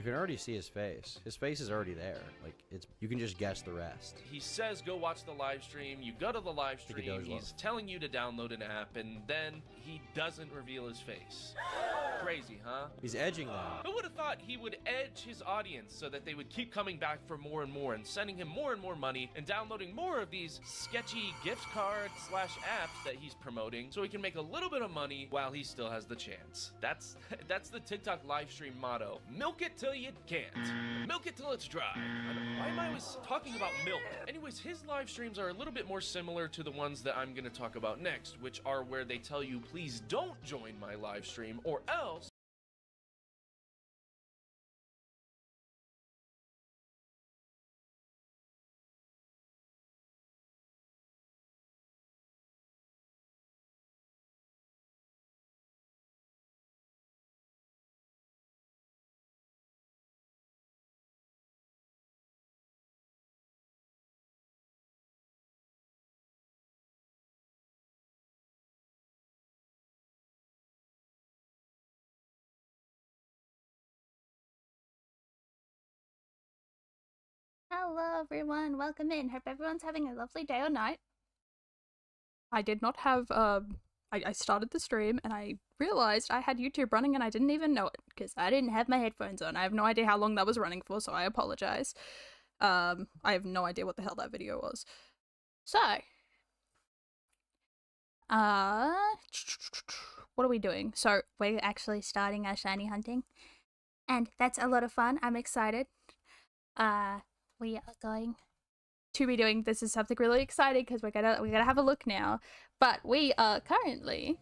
You can already see his face. His face is already there. Like, you can just guess the rest. He says go watch the live stream. You go to the live stream. He's telling you to download an app, and then he doesn't reveal his face. Crazy, huh? He's edging them. Who would have thought he would edge his audience so that they would keep coming back for more and more and sending him more and more money and downloading more of these sketchy gift cards / apps that he's promoting so he can make a little bit of money while he still has the chance. That's the TikTok live stream motto. Milk it till you can't. Milk it till it's dry. Why am I always talking about milk? Anyways, his live streams are a little bit more similar to the ones that I'm going to talk about next, which are where they tell you please don't join my live stream or else. Hello everyone, welcome in. Hope everyone's having a lovely day or night. I did not have, I started the stream and I realized I had YouTube running and I didn't even know it because I didn't have my headphones on. I have no idea how long that was running for, so I apologize. I have no idea what the hell that video was. So, what are we doing? So, we're actually starting our shiny hunting and that's a lot of fun. I'm excited. We are going to be doing, this is something really exciting because we're gonna have a look now. But we are currently,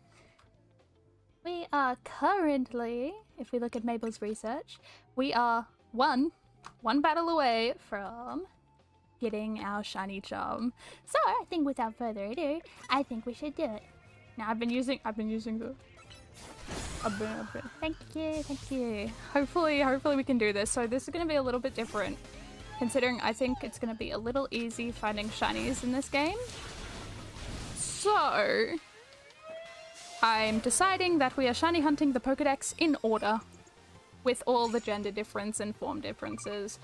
if we look at Mabel's research, we are one battle away from getting our shiny charm. So I think without further ado, I think we should do it. Now I've been using the thank you. Hopefully we can do this. So this is gonna be a little bit different, considering I think it's going to be a little easy finding shinies in this game. So, I'm deciding that we are shiny hunting the Pokedex in order, with all the gender difference and form differences.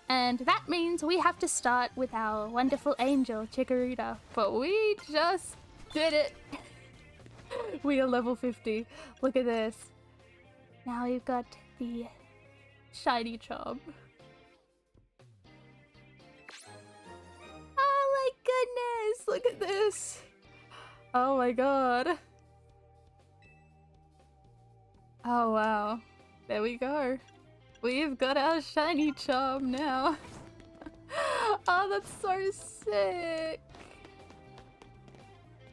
And that means we have to start with our wonderful angel, Chikorita. But we just did it! We are level 50. Look at this. Now we've got the shiny charm. Goodness, look at this. Oh my god. Oh wow. There we go. We've got our shiny charm now. Oh, that's so sick.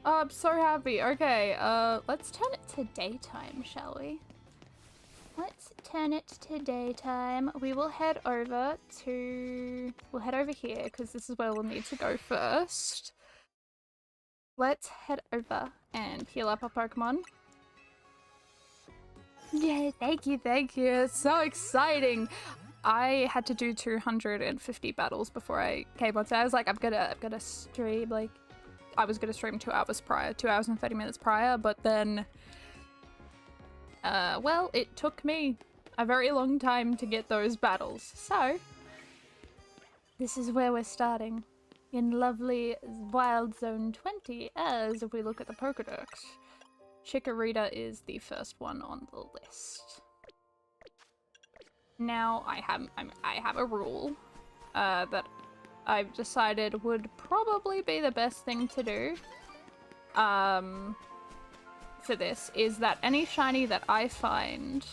Oh, I'm so happy. Okay, let's turn it to daytime, shall we? Let's turn it to daytime. We will head over to... We'll head over here, because this is where we'll need to go first. Let's head over and heal up our Pokemon. Yeah, thank you. It's so exciting! I had to do 250 battles before I came on. So I was like, I'm gonna stream, like... I was gonna stream 2 hours prior, 2 hours and 30 minutes prior, but then... well, it took me a very long time to get those battles, so this is where we're starting, in lovely Wild Zone 20, as if we look at the Pokedex. Chikorita is the first one on the list. Now, I have a rule, that I've decided would probably be the best thing to do, for this, is that any shiny that I find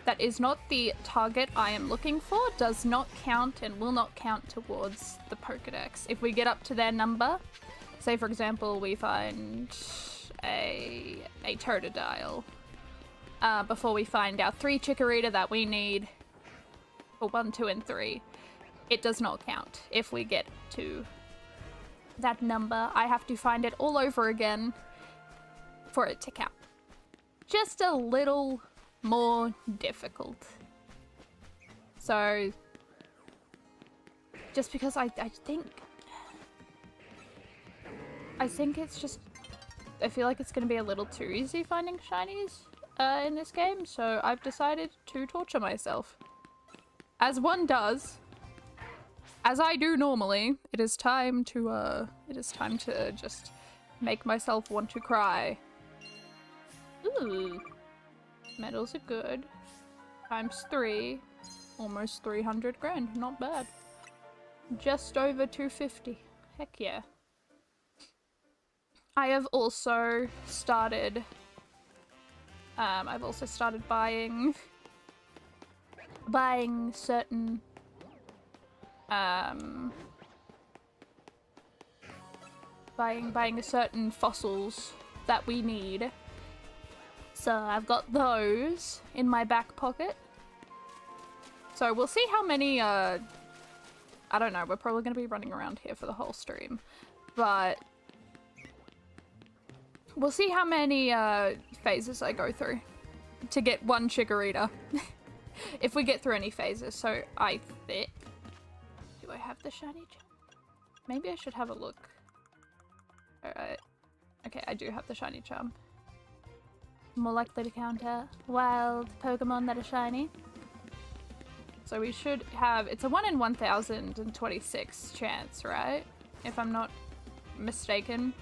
that is not the target I am looking for does not count and will not count towards the Pokedex. If we get up to their number, say for example we find a Totodile before we find our 3 Chikorita that we need for 1, 2, and 3, it does not count. If we get to that number, I have to find it all over again for it to count. Just a little more difficult. So, just because I think it's just, I feel like it's going to be a little too easy finding shinies in this game, so I've decided to torture myself. As one does. As I do normally, it is time to just make myself want to cry. Ooh. Medals are good. Times 3. Almost 300 grand. Not bad. Just over 250. Heck yeah. I have also started... I've also started buying certain buying certain fossils that we need. So I've got those in my back pocket. So we'll see how many I don't know, we're probably gonna be running around here for the whole stream. But we'll see how many phases I go through to get one Chikorita. If we get through any phases. So I think... Do I have the shiny gem? Maybe I should have a look. Alright. Okay, I do have the shiny charm. More likely to counter wild Pokemon that are shiny. So we should have... It's a 1 in 1,026 chance, right? If I'm not mistaken.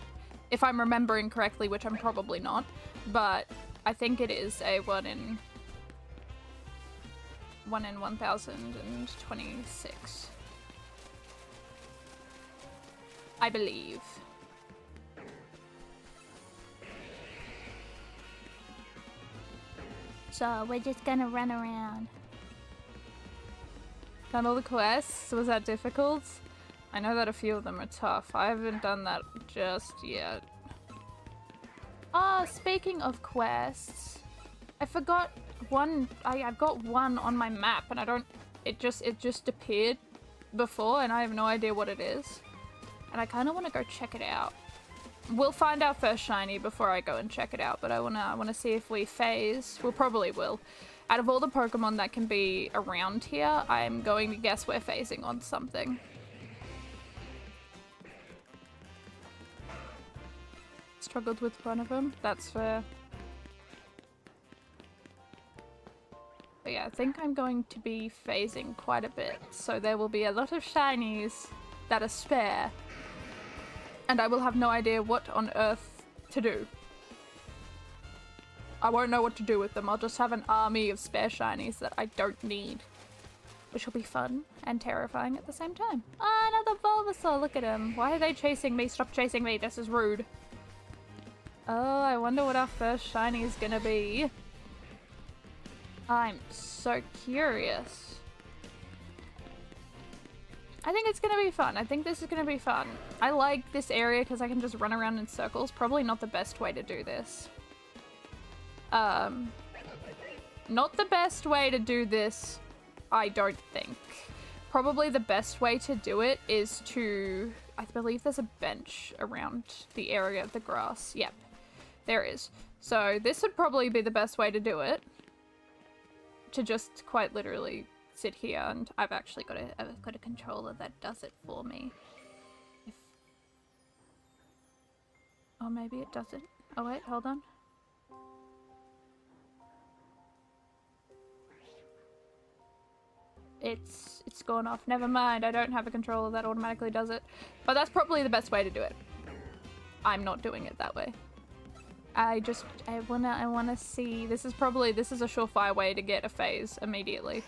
If I'm remembering correctly, which I'm probably not. But I think it is a 1 in 1,026. I believe. So we're just gonna run around. Done all the quests? Was that difficult? I know that a few of them are tough. I haven't done that just yet. Oh, speaking of quests, I forgot one. I've got one on my map, and I don't. It just appeared before, and I have no idea what it is. And I kind of want to go check it out. We'll find our first shiny before I go and check it out, but I wanna see if we phase. We probably will. Out of all the Pokemon that can be around here, I'm going to guess we're phasing on something. Struggled with one of them. That's fair. But yeah, I think I'm going to be phasing quite a bit, so there will be a lot of shinies that are spare. And I will have no idea what on earth to do. I won't know what to do with them. I'll just have an army of spare shinies that I don't need. Which will be fun and terrifying at the same time. Oh, another Bulbasaur! Look at him. Why are they chasing me? Stop chasing me. This is rude. Oh, I wonder what our first shiny is gonna be. I'm so curious. I think it's gonna be fun. I think this is gonna be fun. I like this area because I can just run around in circles. Probably not the best way to do this. Not the best way to do this, I don't think. Probably the best way to do it is to... I believe there's a bench around the area of the grass. Yep, there is. So this would probably be the best way to do it. To just quite literally sit here, and I've actually got a controller that does it for me. Oh, maybe it doesn't. Oh wait, hold on. It's gone off. Never mind, I don't have a controller that automatically does it. But that's probably the best way to do it. I'm not doing it that way. I wanna see. This is a surefire way to get a phase immediately.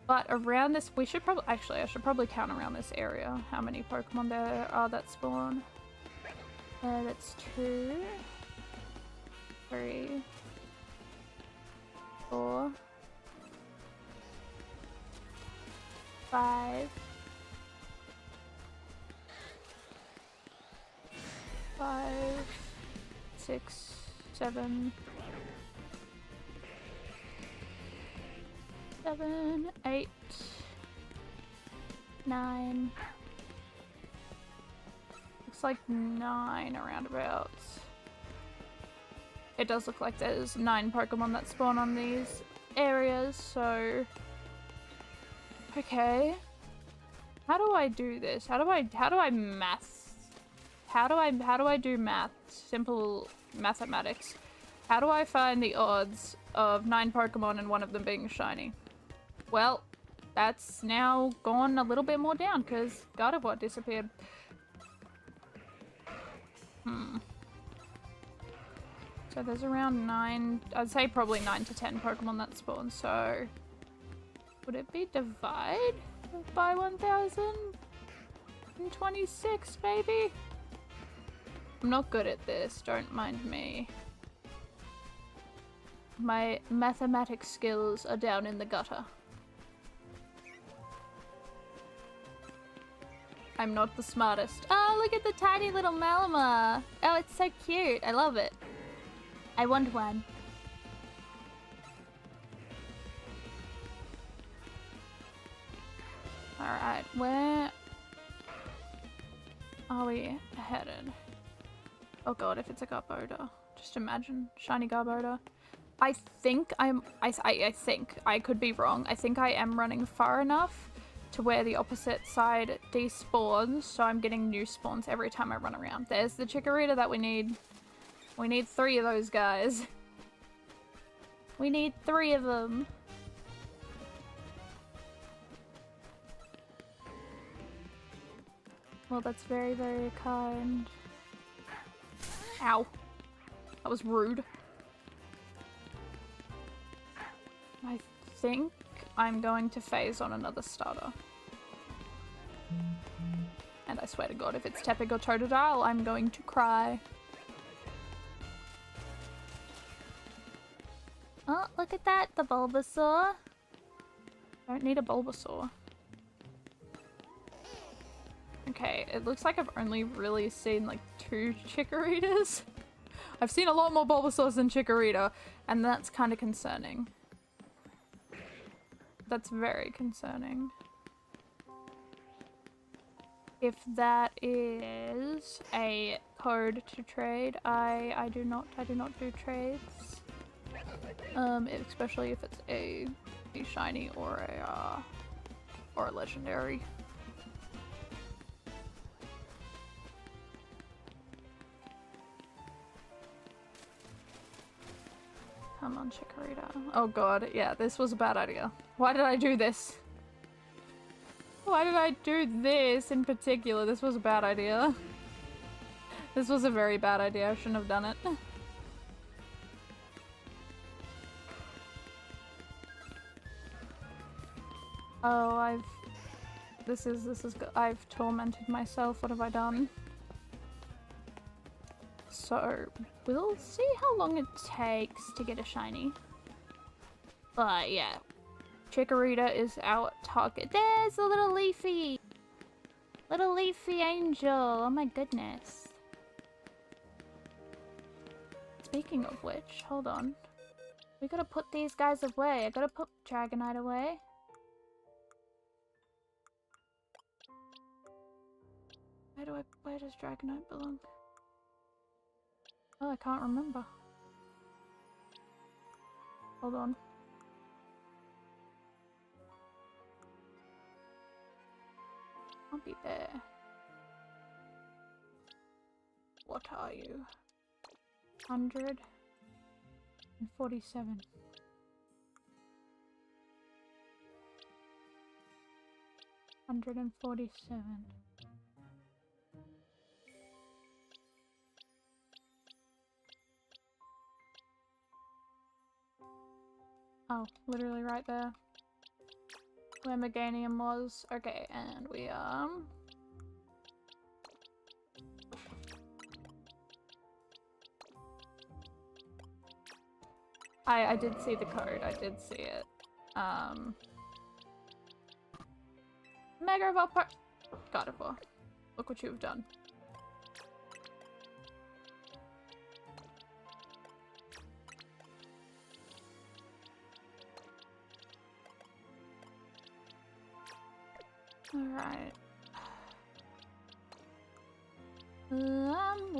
But around this, I should probably count around this area how many Pokemon there are that spawn. That's 2, 3, 4, 5, 6, 7, 8, 9. Looks like 9 around about. It does look like there's 9 Pokemon that spawn on these areas, so... Okay. How do I do this? How do I math? How do I do math? Simple mathematics. How do I find the odds of 9 Pokemon and one of them being shiny? Well, that's now gone a little bit more down because Gardevoir disappeared. So there's around 9, I'd say probably 9 to 10 Pokemon that spawn, so would it be divide by 1026 maybe? I'm not good at this, don't mind me. My mathematics skills are down in the gutter. I'm not the smartest. Oh, look at the tiny little Malamar. Oh, it's so cute. I love it. I want one. Alright, where are we headed? Oh god, if it's a Garbodor. Just imagine. Shiny Garbodor. I think I think, I could be wrong. I think I am running far enough to where the opposite side despawns, so I'm getting new spawns every time I run around. There's the Chikorita that we need. We need 3 of those guys. We need 3 of them. Well, that's very, very kind. Ow. That was rude. I think I'm going to phase on another starter. And I swear to god, if it's Tepig or Totodile, I'm going to cry. Oh, look at that, the Bulbasaur. Don't need a Bulbasaur. Okay, it looks like I've only really seen like 2 Chikoritas. I've seen a lot more Bulbasaurs than Chikorita, and that's kind of concerning. That's very concerning. If that is a code to trade, I do not do trades. Especially if it's a shiny or a legendary. Come on, Chikorita. Oh god, yeah, this was a bad idea. Why did I do this? Why did I do this in particular? This was a bad idea. This was a very bad idea. I shouldn't have done it. Oh, I've tormented myself. What have I done? So, we'll see how long it takes to get a shiny. But yeah, Chikorita is our target. There's a little leafy! Little leafy angel. Oh my goodness. Speaking of which, hold on. We gotta put these guys away. I gotta put Dragonite away. Where does Dragonite belong? Oh, I can't remember. Hold on. I'll be there. What are you? 147. 147. Oh, literally right there. Where Meganium was. Okay, and we I did see the code, I did see it. Mega Evolve Part Gardevoir. Look what you've done. Alright.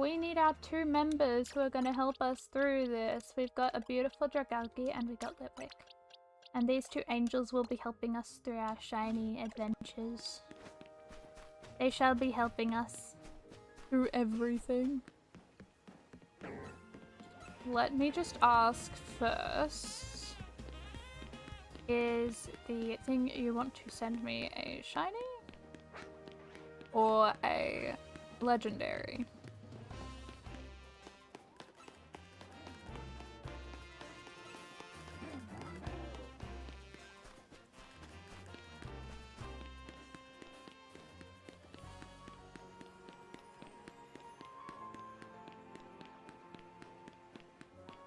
We need our 2 members who are going to help us through this. We've got a beautiful Dragalge and we got Litwick. And these 2 angels will be helping us through our shiny adventures. They shall be helping us through everything. let me just ask first. Is the thing you want to send me a shiny? Or a legendary?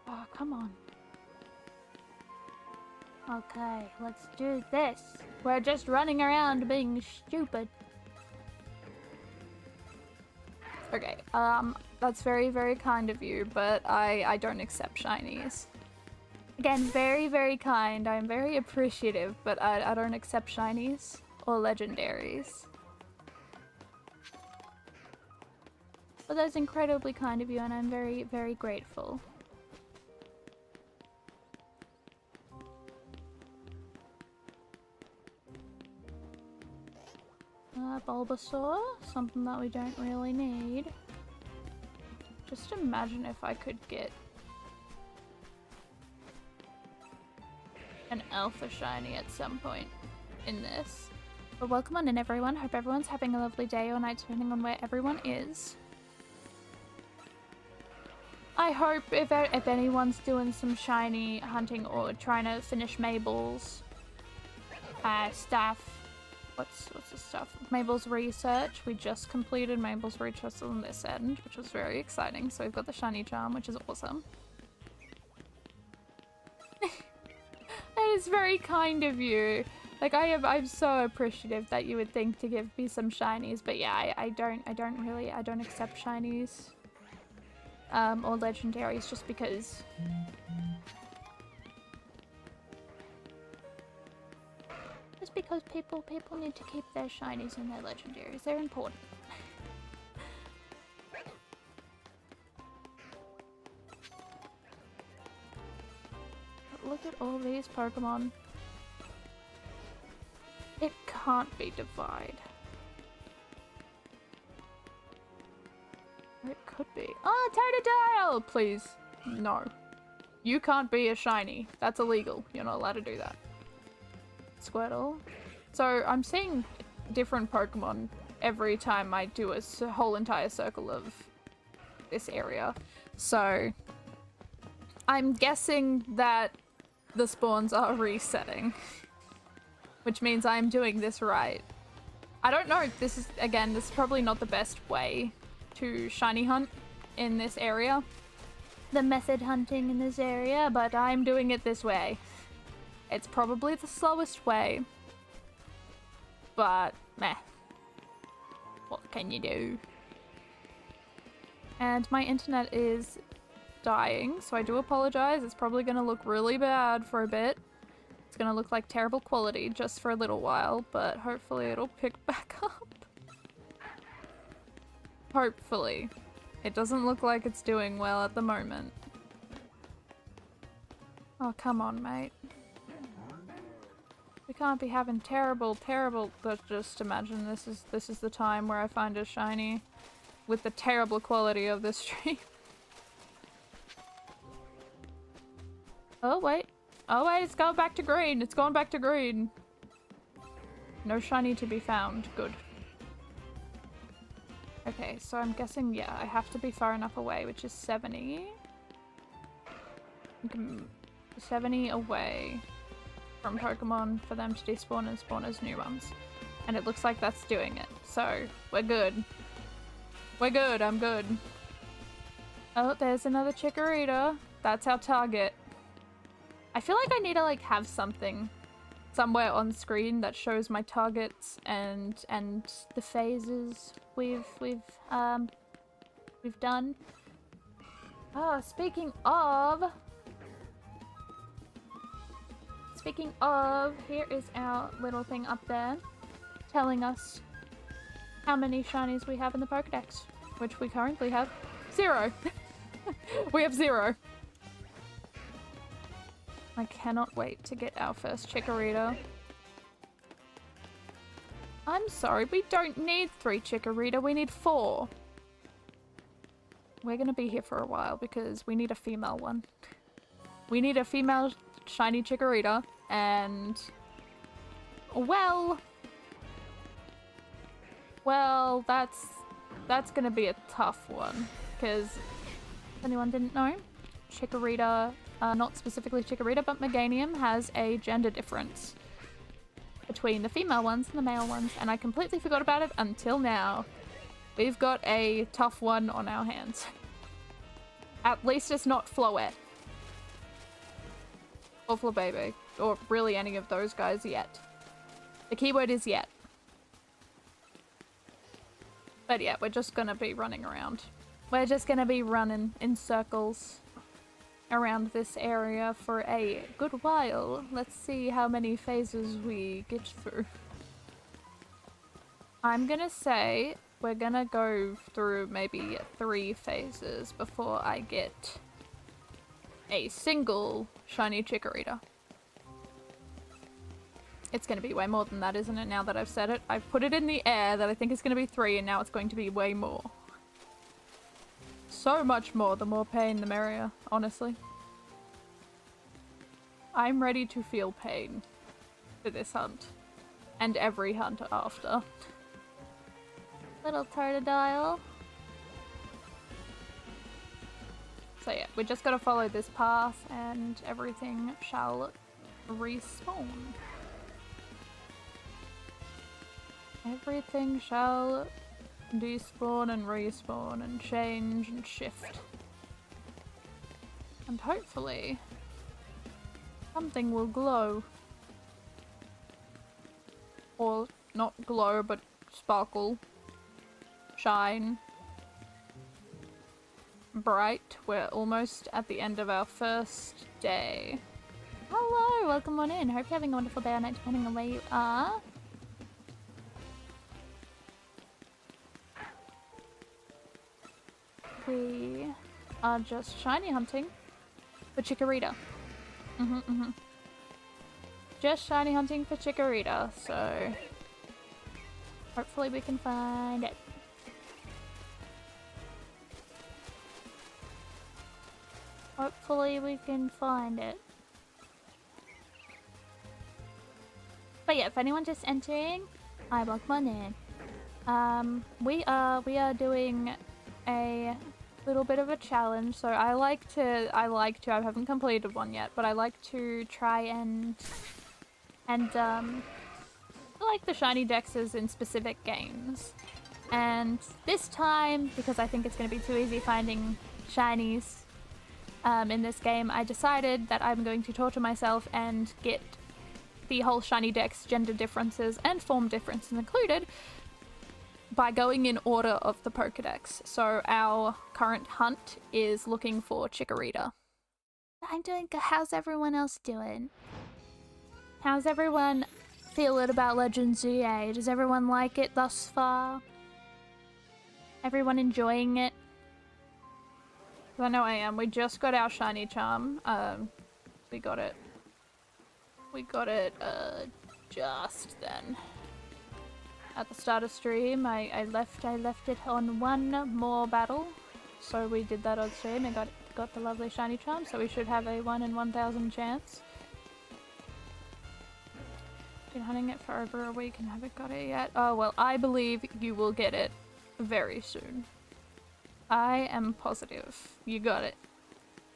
Oh, come on. Okay, let's do this. We're just running around being stupid. Okay, that's very, very kind of you, but I don't accept shinies. Again, very, very kind. I'm very appreciative, but I don't accept shinies or legendaries. But that's incredibly kind of you, and I'm very, very grateful. Bulbasaur, something that we don't really need. Just imagine if I could get an alpha shiny at some point in this. But welcome on in, everyone. Hope everyone's having a lovely day or night depending on where everyone is. I hope if anyone's doing some shiny hunting or trying to finish Mabel's stuff. What's the stuff? Mabel's research. We just completed Mabel's research on this end, which was very exciting. So we've got the shiny charm, which is awesome. That is very kind of you. Like I'm so appreciative that you would think to give me some shinies, but yeah, I don't accept shinies or legendaries just because. Just because people need to keep their shinies and their legendaries. They're important. But look at all these Pokemon. It can't be Divide. Or it could be. Oh, Totodile! Please. No. You can't be a shiny. That's illegal. You're not allowed to do that. Squirtle. So I'm seeing different Pokemon every time I do a whole entire circle of this area. So I'm guessing that the spawns are resetting, which means I'm doing this right. I don't know. This is probably not the best way to shiny hunt in this area. The method hunting in this area, but I'm doing it this way. It's probably the slowest way, but meh. What can you do? And my internet is dying, so I do apologize. It's probably gonna look really bad for a bit. It's gonna look like terrible quality just for a little while, but hopefully it'll pick back up. Hopefully. It doesn't look like it's doing well at the moment. Oh, come on, mate. We can't be having terrible, but just imagine this is the time where I find a shiny with the terrible quality of this stream. Oh wait, it's going back to green. It's going back to green. No shiny to be found. Good. Okay, so I'm guessing, yeah, I have to be far enough away, which is 70. 70 away from Pokemon for them to despawn and spawn as new ones. And it looks like that's doing it. So, we're good. We're good, I'm good. Oh, there's another Chikorita. That's our target. I feel like I need to like have something somewhere on screen that shows my targets and the phases we've done. Ah, speaking of, here is our little thing up there telling us how many shinies we have in the Pokedex, which we currently have 0. We have 0. I cannot wait to get our first Chikorita. I'm sorry, we don't need 3 Chikorita, we need 4. we're gonna be here for a while because we need a female one. We need a female shiny Chikorita, and well, that's gonna be a tough one because if anyone didn't know, Chikorita, not specifically Chikorita, but Meganium has a gender difference between the female ones and the male ones, and I completely forgot about it until now. We've got a tough one on our hands. At least it's not Floette. Or Flabébé. Or really any of those guys yet. The keyword is yet. But yeah, we're just gonna be running around. We're just gonna be running in circles around this area for a good while. Let's see how many phases we get through. I'm gonna say we're gonna go through maybe 3 phases before I get a single shiny Chikorita. It's gonna be way more than that, isn't it, now that I've said it? I've put it in the air that I think it's gonna be 3, and now it's going to be way more. So much more. The more pain, the merrier, honestly. I'm ready to feel pain for this hunt. And every hunt after. Little Totodile. So yeah, we just gotta follow this path and everything shall respawn. Everything shall despawn and respawn and change and shift. And hopefully something will glow. Or not glow, but sparkle. Shine. Bright. We're almost at the end of our first day. Hello, welcome on in. Hope you're having a wonderful day or night depending on where you are. We are just shiny hunting for Chikorita. Just shiny hunting for Chikorita, so hopefully we can find it. Hopefully we can find it. But yeah, if anyone just entering, hi, welcome on in. We are doing a little bit of a challenge, so I haven't completed one yet, but I like to try and like the shiny dexes in specific games. And this time, because I think it's going to be too easy finding shinies in this game, I decided that I'm going to torture myself and get the whole shiny dex gender differences and form differences included by going in order of the Pokedex. So our current hunt is looking for Chikorita. I'm doing good. How's everyone else doing? How's everyone feeling about Legends ZA? Does everyone like it thus far? Everyone enjoying it? I know I am. We just got our shiny charm. We got it just then. At the start of stream, I left it on one more battle, so we did that on stream and got the lovely shiny charm. So we should have a 1 in 1,000 chance. Been hunting it for over a week and haven't got it yet. Oh well, I believe you will get it very soon. I am positive. You got it.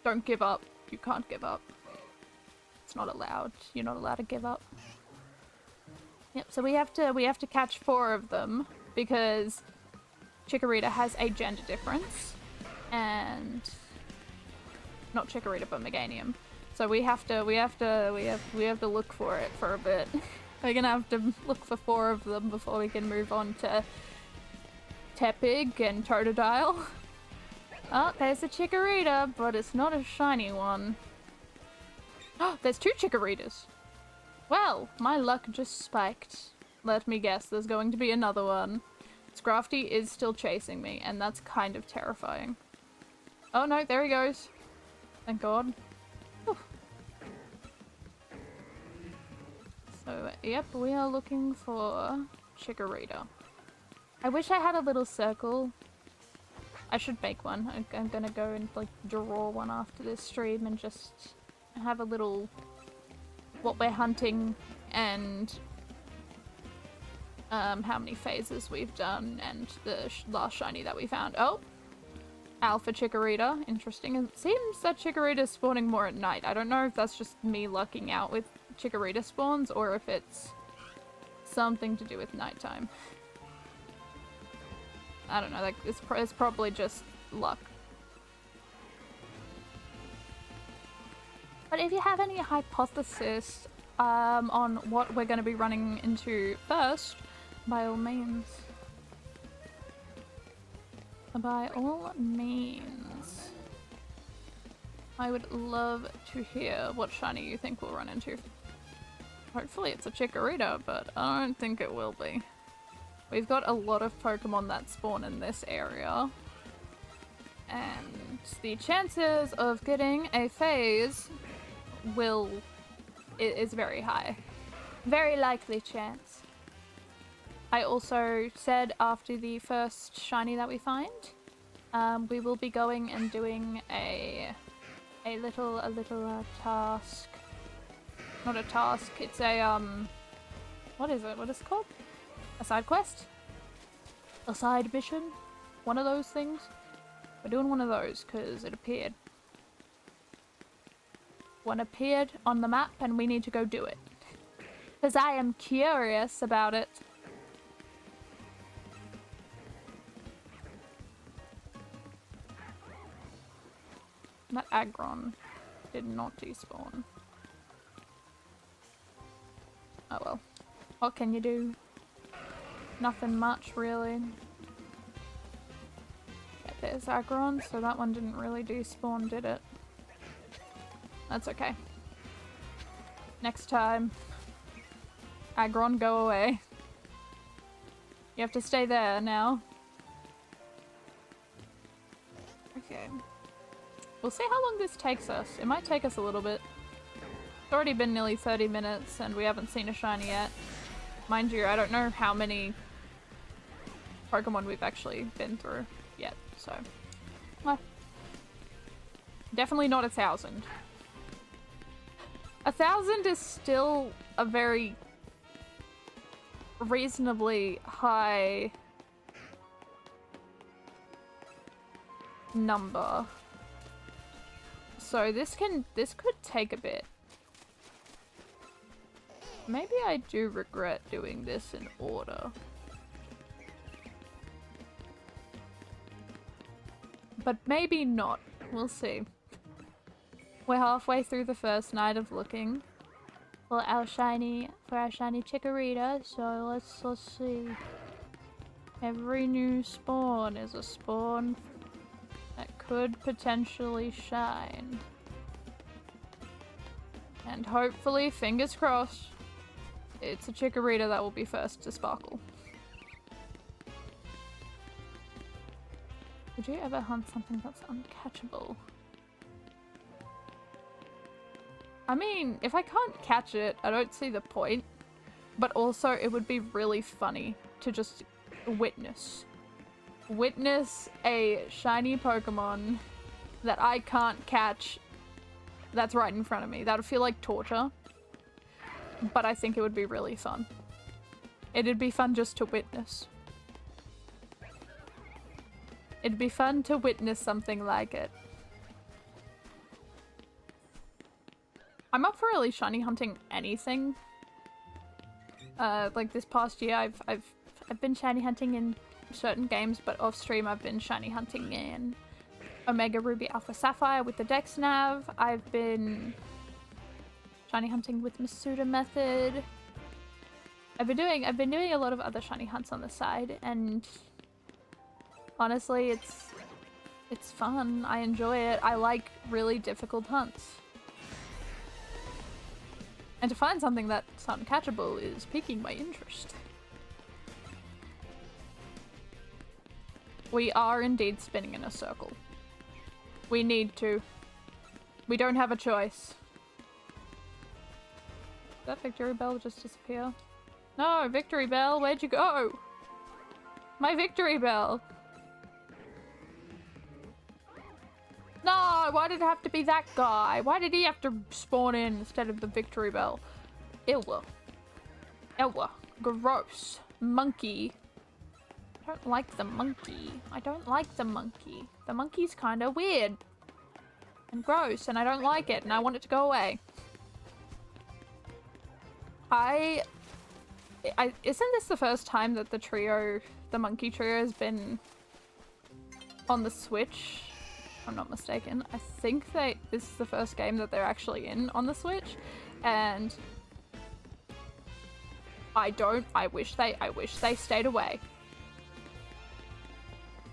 Don't give up. You can't give up. It's not allowed. You're not allowed to give up. Yep, so we have to catch 4 of them because Chikorita has a gender difference, and not Chikorita but Meganium. So we have to look for it for a bit. We're gonna have to look for 4 of them before we can move on to Tepig and Totodile. Oh, there's a Chikorita, but it's not a shiny one. Oh, there's 2 Chikoritas. Well, my luck just spiked. Let me guess, there's going to be another one. Scrafty is still chasing me, and that's kind of terrifying. Oh no, there he goes. Thank God. Whew. So, yep, we are looking for Chikorita. I wish I had a little circle I should make one. I'm gonna go and like draw one after this stream and just have a little what we're hunting and how many phases we've done and the last shiny that we found. Oh! Alpha Chikorita. Interesting. It seems that Chikorita's spawning more at night. I don't know if that's just me lucking out with Chikorita spawns or if it's something to do with nighttime. I don't know, like, it's probably just luck. But if you have any hypothesis on what we're going to be running into first, by all means. By all means. I would love to hear what shiny you think we'll run into. Hopefully it's a Chikorita, but I don't think it will be. We've got a lot of Pokemon that spawn in this area. And the chances of getting a phase is very high. Very likely chance. I also said after the first shiny that we find, we will be going and doing a little task. Not a task, it's a what is it? What is it called? A side quest? A side mission? One of those things? We're doing one of those because it appeared. One appeared on the map and we need to go do it. Because I am curious about it. That Aggron did not despawn. Oh well. What can you do? Nothing much, really. Okay, there's Aggron, so that one didn't really despawn, did it? That's okay. Next time. Aggron, go away. You have to stay there now. Okay. We'll see how long this takes us. It might take us a little bit. It's already been nearly 30 minutes and we haven't seen a shiny yet. Mind you, I don't know how many Pokemon we've actually been through yet, so... Well, definitely not 1,000. 1,000 is still a very reasonably high number. So this could take a bit. Maybe I do regret doing this in order. But maybe not. We'll see. We're halfway through the first night of looking for our shiny Chikorita, so let's see. Every new spawn is a spawn that could potentially shine. And hopefully, fingers crossed, it's a Chikorita that will be first to sparkle. Would you ever hunt something that's uncatchable? I mean, if I can't catch it, I don't see the point. But also, it would be really funny to just witness a shiny Pokemon that I can't catch that's right in front of me. That would feel like torture. But I think it would be really fun. It'd be fun just to witness. It'd be fun to witness something like it. I'm up for really shiny hunting anything. Like this past year, I've been shiny hunting in certain games, but off stream I've been shiny hunting in Omega Ruby Alpha Sapphire with the Dex Nav. I've been shiny hunting with Masuda Method. I've been doing a lot of other shiny hunts on the side, and honestly, it's fun. I enjoy it. I like really difficult hunts. And to find something that's uncatchable is piquing my interest. We are indeed spinning in a circle. We need to. We don't have a choice. Did that Victory Bell just disappear? No, Victory Bell, where'd you go? My Victory Bell! God, why did it have to be that guy? Why did he have to spawn in instead of the victory bell? Ew. Ew. Gross. Monkey. I don't like the monkey. I don't like the monkey. The monkey's kind of weird. And gross, and I don't like it, and I want it to go away. Isn't this the first time that the monkey trio has been on the Switch? If I'm not mistaken. I think this is the first game that they're actually in on the Switch, and I wish they stayed away.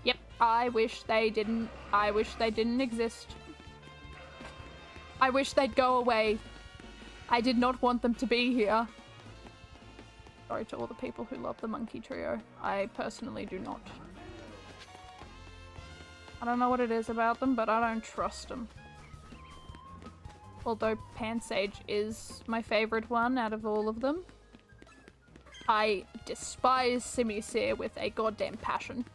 Yep, I wish they didn't exist. I wish they'd go away. I did not want them to be here. Sorry to all the people who love the monkey trio. I personally do not. I don't know what it is about them, but I don't trust them. Although Pansage is my favorite one out of all of them. I despise Simisear with a goddamn passion.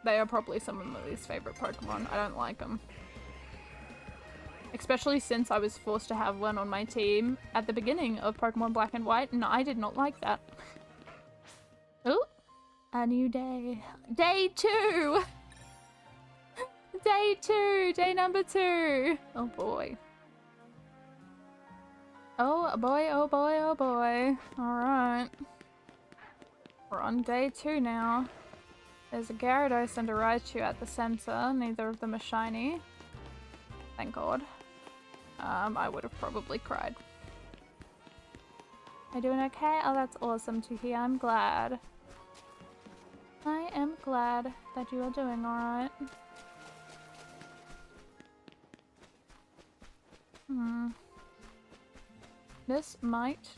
They are probably some of my least favorite Pokemon. I don't like them. Especially since I was forced to have one on my team at the beginning of Pokemon Black and White, and I did not like that. Ooh, a new day. Day 2! Day 2! Day number 2! Oh boy. Oh boy, oh boy, oh boy. Alright. We're on day 2 now. There's a Gyarados and a Raichu at the center. Neither of them are shiny. Thank God. I would have probably cried. Are you doing okay? Oh, that's awesome to hear. I'm glad. I am glad that you are doing alright. This might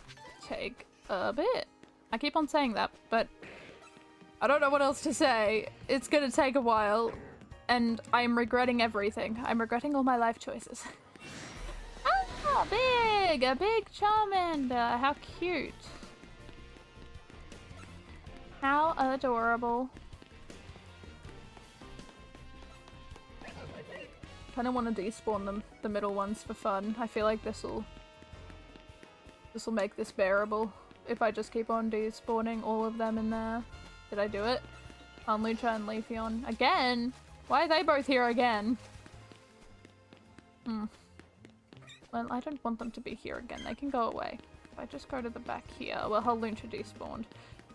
take a bit. I keep on saying that, but I don't know what else to say. It's gonna take a while, and I'm regretting everything. I'm regretting all my life choices. Ah, a big Charmander. How cute. How adorable. Kind of want to despawn them, the middle ones, for fun. I feel like this'll make this bearable if I just keep on despawning all of them in there. Did I do it? Lucha and Leafeon. Again? Why are they both here again? Well, I don't want them to be here again. They can go away. If I just go to the back here, well, Lucha despawned.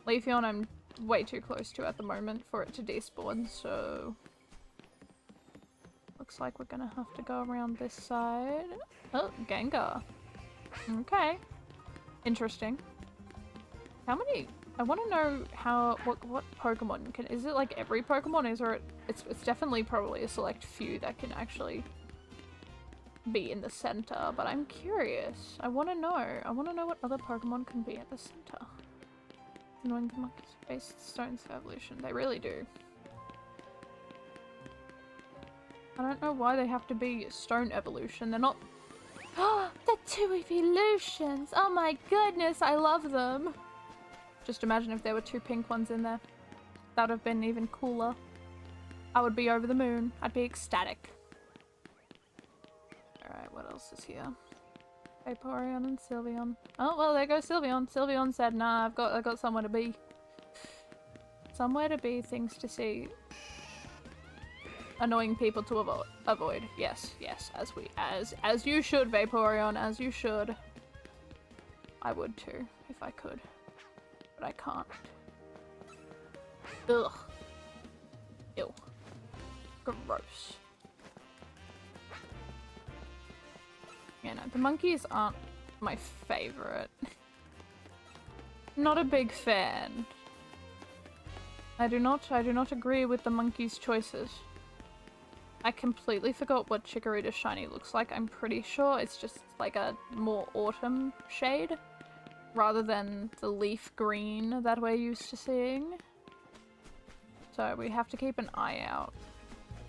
Leafeon I'm way too close to at the moment for it to despawn, so looks like we're gonna have to go around this side. Oh, Gengar. Okay. Interesting. How many? I want to know what Pokemon can. Is it like every Pokemon? It's definitely probably a select few that can actually be in the center. But I'm curious. I want to know. I want to know what other Pokemon can be at the center. Annoying the monkeys based stones evolution. They really do. I don't know why they have to be stone evolution. They're not. Oh, the two evolutions! Oh my goodness, I love them! Just imagine if there were 2 pink ones in there. That would have been even cooler. I would be over the moon. I'd be ecstatic. Alright, what else is here? Vaporeon and Sylveon. Oh, well, there goes Sylveon. Sylveon said, nah, I've got somewhere to be. Somewhere to be, things to see. Annoying people to avoid. Yes, as you should, Vaporeon, as you should. I would too, if I could. But I can't. Ugh. Ew. Gross. Yeah, no, the monkeys aren't my favorite. Not a big fan. I do not agree with the monkeys' choices. I completely forgot what Chikorita's shiny looks like. I'm pretty sure it's just like a more autumn shade rather than the leaf green that we're used to seeing. So we have to keep an eye out.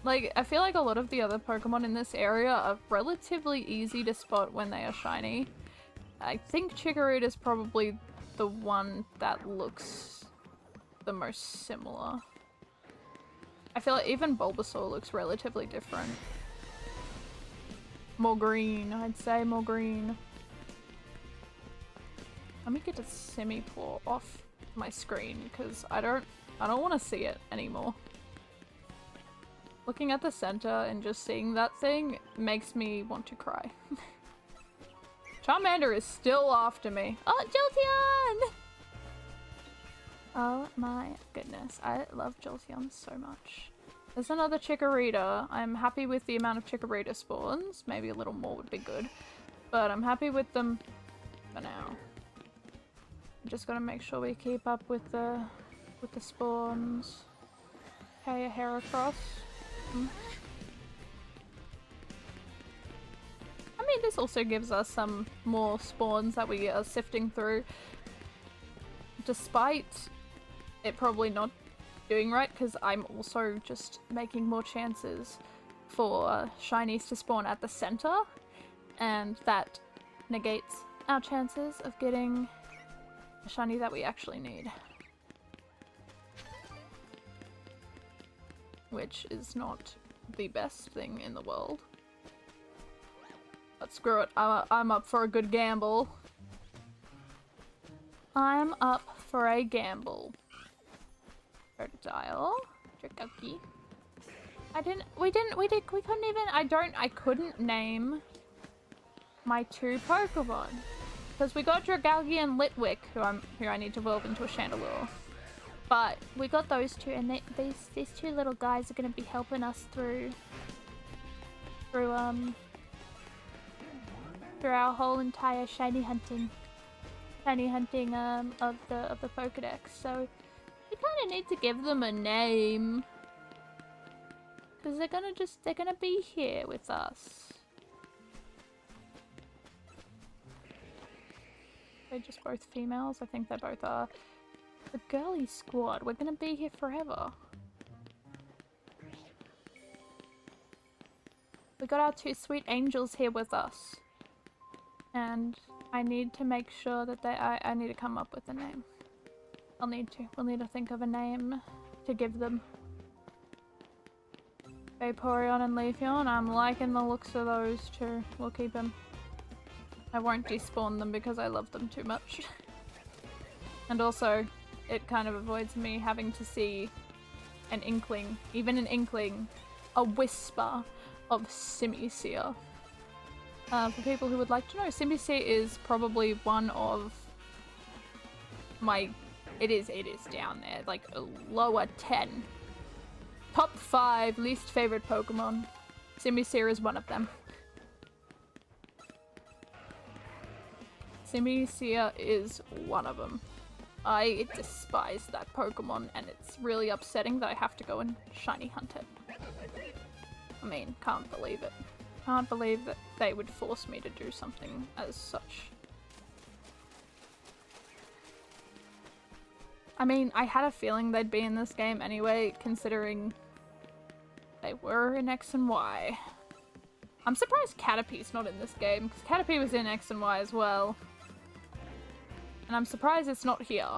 Like, I feel like a lot of the other Pokemon in this area are relatively easy to spot when they are shiny. I think Chikorita's probably the one that looks the most similar. I feel like even Bulbasaur looks relatively different. More green, I'd say more green. Let me get a Simipour off my screen because I don't want to see it anymore. Looking at the center and just seeing that thing makes me want to cry. Charmander is still after me. Oh, Jolteon! Oh my goodness, I love Jolteon so much. There's another Chikorita. I'm happy with the amount of Chikorita spawns. Maybe a little more would be good. But I'm happy with them for now. I'm just gotta make sure we keep up with the spawns. Okay, a Heracross. I mean, this also gives us some more spawns that we are sifting through. Despite it probably not doing right, because I'm also just making more chances for shinies to spawn at the center, and that negates our chances of getting a shiny that we actually need. Which is not the best thing in the world. But screw it, I'm up for a good gamble. I'm up for a gamble. Crocodile. Dragoki. We couldn't name my 2 Pokemon. Because we got Dragalge and Litwick, who I need to evolve into a Chandelure. But we got those 2, and these 2 little guys are gonna be helping us through our whole entire shiny hunting of the Pokedex. So we kind of need to give them a name, because they're gonna be here with us. They're just both females. I think they both are. The girly squad, we're gonna be here forever. We got our 2 sweet angels here with us. And I need to make sure that I need to come up with a name. We'll need to think of a name to give them. Vaporeon and Leafeon, I'm liking the looks of those 2. We'll keep them. I won't despawn them because I love them too much. And also, it kind of avoids me having to see an inkling, even an inkling, a whisper of Simisear. For people who would like to know, Simisear is probably one of my... It is down there, like a lower 10. Top 5 least favorite Pokemon. Simisear is one of them. Simisear is one of them. I despise that Pokemon, and it's really upsetting that I have to go and shiny hunt it. I mean, can't believe it. Can't believe that they would force me to do something as such. I mean, I had a feeling they'd be in this game anyway, considering they were in X and Y. I'm surprised Caterpie's not in this game, because Caterpie was in X and Y as well. And I'm surprised it's not here.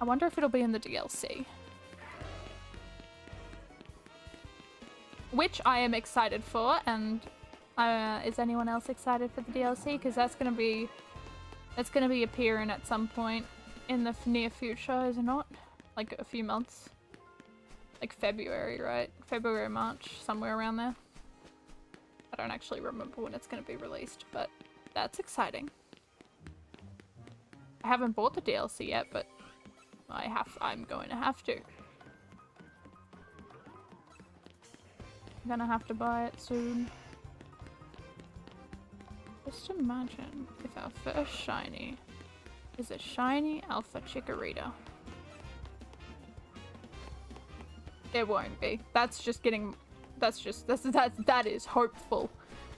I wonder if it'll be in the DLC. Which I am excited for, and is anyone else excited for the DLC? Because that's gonna be appearing at some point in the near future, is it not? Like a few months. Like February, right? February, March, somewhere around there. I don't actually remember when it's gonna be released, but that's exciting. I haven't bought the DLC yet, but I'm going to have to. I'm gonna have to buy it soon. Just imagine if our first shiny is a shiny Alpha Chikorita. It won't be. That is hopeful,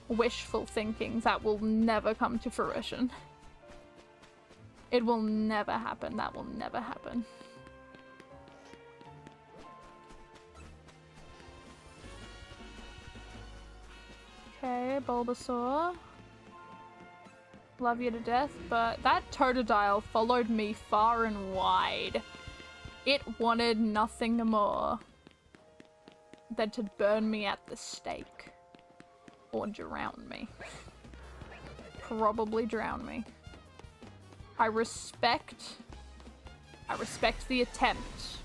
wishful thinking that will never come to fruition. It will never happen. That will never happen. Okay, Bulbasaur. Love you to death, but that Totodile followed me far and wide. It wanted nothing more than to burn me at the stake. Or drown me. Probably drown me. I respect the attempt.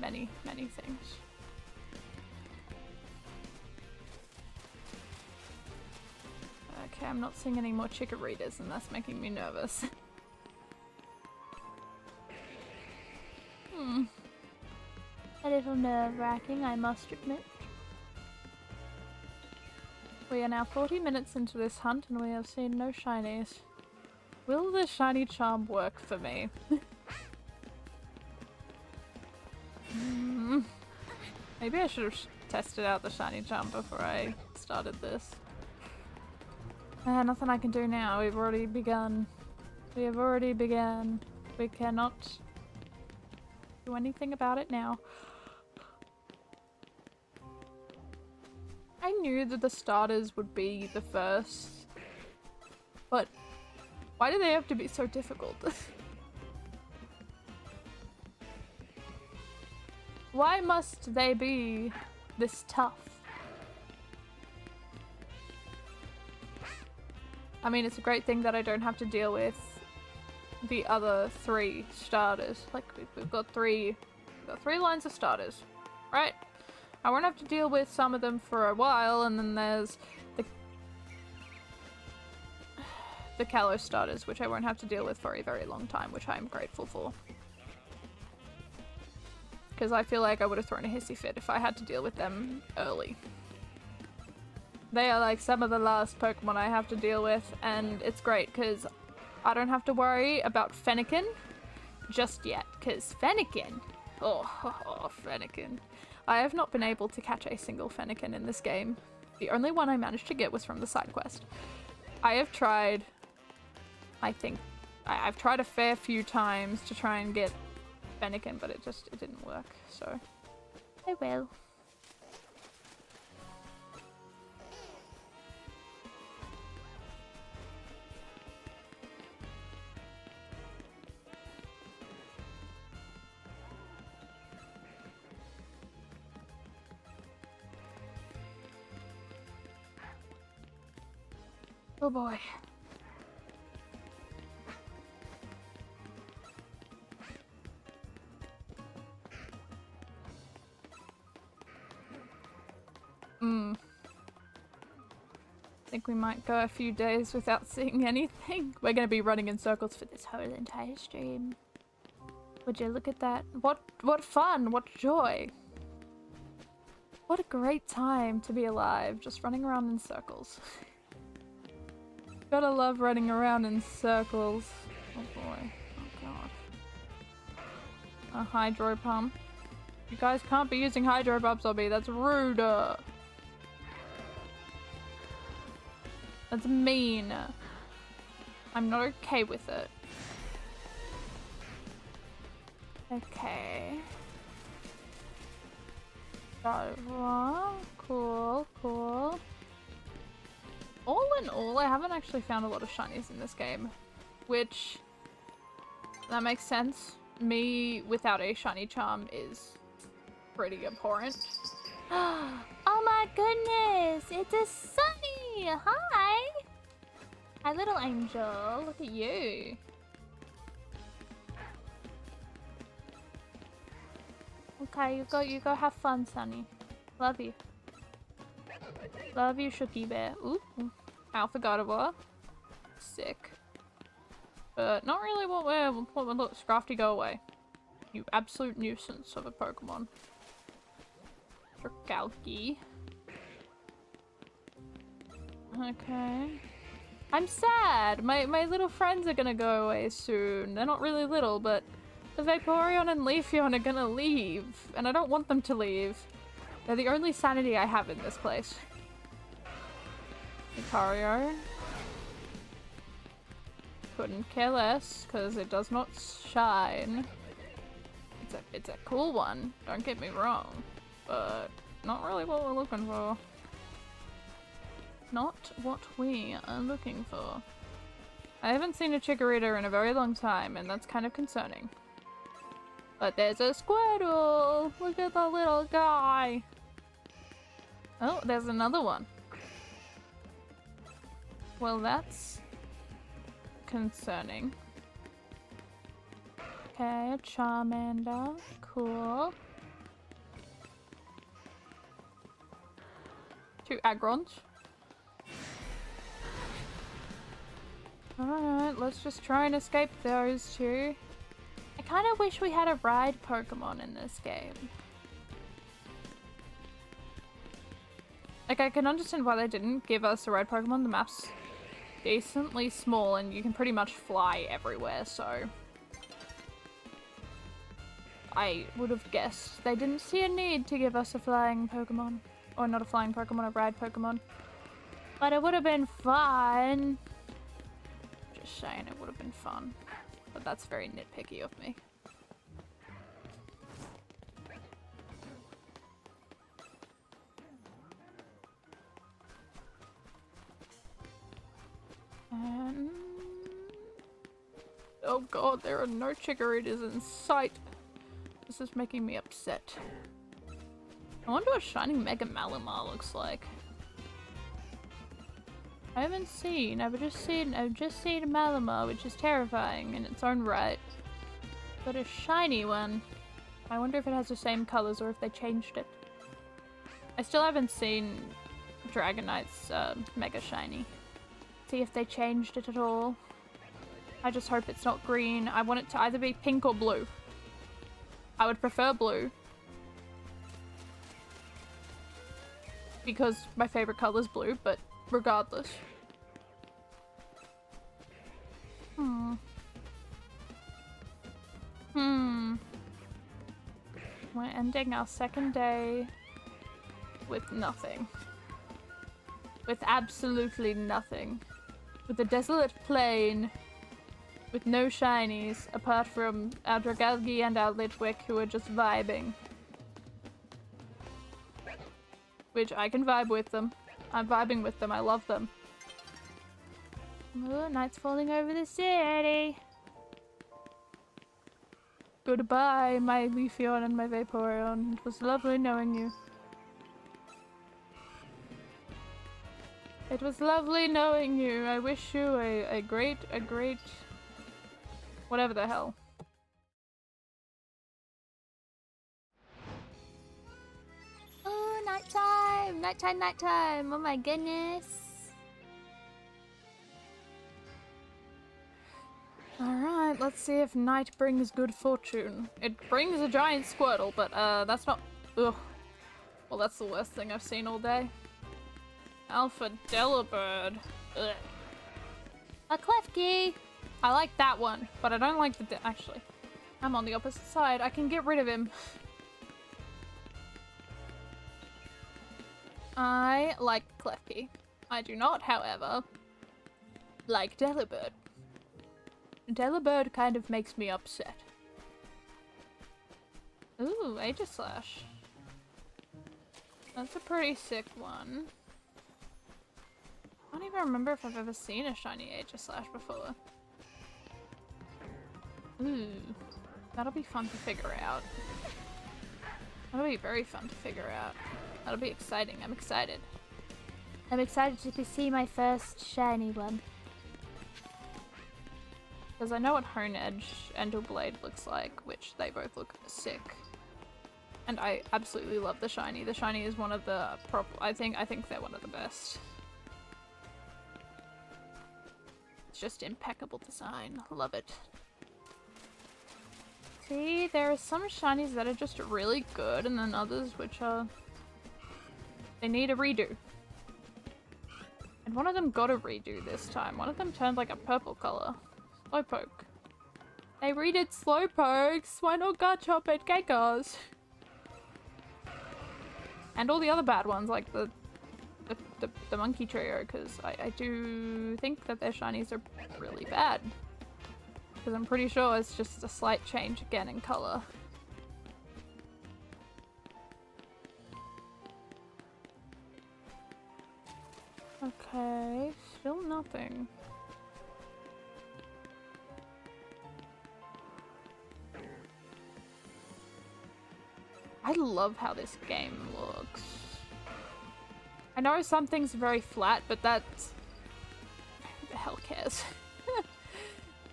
Many, many things. Okay, I'm not seeing any more chickeritas and that's making me nervous. A little nerve-wracking, I must admit. We are now 40 minutes into this hunt and we have seen no shinies. Will the shiny charm work for me? Maybe I should have tested out the shiny charm before I started this. Nothing I can do now. We've already begun. We have already begun. We cannot do anything about it now. I knew that the starters would be the first, but why do they have to be so difficult? Why must they be this tough? I mean, it's a great thing that I don't have to deal with the other 3 starters. Like, we've got three lines of starters, right? I won't have to deal with some of them for a while, and then there's the Kalos starters, which I won't have to deal with for a very long time, which I'm grateful for. Because I feel like I would have thrown a hissy fit if I had to deal with them early. They are like some of the last Pokemon I have to deal with, and it's great because I don't have to worry about Fennekin just yet, because Fennekin, oh, Fennekin. I have not been able to catch a single Fennekin in this game. The only one I managed to get was from the side quest. I have tried, I think, I've tried a fair few times to try and get Fennekin, but it didn't work, so I will. Oh boy. Think we might go a few days without seeing anything. We're gonna be running in circles for this whole entire stream. Would you look at that? What fun, what joy. What a great time to be alive, just running around in circles. Gotta love running around in circles. Oh boy. Oh god. A hydro pump. You guys can't be using hydro pumps on me. That's rude. That's mean. I'm not okay with it. Okay. Cool, cool. All in all, I haven't actually found a lot of shinies in this game, which, that makes sense. Me without a shiny charm is pretty abhorrent. Oh my goodness, it's a Sunny! Hi! Hi little angel, look at you. Okay, you go have fun, Sunny. Love you. Love you, Shooky Bear. Ooh. Alpha Gardevoir. Sick. But not really what we're look, Scrafty, go away. You absolute nuisance of a Pokemon. Tricalky. Okay. I'm sad! My little friends are gonna go away soon. They're not really little, but the Vaporeon and Leafeon are gonna leave. And I don't want them to leave. They're the only sanity I have in this place. Lucario. Couldn't care less, because it does not shine. It's a cool one, don't get me wrong. But not really what we're looking for. Not what we are looking for. I haven't seen a Chikorita in a very long time, and that's kind of concerning. But there's a Squirtle! Look at the little guy! Oh, there's another one. Well, that's concerning. Okay, a Charmander. Cool. 2 Agrons. Alright, let's just try and escape those 2. I kind of wish we had a ride Pokemon in this game. Like, I can understand why they didn't give us a ride Pokemon. The map's decently small and you can pretty much fly everywhere, so... I would have guessed they didn't see a need to give us a flying Pokemon. Or not a flying Pokemon, a ride Pokemon. But it would have been fun. Just saying, it would have been fun. But that's very nitpicky of me. And... oh god, there are no Chikorritas in sight. This is making me upset. I wonder what shiny Mega Malamar looks like. I haven't seen, I've just seen a Malamar, which is terrifying in its own right. But a shiny one. I wonder if it has the same colors or if they changed it. I still haven't seen Dragonite's Mega Shiny. See if they changed it at all. I just hope it's not green. I want it to either be pink or blue. I would prefer blue. Because my favorite color is blue, but regardless. We're ending our second day with nothing. With absolutely nothing. With a desolate plain. With no shinies, apart from our Dragalge and our Litwick, who are just vibing. Which I can vibe with them. I'm vibing with them, I love them. Oh, night's falling over the city. Goodbye, my Leafeon and my Vaporeon. It was lovely knowing you. It was lovely knowing you. I wish you a great... whatever the hell. Oh, nighttime! Nighttime, nighttime! Oh my goodness! Alright, let's see if night brings good fortune. It brings a giant Squirtle, but that's not... ugh. Well, that's the worst thing I've seen all day. Alpha Delibird. Ugh. A Klefki! I like that one, but I don't like the... actually, I'm on the opposite side. I can get rid of him. I like Klefki. I do not, however, like Delibird. Delibird kind of makes me upset. Ooh, Aegislash. That's a pretty sick one. I don't even remember if I've ever seen a shiny Aegislash before. Ooh, that'll be fun to figure out. That'll be very fun to figure out. That'll be exciting. I'm excited. I'm excited to see my first shiny one. Because I know what Honedge and Doublade looks like, which they both look sick. And I absolutely love the shiny. The shiny is one of the I think they're one of the best. It's just impeccable design. Love it. See, there are some shinies that are just really good, and then others which are... they need a redo. And one of them got a redo this time. One of them turned like a purple color. Slowpoke. They redid Slowpokes! Why not Garchomp and Geckos? And all the other bad ones, like the Monkey Trio, because I do think that their shinies are really bad. Because I'm pretty sure it's just a slight change again in color. Okay, still nothing. I love how this game looks. I know some things are very flat, but that's... Who the hell cares?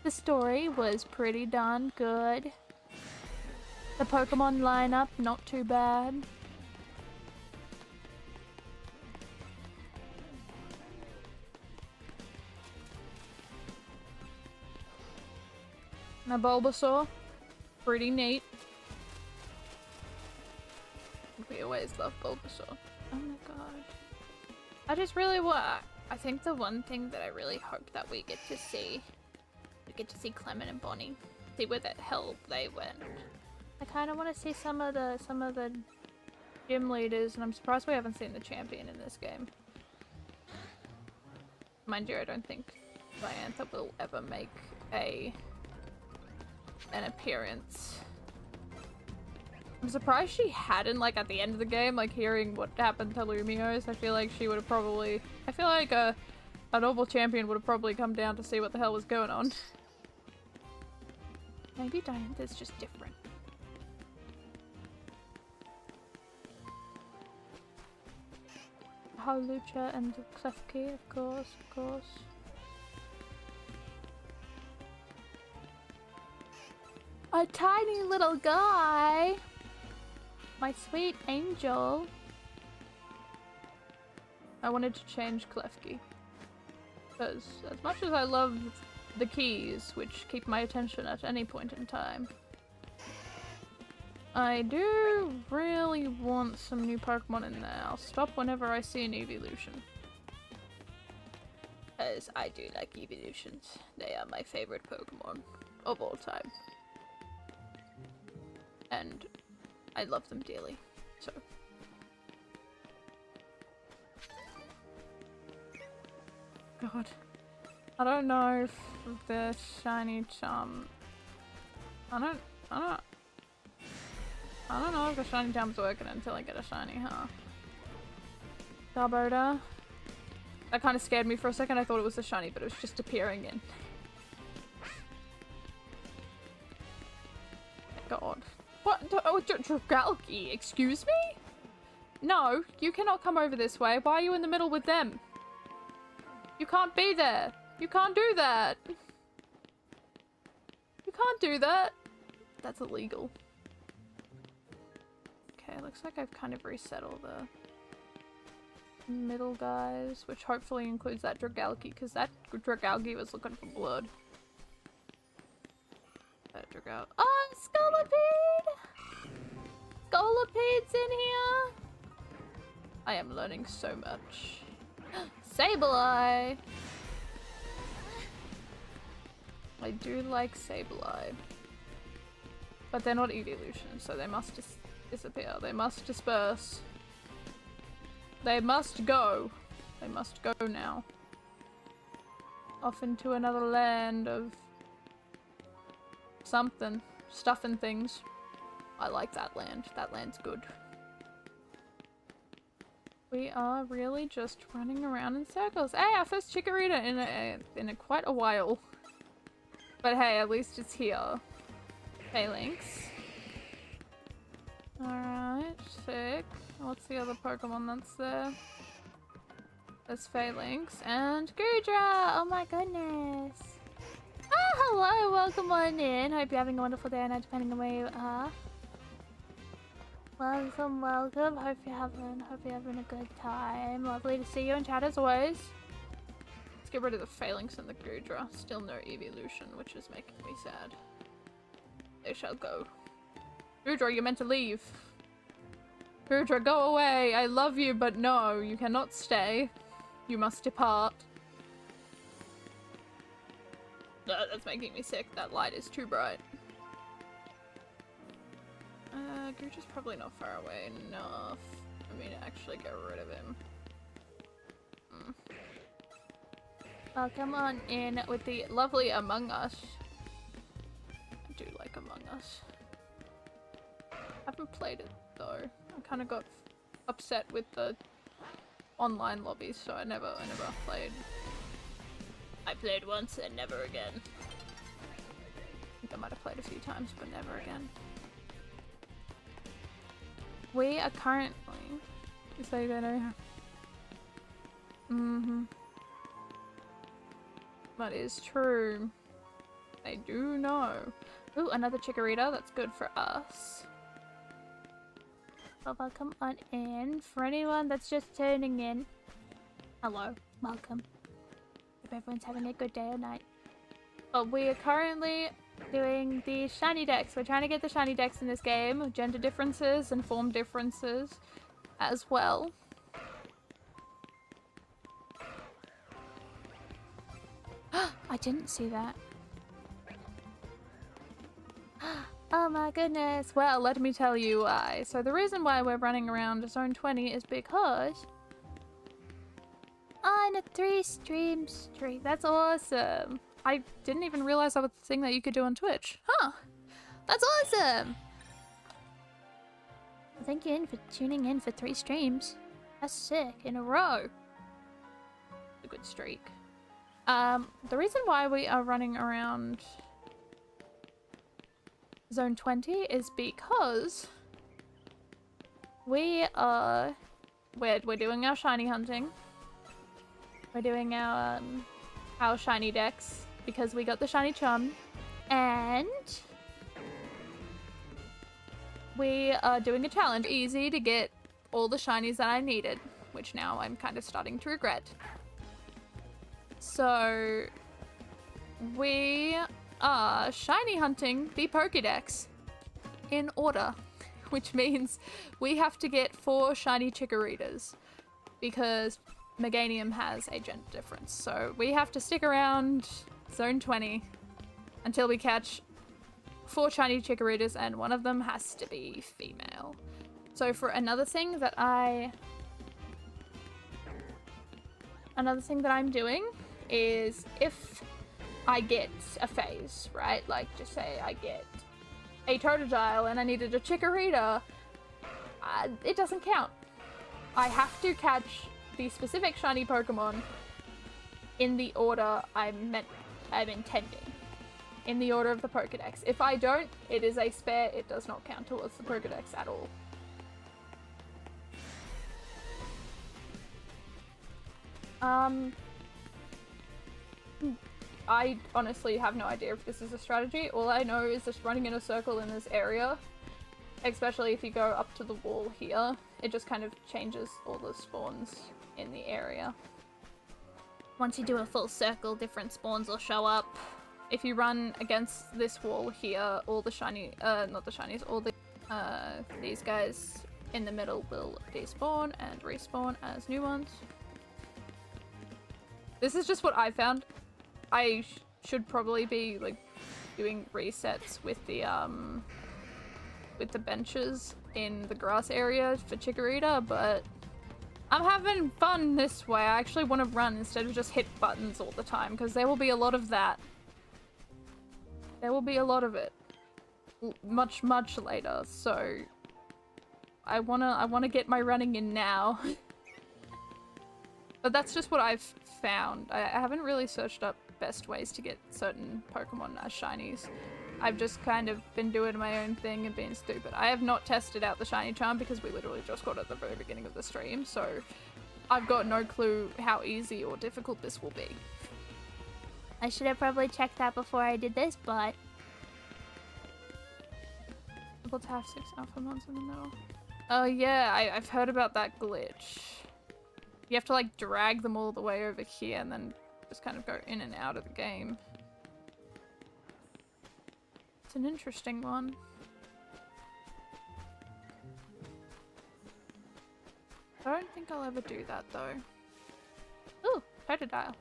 The story was pretty darn good. The Pokemon lineup, not too bad. My Bulbasaur, pretty neat. We always love Bulbasaur. Oh my god. I just really want... I think the one thing that I really hope that we get to see Clement and Bonnie. See where the hell they went. I kind of want to see some of the gym leaders, and I'm surprised we haven't seen the champion in this game. Mind you, I don't think Diantha will ever make an appearance. I'm surprised she hadn't, like, at the end of the game, like, hearing what happened to Lumiose. I feel like she would have probably... I feel like a normal champion would have probably come down to see what the hell was going on. Maybe Diantha's just different. Howlucha and Klefki, of course, of course. A tiny little guy! My sweet angel. I wanted to change Klefki. Because as much as I love the keys, which keep my attention at any point in time, I do really want some new Pokemon in there. I'll stop whenever I see an evolution. Because I do like evolutions. They are my favorite Pokemon of all time. And I love them dearly, so. God. I don't know if the shiny charm... I don't know if the shiny charm's working until I get a shiny, huh? Garbodor. That kind of scared me for a second. I thought it was the shiny, but it was just appearing in. God. What? Oh, Dragalge, excuse me? No, you cannot come over this way. Why are you in the middle with them? You can't be there. You can't do that. You can't do that. That's illegal. Okay, looks like I've kind of reset all the middle guys, which hopefully includes that Dragalge, because that Dragalge was looking for blood. That Dragalge. Oh, Scolipede! Scolipede's in here! I am learning so much. Sableye! I do like Sableye. But they're not evolutions, so they must just disappear. They must disperse. They must go. They must go now. Off into another land of something. Stuff and things. I like that land. That land's good. We are really just running around in circles. Hey, our first Chikorita in a quite a while. But hey, at least it's here. Phalanx. Alright, sick. What's the other Pokemon that's there? There's Phalanx and Goodra! Oh my goodness! Ah, hello! Welcome on in. Hope you're having a wonderful day now, depending on where you are. Welcome, welcome. Hope you're having a good time. Lovely to see you in chat as always. Let's get rid of the Phalanx and the Goodra. Still no evolution, which is making me sad. They shall go. Goodra, you're meant to leave. Goodra, go away. I love you, but no, you cannot stay. You must depart. That's making me sick. That light is too bright. Goodra's probably not far away enough for me to actually get rid of him. Well, come on in with the lovely Among Us. I do like Among Us. I haven't played it though. I kind of got upset with the online lobbies, so I never played. I played once and never again. I think I might have played a few times, but never again. We are currently... You say that That is true. They do know. Ooh, another Chikorita. That's good for us. Well, welcome on in. For anyone that's just tuning in, hello, welcome. Hope everyone's having a good day or night. But we are currently doing the shiny dex. We're trying to get the shiny dex in this game. Gender differences and form differences as well. I didn't see that. Oh my goodness. Well, let me tell you why. So the reason why we're running around Zone 20 is because on a 3-stream streak. That's awesome. I didn't even realize that was a thing that you could do on Twitch. Huh. That's awesome. Well, thank you for tuning in for 3 streams. That's sick. In a row. A good streak. The reason why we are running around Zone 20 is because we're doing our shiny hunting. We're doing our shiny dex because we got the shiny chum, and we are doing a challenge. Easy to get all the shinies that I needed, which now I'm kind of starting to regret. So we are shiny hunting the Pokedex in order, which means we have to get 4 shiny Chikoritas because Meganium has a gender difference. So we have to stick around Zone 20 until we catch 4 shiny Chikoritas, and one of them has to be female. So for another thing that I'm doing is if I get a phase, right? Like, just say I get a Totodile and I needed a Chikorita, it doesn't count. I have to catch the specific shiny Pokemon in the order I'm intending. In the order of the Pokedex. If I don't, it is a spare. It does not count towards the Pokedex at all. I honestly have no idea if this is a strategy. All I know is just running in a circle in this area, especially if you go up to the wall here, it just kind of changes all the spawns in the area. Once you do a full circle, different spawns will show up. If you run against this wall here, all the shiny, not the shinies, all the, these guys in the middle will despawn and respawn as new ones. This is just what I found. I should probably be, like, doing resets with the benches in the grass area for Chikorita, but I'm having fun this way. I actually want to run instead of just hit buttons all the time, because there will be a lot of that. There will be a lot of it. Much, much later, so I wanna get my running in now. But that's just what I've found. I haven't really searched up best ways to get certain Pokemon as shinies. I've just kind of been doing my own thing and being stupid. I have not tested out the shiny charm because we literally just got it at the very beginning of the stream, so I've got no clue how easy or difficult this will be. I should have probably checked that before I did this, but... Able to have 6 alpha mons in the middle. Oh yeah, I've heard about that glitch. You have to, like, drag them all the way over here and then just kind of go in and out of the game. It's an interesting one. I don't think I'll ever do that though. Ooh, Totodile.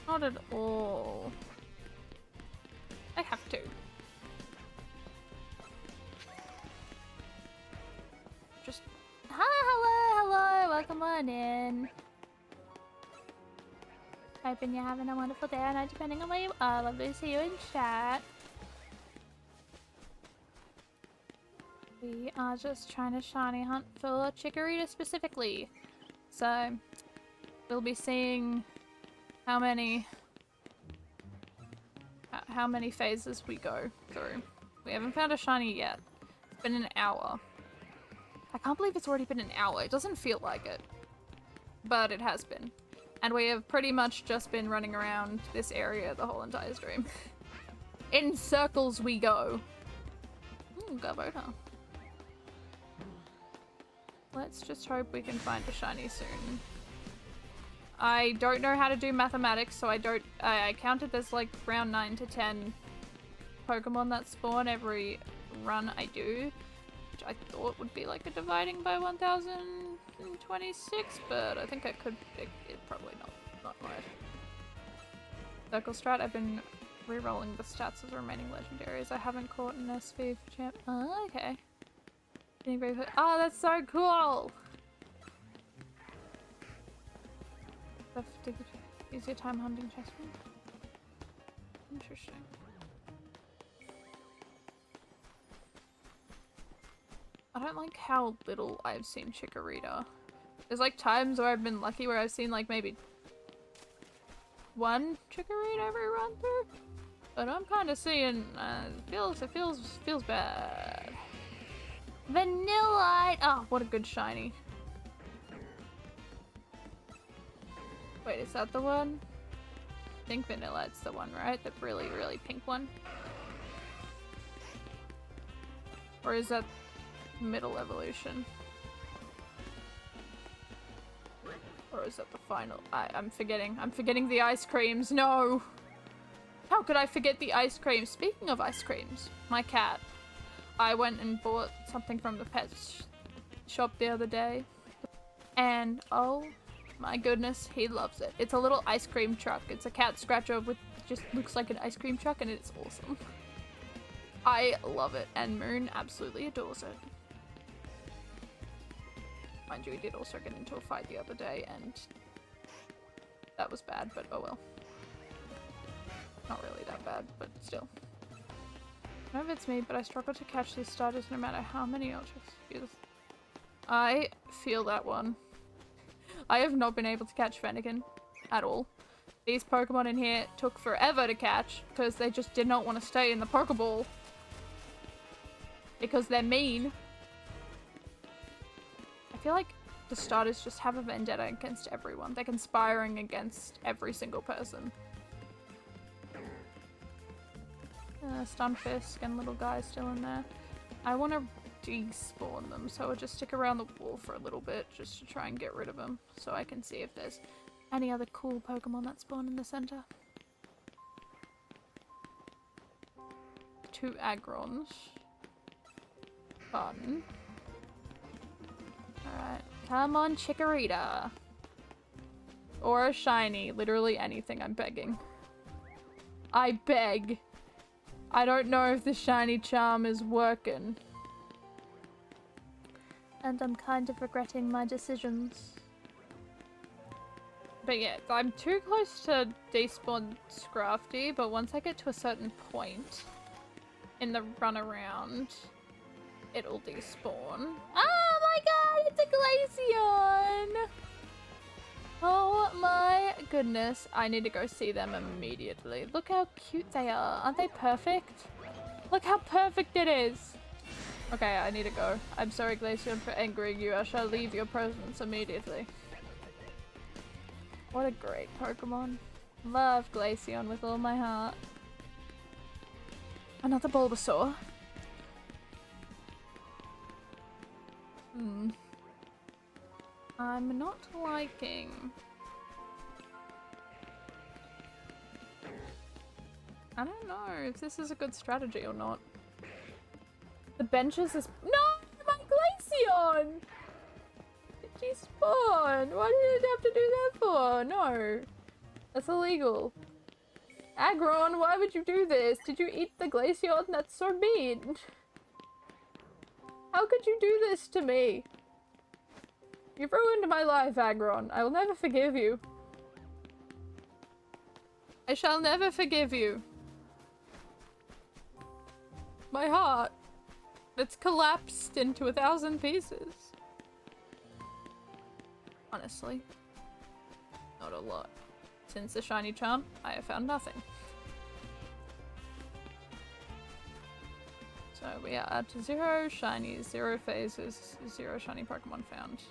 Not at all. I have to. Just... Hello, welcome on in. Hoping you're having a wonderful day or night depending on where you are. Lovely to see you in chat. We are just trying to shiny hunt for Chikorita specifically. So, we'll be seeing how many how many phases we go through. We haven't found a shiny yet. It's been an hour. I can't believe it's already been an hour. It doesn't feel like it. But it has been. And we have pretty much just been running around this area the whole entire stream. In circles we go. Ooh, Gavota. Let's just hope we can find a shiny soon. I don't know how to do mathematics, so I counted there's like around 9 to 10 Pokemon that spawn every run I do, which I thought would be like a dividing by 1026, but I think it probably not right. Circle strat, I've been re-rolling the stats of the remaining legendaries. I haven't caught an SV for champ. Oh, okay. Oh, that's so cool! Use your time hunting chessmen. Interesting. I don't like how little I've seen Chikorita. There's like times where I've been lucky where I've seen like maybe one Chikorita every run through. But I'm kind of seeing, it feels bad. Vanillite! Oh, what a good shiny. Wait, is that the one? I think Vanillite's the one, right? The really, really pink one? Or is that middle evolution? Or is that the final? I'm forgetting the ice creams. No! How could I forget the ice creams? Speaking of ice creams, my cat. I went and bought something from the pet shop the other day. And oh my goodness, he loves it. It's a little ice cream truck. It's a cat scratcher with just looks like an ice cream truck and it's awesome. I love it and Moon absolutely adores it. Mind you, we did also get into a fight the other day and that was bad, but oh well. Not really that bad, but still. I don't know if it's me, but I struggle to catch these starters no matter how many ultras use. I feel that one. I have not been able to catch Fennekin at all. These Pokemon in here took forever to catch because they just did not want to stay in the Pokeball. Because they're mean. I feel like the starters just have a vendetta against everyone. They're conspiring against every single person. Stunfisk and little guy still in there. I want to despawn them, so I'll just stick around the wall for a little bit just to try and get rid of them so I can see if there's any other cool Pokemon that spawn in the center. 2 Agrons. Fun. Alright. Come on, Chikorita. Or a shiny. Literally anything, I'm begging. I beg. I don't know if the shiny charm is working. And I'm kind of regretting my decisions. But yeah, I'm too close to despawn Scrafty, but once I get to a certain point in the runaround, it'll despawn. Oh my god, it's a Glaceon! Oh my goodness, I need to go see them immediately. Look how cute they are. Aren't they perfect? Look how perfect it is. Okay, I need to go. I'm sorry, Glaceon, for angering you. I shall leave your presence immediately. What a great Pokemon. Love Glaceon with all my heart. Another Bulbasaur. I'm not liking... I don't know if this is a good strategy or not. The benches is- No! My Glaceon! Did she spawn? Why did it have to do that for? No. That's illegal. Aggron, why would you do this? Did you eat the Glaceon? That's so mean. How could you do this to me? You've ruined my life, Aggron. I will never forgive you. I shall never forgive you. My heart. It's collapsed into 1,000 pieces. Honestly. Not a lot. Since the shiny charm, I have found nothing. So we are at 0 shinies, 0 phases, 0 shiny Pokemon found.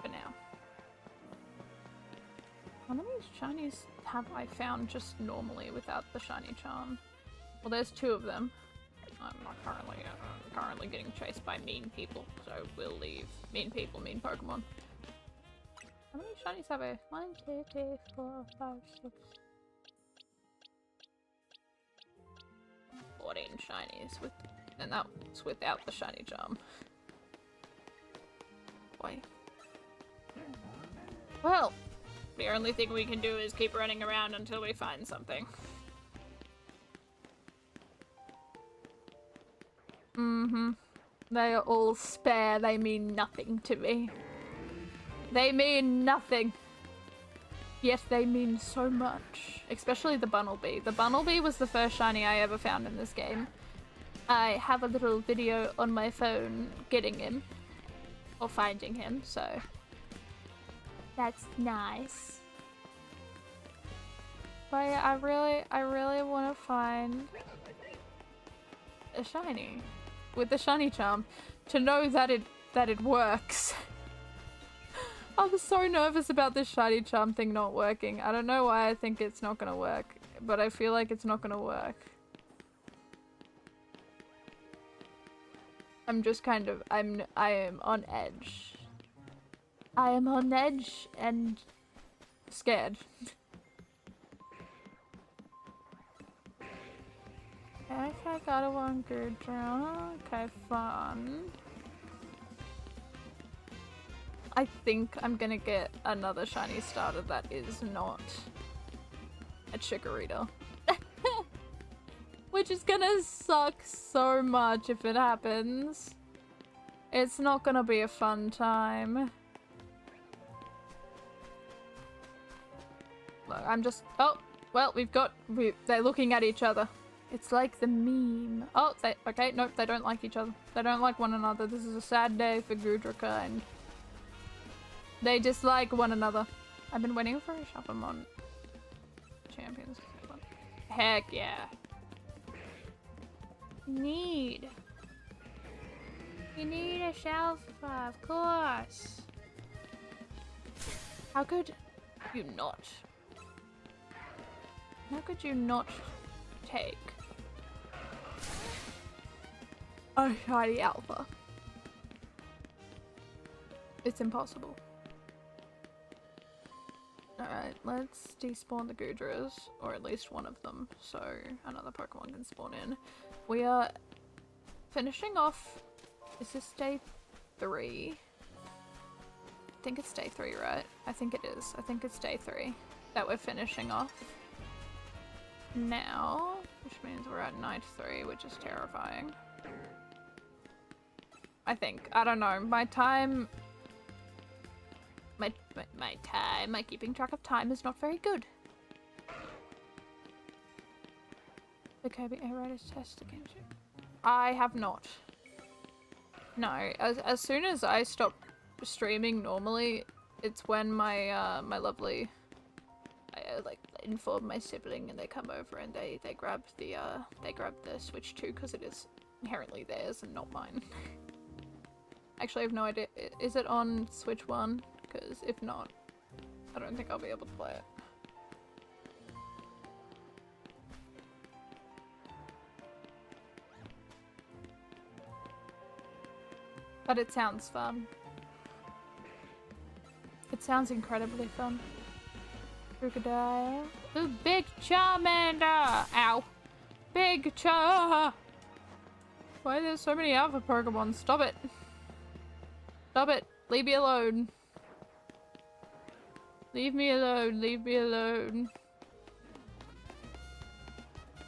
For now. How many shinies have I found just normally without the shiny charm? Well, there's 2 of them. I'm not currently getting chased by mean people, so we'll leave. Mean people, mean Pokemon. How many shinies have I? 1, 2, 3, 4, 5, 6. 14 shinies with, and that's without the shiny charm. Boy. Well, the only thing we can do is keep running around until we find something. They are all spare. They mean nothing to me. They mean nothing. Yet they mean so much. Especially the Bunnelby. The Bunnelby was the first shiny I ever found in this game. I have a little video on my phone getting him. Or finding him, so... That's nice. But yeah, I really want to find... a shiny. With the shiny charm. To know that it works. I'm so nervous about this shiny charm thing not working. I don't know why I think it's not gonna work, but I feel like it's not gonna work. I'm just kind of, I am on edge. I am on edge and scared. Okay, got a one good draw. Okay, fun. I think I'm gonna get another shiny starter that is not a Chikorita. Which is gonna suck so much if it happens. It's not gonna be a fun time. Look, I'm just... Oh, well, they're looking at each other. It's like the meme. Oh, okay, nope, they don't like each other. They don't like one another. This is a sad day for Gudra kind. They dislike one another. I've been waiting for a Shufflemon champions. Heck yeah. You need a Shelfa, of course. How could you not? How could you not take a shiny alpha? It's impossible. Alright, let's despawn the Gudras, or at least one of them, so another Pokemon can spawn in. We are finishing off... Is this day 3? I think it's day 3, right? I think it is. I think it's day 3 that we're finishing off now, which means we're at night 3, which is terrifying. I think. I don't know. My time... My keeping track of time is not very good. The Kirby Air Riders test against you. I have not. No, as soon as I stop streaming normally, it's when my my lovely, I like inform my sibling and they come over and they grab the Switch 2 because it is inherently theirs and not mine. Actually, I have no idea. Is it on Switch 1? Because if not, I don't think I'll be able to play it. But it sounds fun. It sounds incredibly fun. Crocodile. Ooh, big Charmander! Ow! Big Char! Why are there so many alpha Pokemon? Stop it! Stop it! Leave me alone! Leave me alone, leave me alone.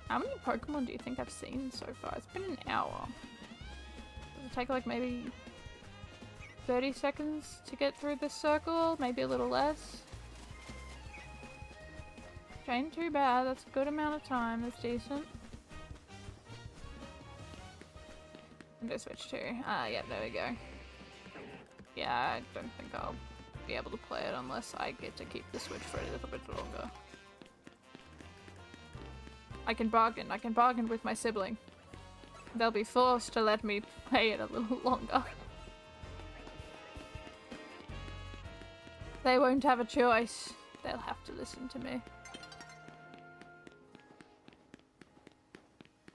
How many Pokemon do you think I've seen so far? It's been an hour. Does it take like maybe 30 seconds to get through this circle? Maybe a little less? Which ain't too bad, that's a good amount of time, that's decent. I'm gonna switch to. Yeah, there we go. Yeah, I don't think I'll be able to play it unless I get to keep the Switch for a little bit longer. I can bargain with my sibling. they'll be forced to let me play it a little longer. They won't have a choice. They'll have to listen to me.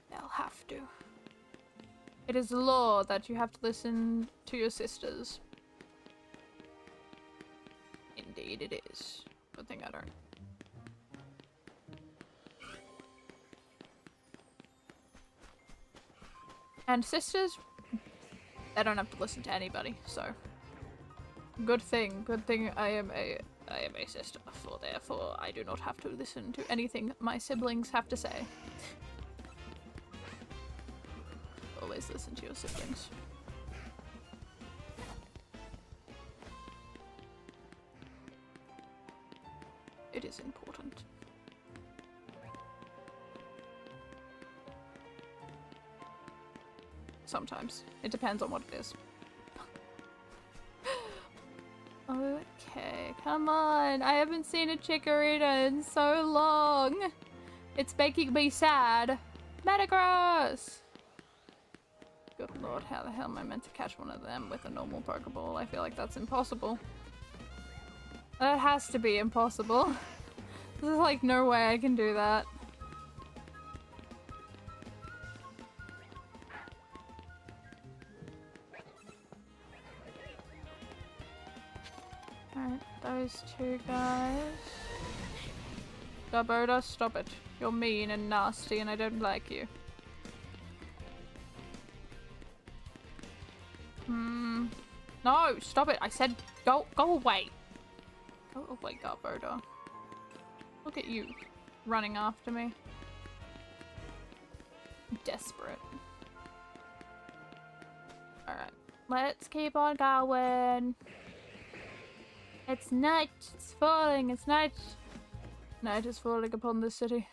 They'll have to. It is law that you have to listen to your sisters. Indeed it is. Good thing I don't. And sisters, they don't have to listen to anybody, so good thing I am a sister, for therefore I do not have to listen to anything my siblings have to say. Always listen to your siblings. It is important. Sometimes. It depends on what it is. Okay, come on. I haven't seen a Chikorita in so long. It's making me sad. Metagross! Good lord, how the hell am I meant to catch one of them with a normal Pokeball? I feel like that's impossible. That has to be impossible. There's like no way I can do that. Alright, those two guys. Gaboda, stop it. You're mean and nasty and I don't like you. No, stop it. I said go away. Go away, Gaboda. Look at you running after me. Desperate. Alright, let's keep on going. It's night. It's falling. It's night. Night is falling upon this city.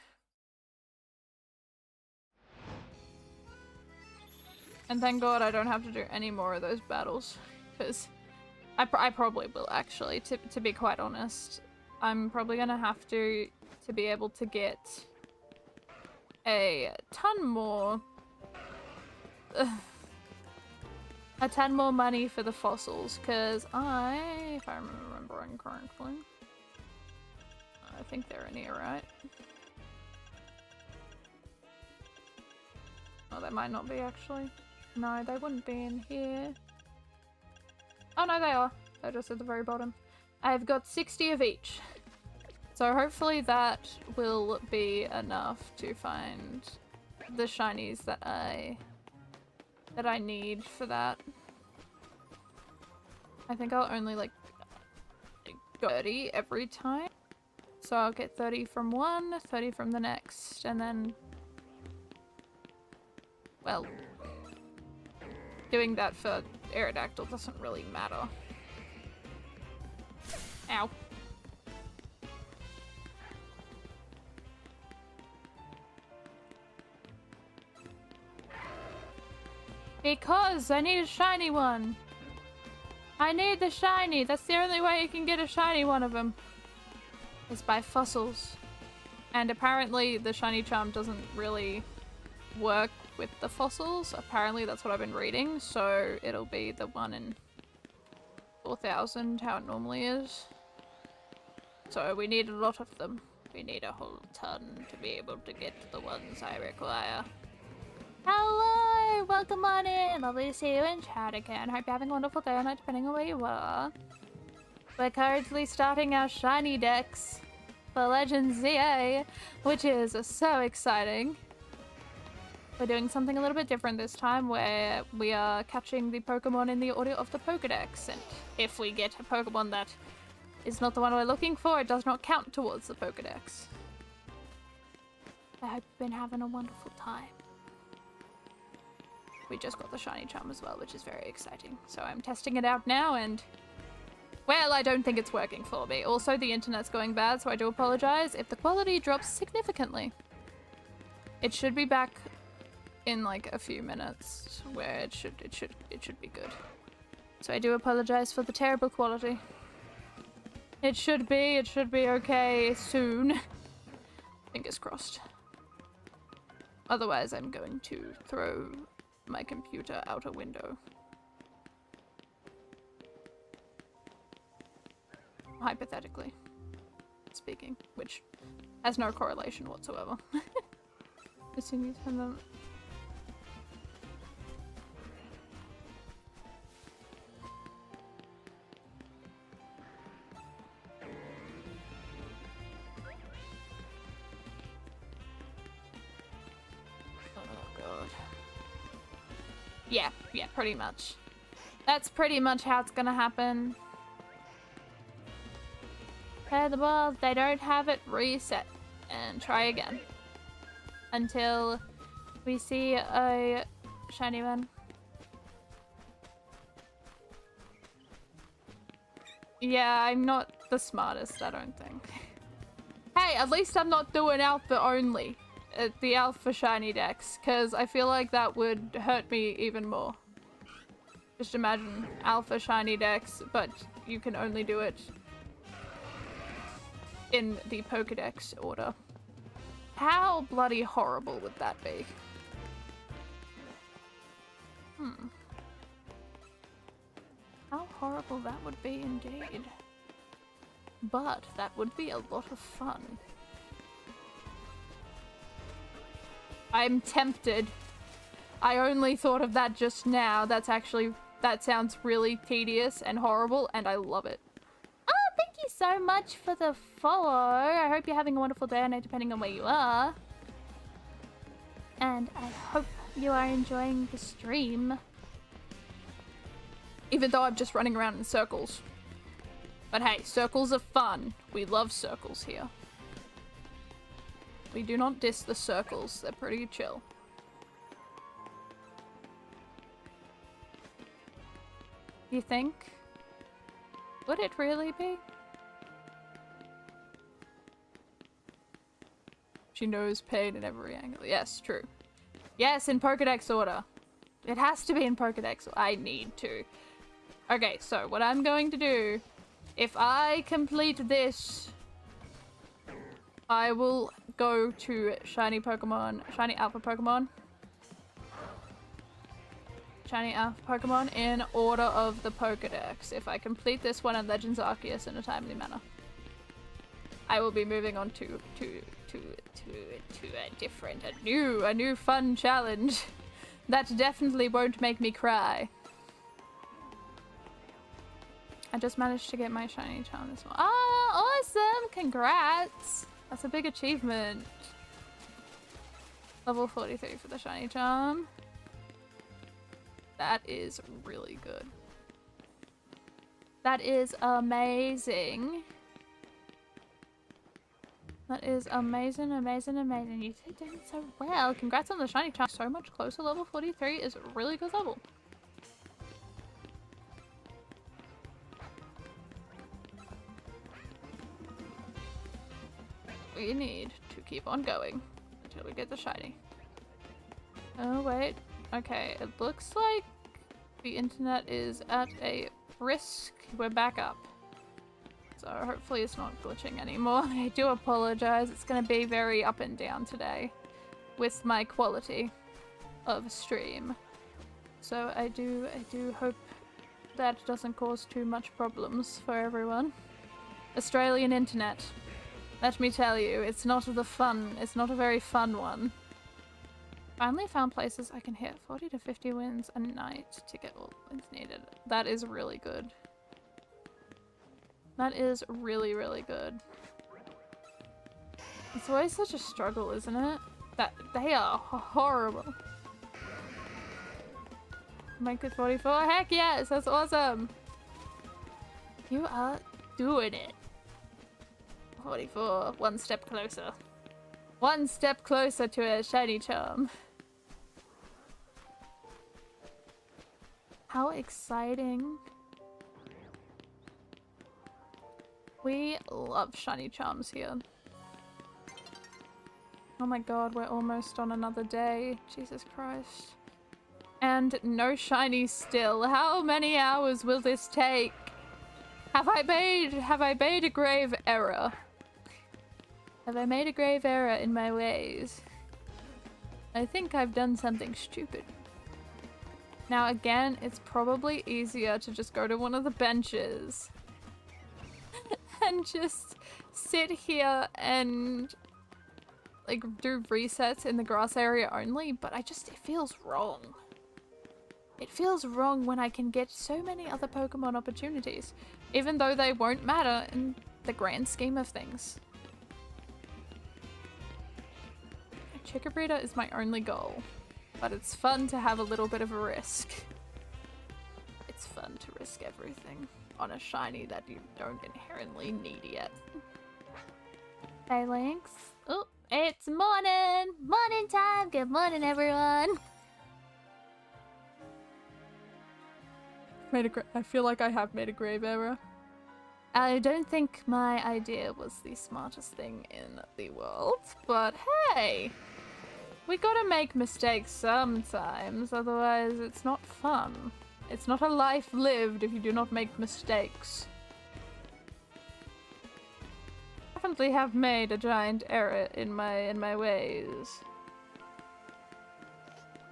And thank God I don't have to do any more of those battles. Because I probably will, actually, to be quite honest. I'm probably gonna have to be able to get a ton more... a ton more money for the fossils, because if I'm remembering correctly, I think they're in here, right? Oh, they might not be, actually. No, they wouldn't be in here. Oh no, they are. They're just at the very bottom. I've got 60 of each. So hopefully that will be enough to find the shinies that I need for that. I think I'll only like go 30 every time. So I'll get 30 from one, 30 from the next, and then, well, doing that for Aerodactyl doesn't really matter. Ow. Because I need a shiny one. I need the shiny. That's the only way you can get a shiny one of them. Is by fossils. And apparently the shiny charm doesn't really work with the fossils. Apparently that's what I've been reading. So it'll be the 1 in 4,000 how it normally is. So we need a lot of them. We need a whole ton to be able to get to the ones I require. Hello! Welcome on in! Lovely to see you in chat again. Hope you're having a wonderful day or night depending on where you are. We're currently starting our shiny decks for Legends ZA, which is so exciting. We're doing something a little bit different this time where we are catching the Pokemon in the order of the Pokedex, and if we get a Pokemon that is not the one we're looking for, it does not count towards the Pokedex. I hope you've been having a wonderful time. We just got the shiny charm as well, which is very exciting. So I'm testing it out now and, well, I don't think it's working for me. Also, the internet's going bad, so I do apologize if the quality drops significantly. It should be back in like a few minutes where it should be good. So I do apologize for the terrible quality. It should be okay soon. Fingers crossed. Otherwise, I'm going to throw my computer out a window. Hypothetically speaking, which has no correlation whatsoever. As soon as you turn them... Yeah, pretty much. That's pretty much how it's gonna happen. Prepare the ball, if they don't have it, reset. And try again. Until we see a shiny one. Yeah, I'm not the smartest, I don't think. Hey, at least I'm not doing alpha only. The alpha shiny dex, because I feel like that would hurt me even more. Just imagine alpha shiny dex, but you can only do it in the Pokedex order. How bloody horrible would that be? How horrible that would be indeed. But that would be a lot of fun. I'm tempted. I only thought of that just now. That sounds really tedious and horrible, and I love it. Oh, thank you so much for the follow. I hope you're having a wonderful day or night, depending on where you are. And I hope you are enjoying the stream. Even though I'm just running around in circles. But hey, circles are fun. We love circles here. We do not diss the circles, they're pretty chill. You think? Would it really be? She knows pain in every angle. Yes, true. Yes, in Pokedex order. It has to be in Pokedex. I need to. Okay, so what I'm going to do, if I complete this, I will go to shiny Pokemon, shiny alpha Pokemon. Shiny alpha Pokemon in order of the Pokedex. If I complete this one in Legends Arceus in a timely manner, I will be moving on to a different, a new fun challenge that definitely won't make me cry. I just managed to get my shiny charm this one. Oh, awesome! Congrats! That's a big achievement. Level 43 for the shiny charm. That is really good. That is amazing. That is amazing, amazing, amazing. You did it so well. Congrats on the shiny charm. So much closer. Level 43 is a really good level. We need to keep on going until we get the shiny. Oh, wait. Okay, it looks like the internet is at a risk. We're back up. So hopefully it's not glitching anymore. I do apologize. It's going to be very up and down today with my quality of stream. So I do hope that doesn't cause too much problems for everyone. Australian internet. Let me tell you, it's not a very fun one. Finally found places I can hit 40 to 50 wins a night to get all the wins needed. That is really good. That is really, really good. It's always such a struggle, isn't it? That they are horrible. Make it 44? Heck yes, that's awesome! You are doing it. 44, one step closer. One step closer to a shiny charm. How exciting. We love shiny charms here. Oh my god, we're almost on another day. Jesus Christ. And no shinies still. How many hours will this take? Have I made a grave error? Have I made a grave error in my ways? I think I've done something stupid. Now again, it's probably easier to just go to one of the benches and just sit here and like do resets in the grass area only, but it feels wrong. It feels wrong when I can get so many other Pokemon opportunities, even though they won't matter in the grand scheme of things. Chica breeder is my only goal, but it's fun to have a little bit of a risk. It's fun to risk everything on a shiny that you don't inherently need yet. Hey, Lynx. Oh, it's morning! Morning time! Good morning, everyone! I feel like I have made a grave error. I don't think my idea was the smartest thing in the world, but hey! We gotta make mistakes sometimes, otherwise it's not fun. It's not a life lived if you do not make mistakes. I definitely have made a giant error in my ways.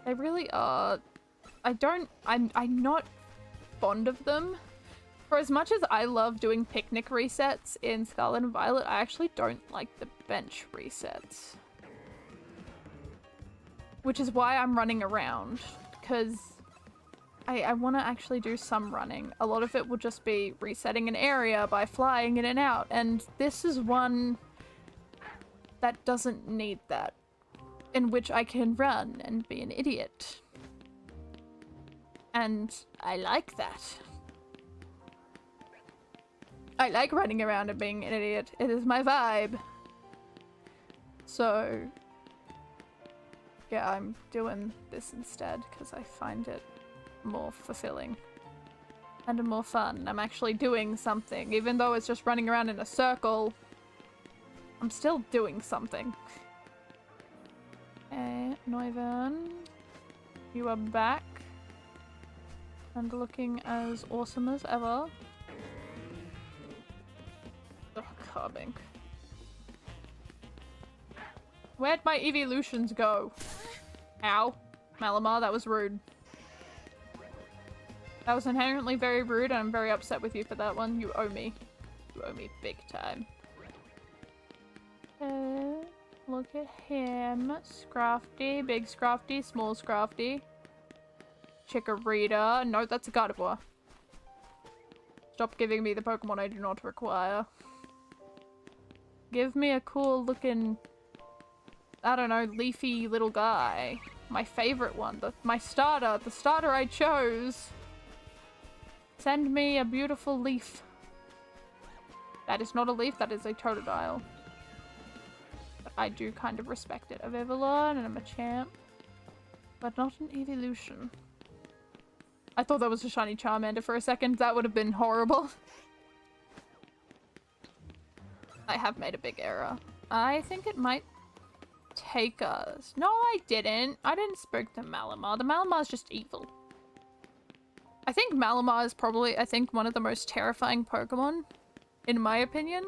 They really are. I'm not fond of them. For as much as I love doing picnic resets in Scarlet and Violet, I actually don't like the bench resets. Which is why I'm running around, because I want to actually do some running. A lot of it will just be resetting an area by flying in and out, and this is one that doesn't need that, in which I can run and be an idiot. And I like that. I like running around and being an idiot. It is my vibe. So yeah, I'm doing this instead because I find it more fulfilling and more fun. I'm actually doing something. Even though it's just running around in a circle, I'm still doing something. Noivern, you are back and looking as awesome as ever. Ugh, Carbink. Where'd my evolutions go? Ow. Malamar, that was rude. That was inherently very rude, and I'm very upset with you for that one. You owe me. You owe me big time. Look at him. Scrafty, big Scrafty, small Scrafty. Chikorita. No, that's a Gardevoir. Stop giving me the Pokemon I do not require. Give me a cool looking, I don't know, leafy little guy. My favorite one. My starter. The starter I chose. Send me a beautiful leaf. That is not a leaf, that is a Totodile. But I do kind of respect it. A Vivillon and a Machamp. But not an evolution. I thought that was a shiny Charmander for a second. That would have been horrible. I have made a big error. I think it might take us. No, I didn't. I didn't spook the Malamar. The Malamar is just evil. I think Malamar is probably, one of the most terrifying Pokemon, in my opinion.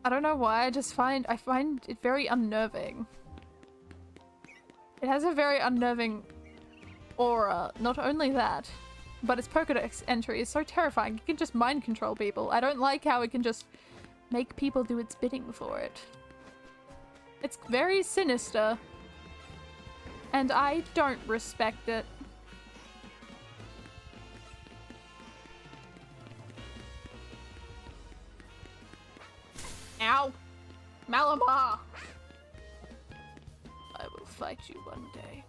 I don't know why, I find it very unnerving. It has a very unnerving aura. Not only that, but its Pokedex entry is so terrifying. You can just mind control people. I don't like how it can just make people do its bidding for it. It's very sinister. And I don't respect it. Ow! Malamar! I will fight you one day,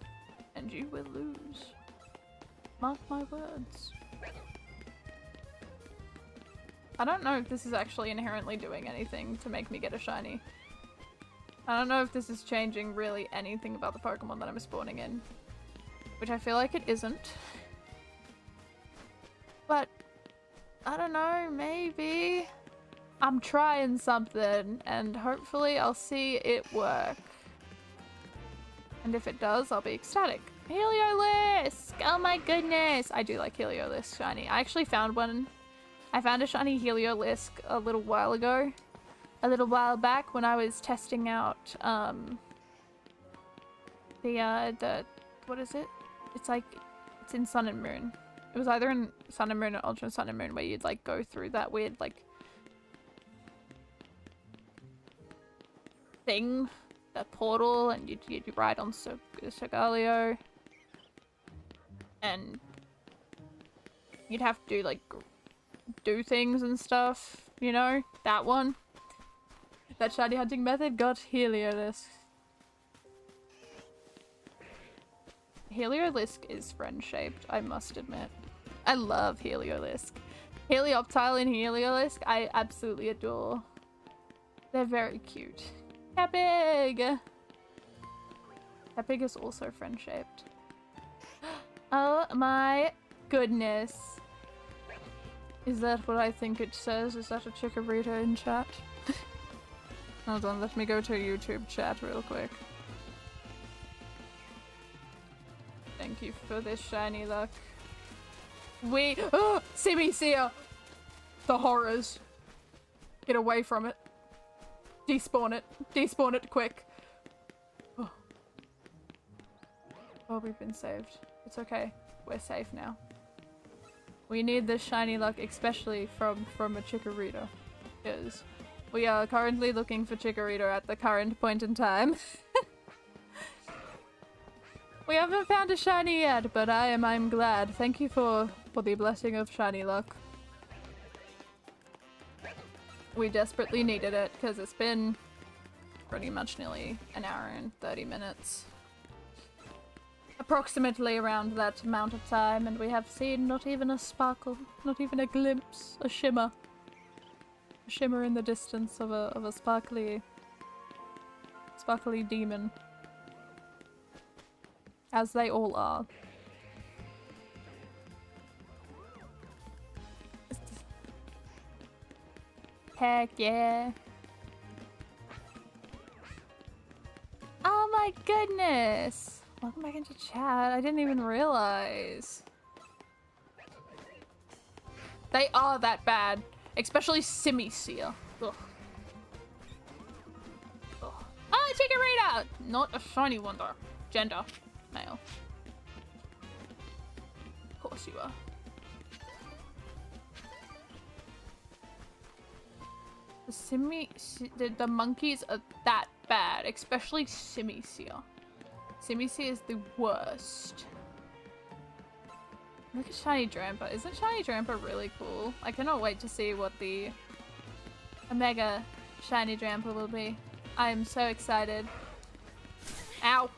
and you will lose. Mark my words. I don't know if this is actually inherently doing anything to make me get a shiny. I don't know if this is changing really anything about the Pokemon that I'm spawning in. Which I feel like it isn't. But, I don't know, maybe. I'm trying something, and hopefully I'll see it work. And if it does, I'll be ecstatic. Heliolisk! Oh my goodness! I do like Heliolisk shiny. I actually found one. I found a shiny Heliolisk a little while ago. A little while back when I was testing out the what is it? It's like, it's in Sun and Moon. It was either in Sun and Moon or Ultra Sun and Moon where you'd like go through that weird like thing, that portal, and you'd ride on Sergalio, and you'd have to like do things and stuff, you know? That one. That shiny hunting method got Heliolisk. Heliolisk is friend-shaped, I must admit. I love Heliolisk. Helioptile and Heliolisk, I absolutely adore. They're very cute. Capig! Capig is also friend-shaped. Oh my goodness. Is that what I think it says? Is that a Chikorita in chat? Hold on, let me go to YouTube chat real quick. Thank you for this shiny luck. Oh! Simisear! The horrors. Get away from it. Despawn it. Despawn it quick. Oh. Oh, we've been saved. It's okay. We're safe now. We need this shiny luck, especially from a Chikorita. Because we are currently looking for Chikorita at the current point in time. We haven't found a shiny yet, but I'm glad. Thank you for the blessing of shiny luck. We desperately needed it, because it's been pretty much nearly an hour and 30 minutes. Approximately around that amount of time, and we have seen not even a sparkle, not even a glimpse, a shimmer. A shimmer in the distance of a sparkly demon. As they all are. Heck yeah. Oh my goodness! Welcome back into chat. I didn't even realize. They are that bad. Especially Simisear. Ugh. Ugh. Ah, Chikorita! Not a shiny one though. Gender. Male. Of course you are. The monkeys are that bad, especially Simisear. Simisear is the worst. Look at Shiny Drampa. Isn't Shiny Drampa really cool? I cannot wait to see what the Omega Shiny Drampa will be. I am so excited. Ow.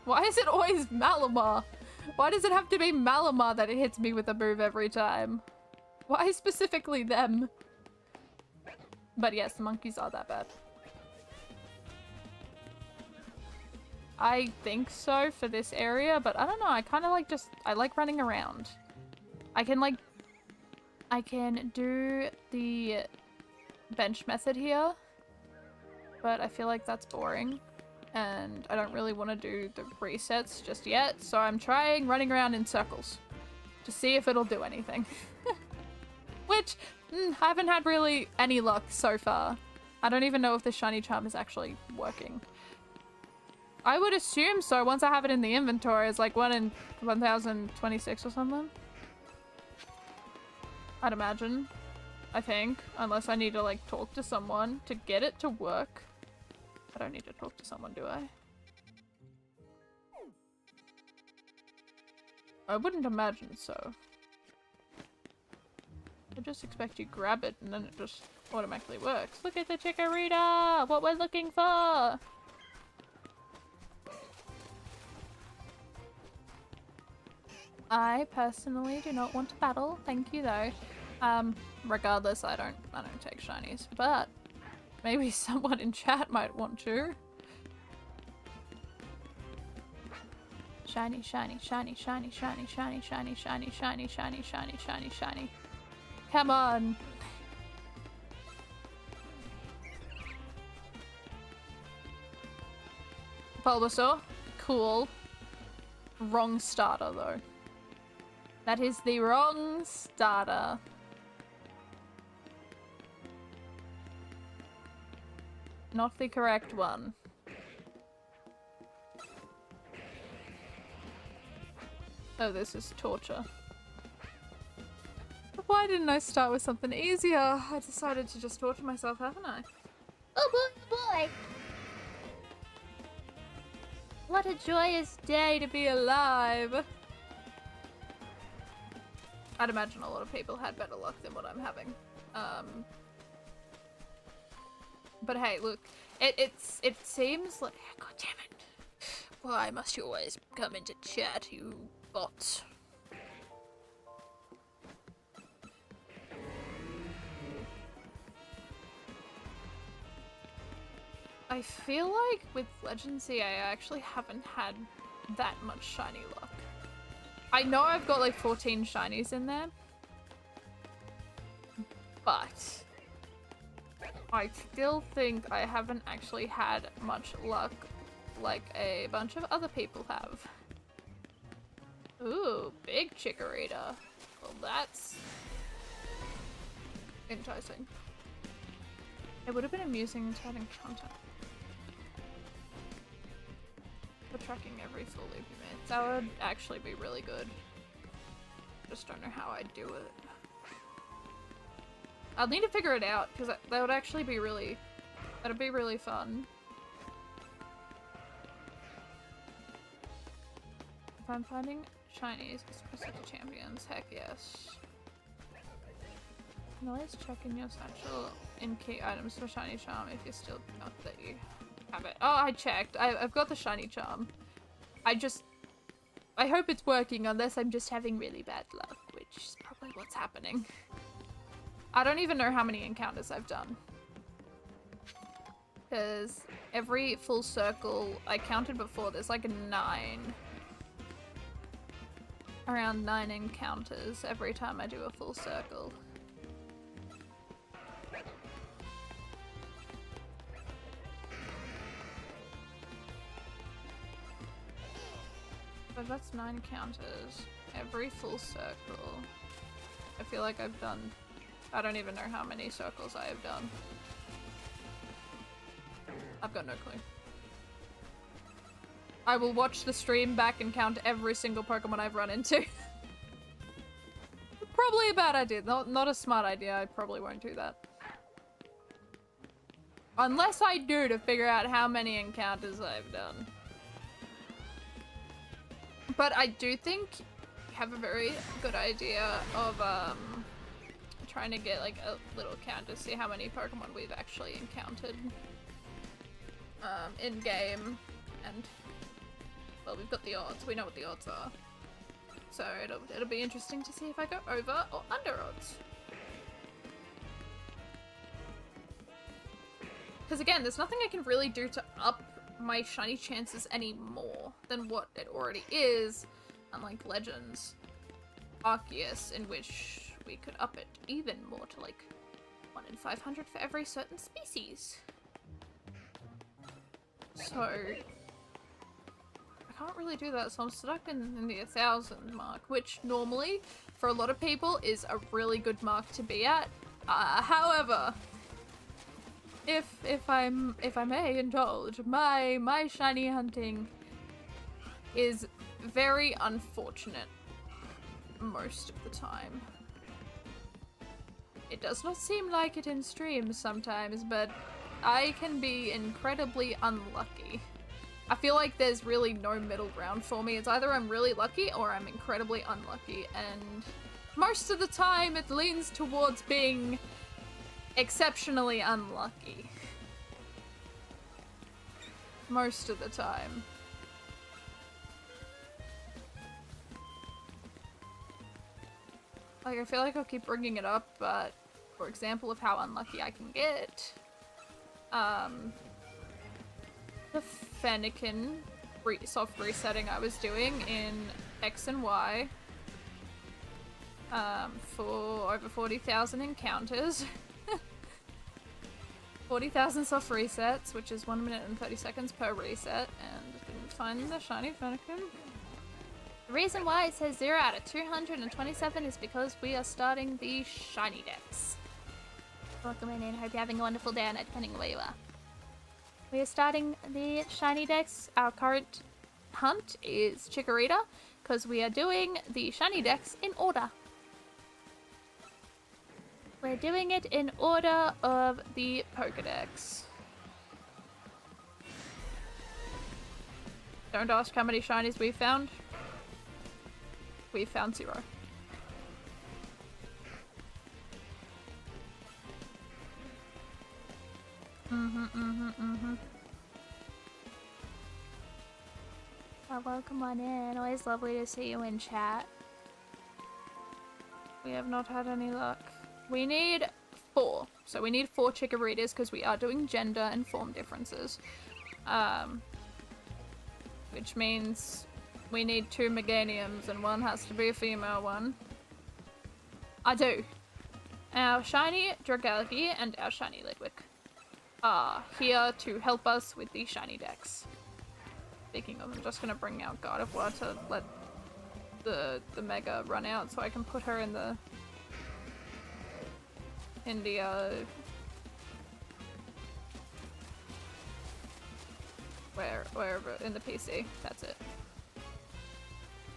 Why is it always Malamar? Why does it have to be Malamar that it hits me with a move every time? Why specifically them? But yes, the monkeys are that bad. I think so for this area, but I don't know. I kind of like I like running around. I can do the bench method here, but I feel like that's boring. And I don't really want to do the resets just yet, so I'm trying running around in circles to see if it'll do anything. Which, I haven't had really any luck so far. I don't even know if the shiny charm is actually working. I would assume so once I have it in the inventory. It's like 1 in 1026 or something. I'd imagine. I think. Unless I need to like talk to someone to get it to work. I don't need to talk to someone, do I? I wouldn't imagine so. I just expect you grab it and then it just automatically works. Look at the Chikorita! What we're looking for! I personally do not want to battle. Thank you though. Regardless, I don't take shinies, but maybe someone in chat might want to. Shiny, shiny, shiny, shiny, shiny, shiny, shiny, shiny, shiny, shiny, shiny, shiny, shiny. Come on. Bulbasaur. Cool. Wrong starter though. That is the wrong starter. Not the correct one. Oh, this is torture. Why didn't I start with something easier? I decided to just torture myself, haven't I? Oh boy, oh boy. What a joyous day to be alive. I'd imagine a lot of people had better luck than what I'm having. But hey, look, it seems like, god damn it. Why must you always come into chat, you bots? I feel like with Legacy, I actually haven't had that much shiny luck. I know I've got like 14 shinies in there, but I still think I haven't actually had much luck like a bunch of other people have. Ooh, big Chikorita. Well, that's enticing. It would have been amusing to have encounter. For tracking every full loop you made. That would actually be really good. Just don't know how I'd do it. I'll need to figure it out, because that would actually be really... That'd be really fun. If I'm finding shinies, especially to champions, heck yes. You can always check in your satchel in key items for shiny charm if you're still not that you have it. Oh, I checked. I've got the shiny charm. I hope it's working unless I'm just having really bad luck, which is probably what's happening. I don't even know how many encounters I've done. Because every full circle, I counted before, there's like 9. Around 9 encounters every time I do a full circle. But that's 9 encounters every full circle. I feel like I've done... I don't even know how many circles I have done. I've got no clue. I will watch the stream back and count every single Pokemon I've run into. Probably a bad idea. Not a smart idea. I probably won't do that. Unless I do to figure out how many encounters I've done. But I do think you have a very good idea of trying to get like a little count to see how many Pokemon we've actually encountered in game, and well, we've got the odds. We know what the odds are, so it'll be interesting to see if I go over or under odds. Because again, there's nothing I can really do to up my shiny chances any more than what it already is, unlike Legends Arceus, in which we could up it even more to like 1 in 500 for every certain species. So I can't really do that, so I'm stuck in the 1,000 mark, which normally for a lot of people is a really good mark to be at. However, if I may indulge, my shiny hunting is very unfortunate most of the time. It does not seem like it in streams sometimes, but I can be incredibly unlucky. I feel like there's really no middle ground for me. It's either I'm really lucky or I'm incredibly unlucky, and most of the time it leans towards being exceptionally unlucky. Most of the time. Like, I feel like I'll keep bringing it up, but for example of how unlucky I can get, the Fennekin soft resetting I was doing in X and Y, for over 40,000 encounters. 40,000 soft resets, which is 1 minute and 30 seconds per reset, and didn't find the shiny Fennekin. The reason why it says 0 out of 227 is because we are starting the shiny decks. Welcome in and hope you're having a wonderful day or night, depending on where you are. We are starting the shiny decks. Our current hunt is Chikorita, because we are doing the shiny dex in order. We're doing it in order of the Pokedex. Don't ask how many shinies we've found. We've found 0. Oh, welcome on in. Always lovely to see you in chat. We have not had any luck. We need 4. So we need 4 Chikorritas because we are doing gender and form differences. Which means we need 2 Meganiums and one has to be a female one. I do. Our shiny Dragalge and our shiny Lidwick are here to help us with the shiny dex. Speaking of, I'm just gonna bring out God of War to let the Mega run out so I can put her in the wherever in the PC. That's it.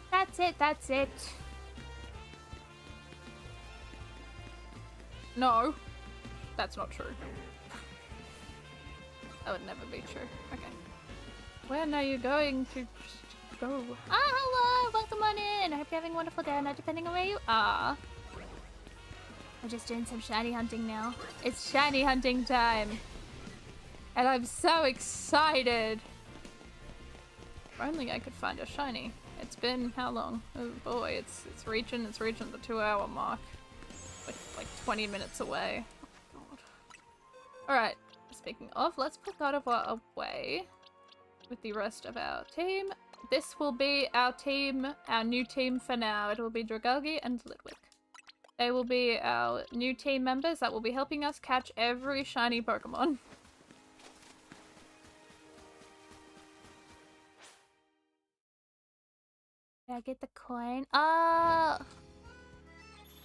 That's it, that's it. No, that's not true. That would never be true. Okay. When are you going to just go? Ah, hello! Welcome on in! I hope you're having a wonderful day, not depending on where you are. We're just doing some shiny hunting now. It's shiny hunting time. And I'm so excited. If only I could find a shiny. It's been how long? Oh boy, it's reaching the 2-hour mark. Like 20 minutes away. Oh god. Alright, speaking of, let's put God of War away with the rest of our team. This will be our team, our new team for now. It will be Dragalge and Lidwick. They will be our new team members that will be helping us catch every shiny Pokemon. Did I get the coin? Oh!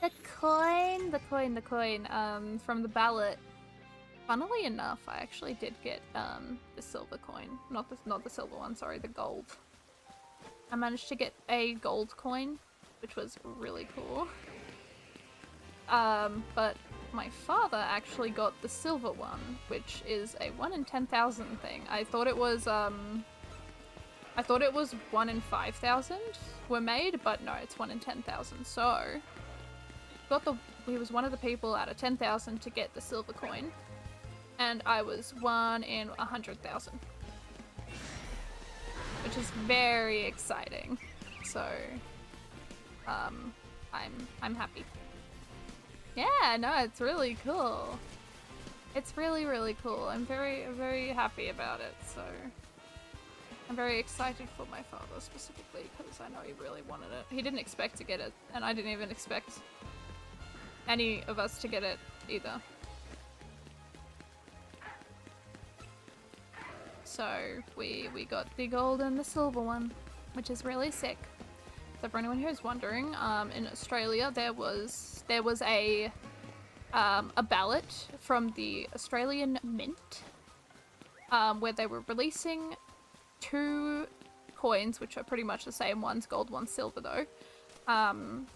The coin! The coin, from the ballot. Funnily enough, I actually did get, the silver coin. Not the silver one, sorry, the gold. I managed to get a gold coin, which was really cool. But my father actually got the silver one, which is a 1 in 10,000 thing. I thought it was 1 in 5,000 were made, but no, it's 1 in 10,000. So, he was one of the people out of 10,000 to get the silver coin, and I was 1 in 100,000, which is very exciting. So, I'm happy. Yeah, no, it's really cool. It's really, really cool. I'm very, very happy about it, so I'm very excited for my father specifically because I know he really wanted it. He didn't expect to get it, and I didn't even expect any of us to get it either. So we got the gold and the silver one, which is really sick. So for anyone who's wondering, in Australia there was a ballot from the Australian Mint, where they were releasing 2 coins, which are pretty much the same, one's gold, one's silver though,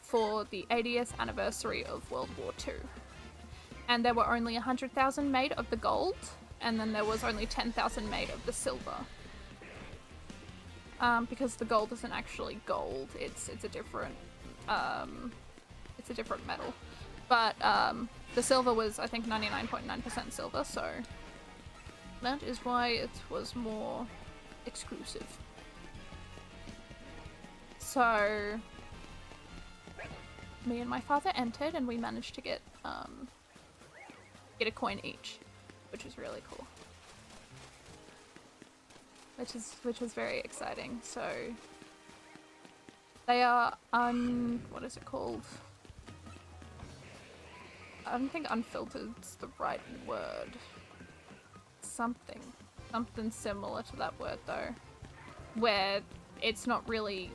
for the 80th anniversary of World War II. And there were only 100,000 made of the gold, and then there was only 10,000 made of the silver. Because the gold isn't actually gold, it's a different metal. But the silver was, I think, 99.9% silver, so that is why it was more exclusive. So me and my father entered, and we managed to get a coin each, which was really cool. Which was very exciting. So they are what is it called? I don't think unfiltered's the right word. Something similar to that word though, where it's not really,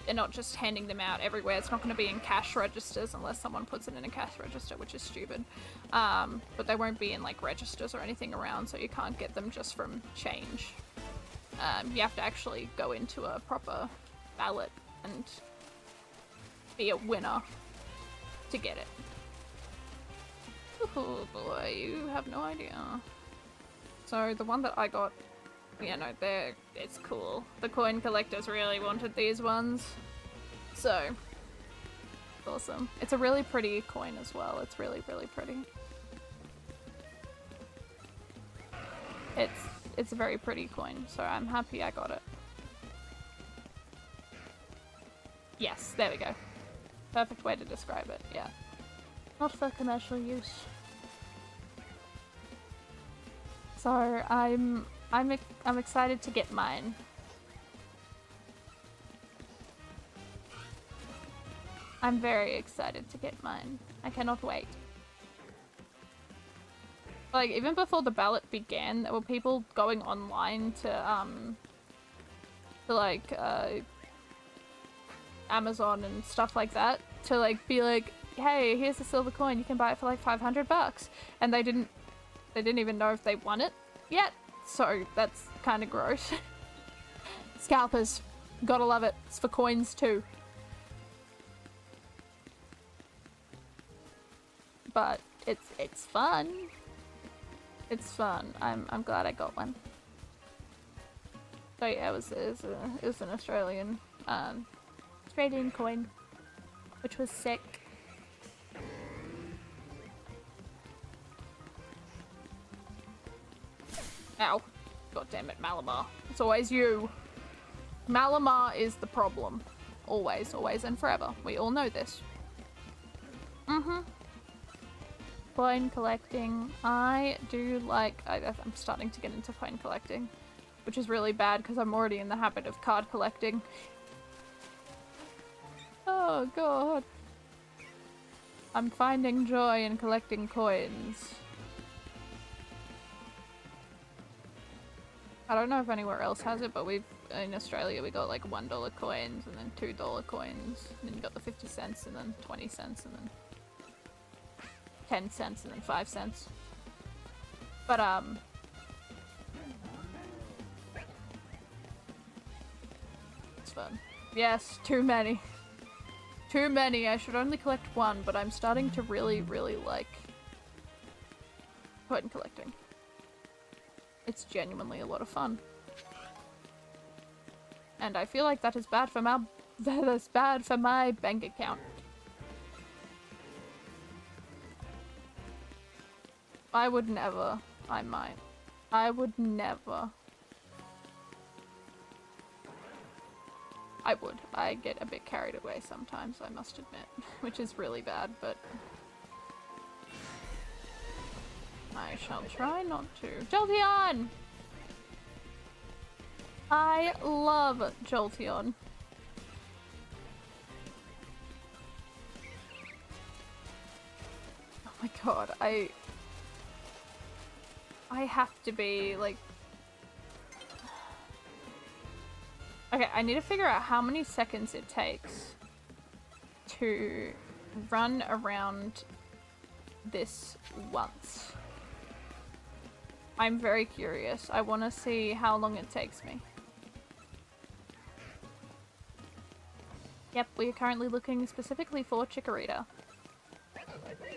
they're not just handing them out everywhere. It's not going to be in cash registers unless someone puts it in a cash register, which is stupid. But they won't be in like registers or anything around, so you can't get them just from change. You have to actually go into a proper ballot and be a winner to get it. Oh boy, you have no idea. So the one that I got, yeah, no, it's cool. The coin collectors really wanted these ones. So, awesome. It's a really pretty coin as well. It's really, really pretty. It's a very pretty coin, so I'm happy I got it. Yes, there we go. Perfect way to describe it, yeah. Not for commercial use. So I'm excited to get mine. I'm very excited to get mine. I cannot wait. Like, even before the ballot began, there were people going online to like, Amazon and stuff like that to, like, be like, hey, here's a silver coin, you can buy it for, like, $500. And they didn't even know if they won it yet, so that's kind of gross. Scalpers. Gotta love it. It's for coins, too. But it's fun. It's fun. I'm glad I got one. So yeah, it was an Australian coin, which was sick. Ow. God damn it, Malamar. It's always you. Malamar is the problem. Always, always, and forever. We all know this. Mm-hmm. Coin collecting. I do like... I'm starting to get into coin collecting, which is really bad because I'm already in the habit of card collecting. Oh god. I'm finding joy in collecting coins. I don't know if anywhere else has it, but in Australia we got like $1 coins and then $2 coins, and then you got the 50 cents and then 20 cents and then 10 cents and then 5 cents. But it's fun. Yes, too many. Too many. I should only collect one, but I'm starting to really, really like coin collecting. It's genuinely a lot of fun. And I feel like that is bad for that's bad for my bank account. I would never. I might. I would never. I would. I get a bit carried away sometimes, I must admit. Which is really bad, but... I shall try not to. Jolteon! I love Jolteon. Oh my god, I have to be, like... Okay, I need to figure out how many seconds it takes to run around this once. I'm very curious. I want to see how long it takes me. Yep, we are currently looking specifically for Chikorita.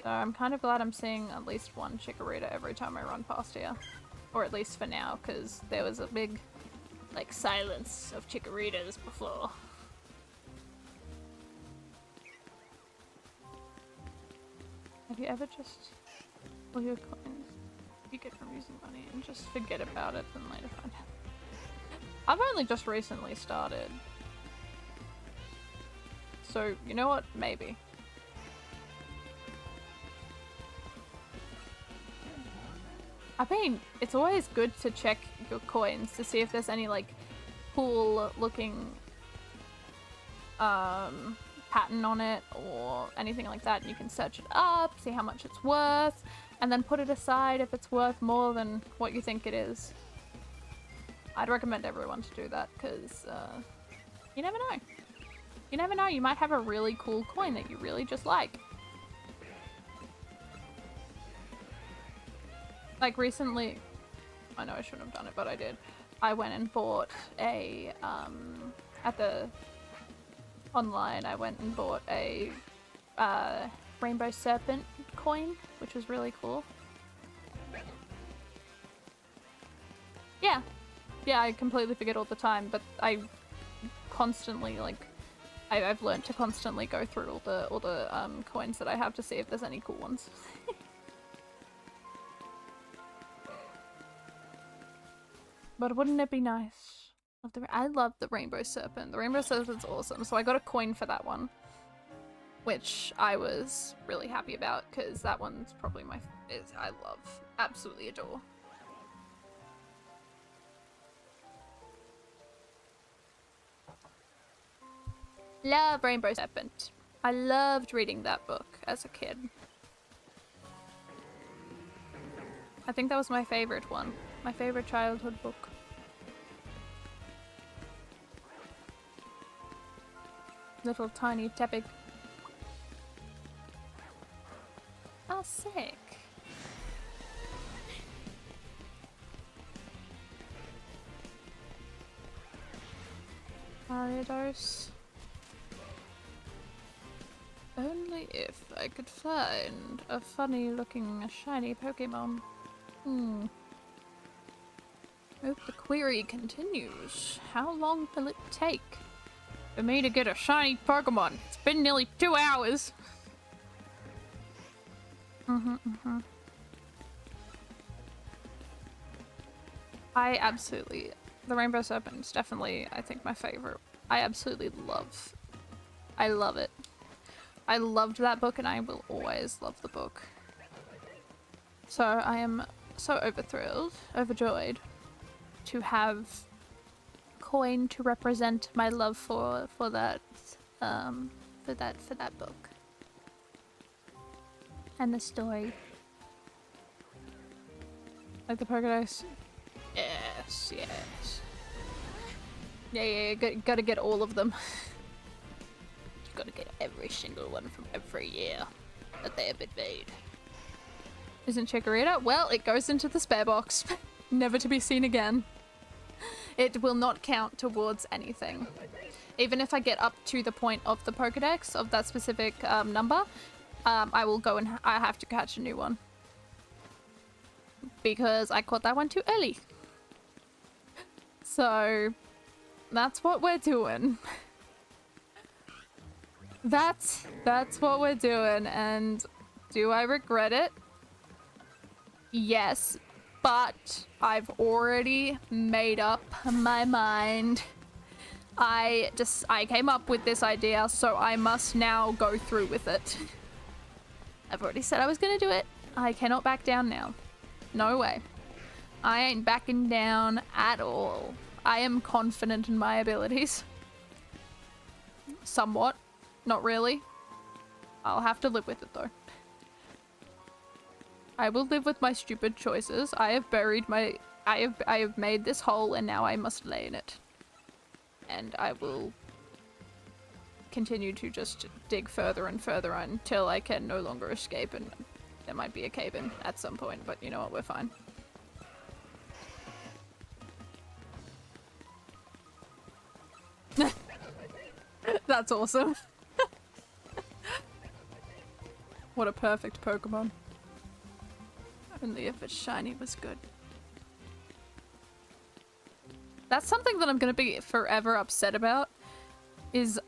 So I'm kind of glad I'm seeing at least one Chikorita every time I run past here. Or at least for now, because there was a big, like, silence of Chikoritas before. Have you ever just... all your coins you get from using money and just forget about it and later find out? I've only just recently started. So, you know what? Maybe. I mean, it's always good to check your coins to see if there's any, like, cool looking pattern on it or anything like that, and you can search it up, see how much it's worth, and then put it aside if it's worth more than what you think it is. I'd recommend everyone to do that, because you never know. You never know, you might have a really cool coin that you really just like. Like recently, I know I shouldn't have done it, but I did. I went and bought a, at the online, I went and bought a rainbow serpent coin, which was really cool. Yeah. Yeah, I completely forget all the time, but I constantly, like, I've learned to constantly go through all the coins that I have to see if there's any cool ones. But wouldn't it be nice? I love the rainbow serpent. The rainbow serpent's awesome, so I got a coin for that one, which I was really happy about because that one's probably I love, absolutely adore. Love Rainbow Serpent. I loved reading that book as a kid. I think that was my favorite one. My favorite childhood book. Little tiny Tepig. Oh, sick. Ariados. Only if I could find a funny looking shiny Pokemon. Hope the query continues. How long will it take for me to get a shiny Pokemon? It's been nearly 2 hours. The Rainbow Serpent is definitely, I think, my favorite. I love it. I loved that book and I will always love the book. So I am so overjoyed to have coin to represent my love for that book. And the story. Like the Pokedex? Yes. Yeah, gotta get all of them. Gotta get every single one from every year that they have been made. Isn't Chikorita? Well, it goes into the spare box. Never to be seen again. It will not count towards anything. Even if I get up to the point of the Pokedex of that specific number, I will go and I have to catch a new one. Because I caught that one too early. So, that's what we're doing. That's what we're doing, and do I regret it? Yes, but I've already made up my mind. I came up with this idea, so I must now go through with it. I've already said I was gonna do it. I cannot back down now. No way. I ain't backing down at all. I am confident in my abilities. Somewhat. Not really. I'll have to live with it though. I will live with my stupid choices. I have buried my... I have made this hole and now I must lay in it. And I will continue to just dig further and further until I can no longer escape, and there might be a cave-in at some point, but you know what, we're fine. That's awesome. What a perfect Pokemon. Only if it's shiny was good. That's something that I'm gonna be forever upset about, is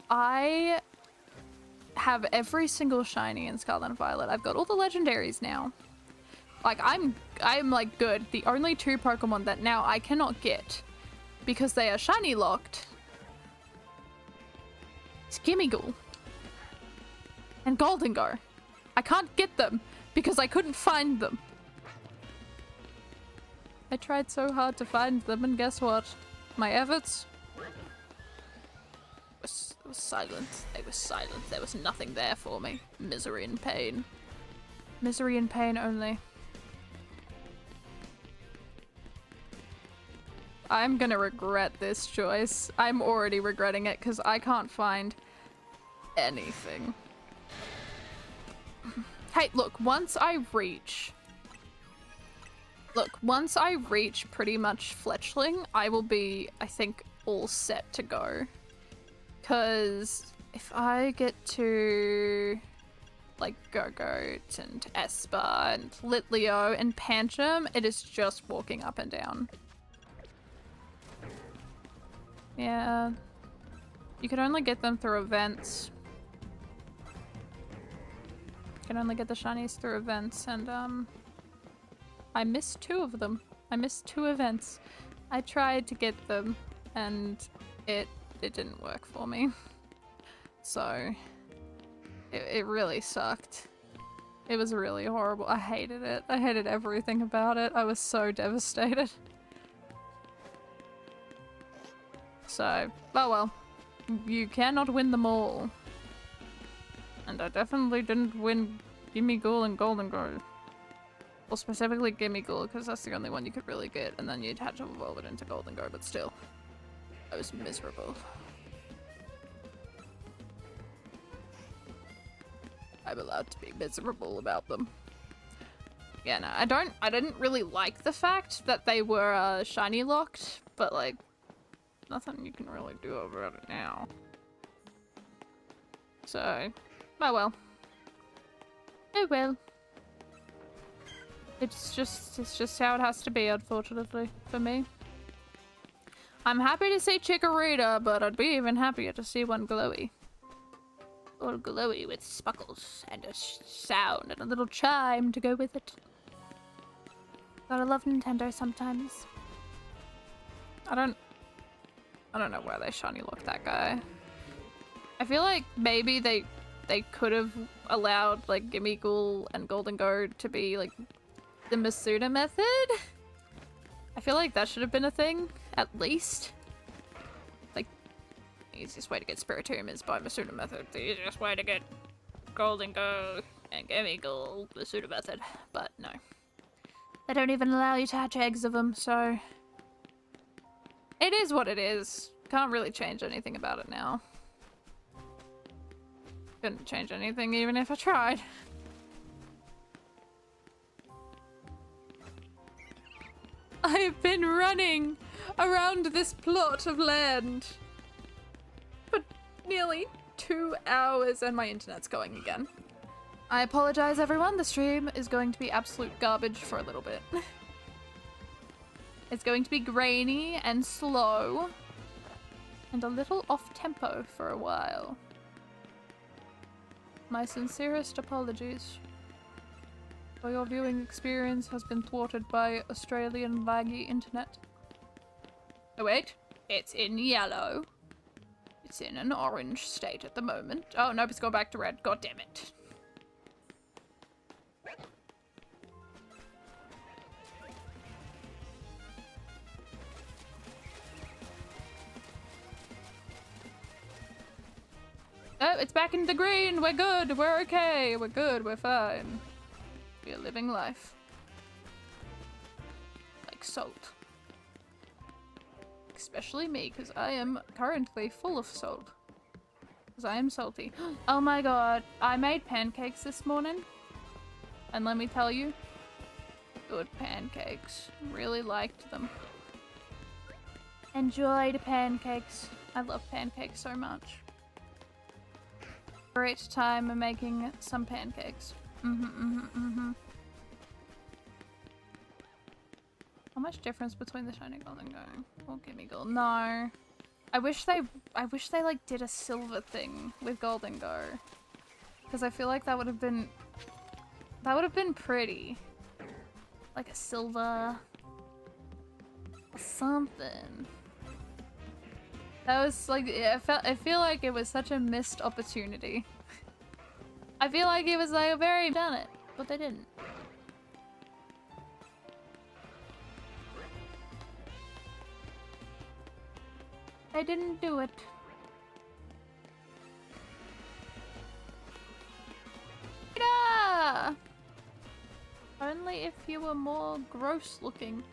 I have every single shiny in Scarlet and Violet. I've got all the legendaries now. Like, I'm like good. The only 2 Pokemon that now I cannot get because they are shiny locked is Gimmighoul and Goldengo. I can't get them because I couldn't find them. I tried so hard to find them, and guess what? My efforts was silent. They were silent. There was nothing there for me. Misery and pain. Misery and pain only. I'm gonna regret this choice. I'm already regretting it because I can't find anything. Hey, look, once I reach pretty much Fletchling, I will be, I think, all set to go. Because if I get to like Go-Goat and Esper and Litleo and Pancham, it is just walking up and down. Yeah. You can only get them through events. You can only get the shinies through events, and I missed 2 of them. I missed 2 events. I tried to get them, and it didn't work for me. So, it really sucked. It was really horrible. I hated it. I hated everything about it. I was so devastated. So, oh well. You cannot win them all. And I definitely didn't win Gimme Ghoul and Golden Go. Well, specifically Gimme Ghoul, because that's the only one you could really get, and then you'd have to evolve it into Golden Go, but still. I was miserable. I'm allowed to be miserable about them. Yeah, no, I didn't really like the fact that they were shiny locked, but like, nothing you can really do about it now. So, oh well. Oh well. It's just how it has to be, unfortunately, for me. I'm happy to see Chikorita, but I'd be even happier to see one glowy. Or glowy with sparkles and a sound and a little chime to go with it. Gotta love Nintendo sometimes. I don't know why they shiny locked that guy. I feel like maybe they could have allowed like Gimme Ghoul and Golden Go to be like the Masuda method. I feel like that should have been a thing, at least. Like, the easiest way to get Spiritomb is by Masuda method. The easiest way to get Golden Go and Gimme Ghoul, Masuda method. But no. They don't even allow you to hatch eggs of them, so... It is what it is. Can't really change anything about it now. Couldn't change anything even if I tried. I've been running around this plot of land for nearly 2 hours and my internet's going again. I apologize, everyone. The stream is going to be absolute garbage for a little bit. It's going to be grainy and slow and a little off-tempo for a while. My sincerest apologies. For your viewing experience has been thwarted by Australian laggy internet. Oh wait, it's in yellow. It's in an orange state at the moment. Oh nope, it's going back to red. God damn it. Oh, it's back into green. We're good. We're okay. We're good. We're fine. We're living life. Like salt. Especially me, because I am currently full of salt. Because I am salty. Oh my god. I made pancakes this morning. And let me tell you, good pancakes. Really liked them. Enjoyed pancakes. I love pancakes so much. Great time making some pancakes. How much difference between the shiny gold and go? Or gimme gold? No. I wish they like did a silver thing with gold and go. Because I feel like that would have been pretty. Like a silver something. That was like, I feel like it was such a missed opportunity. I feel like it was like very done it, but they didn't. They didn't do it. Yeah! Only if you were more gross looking.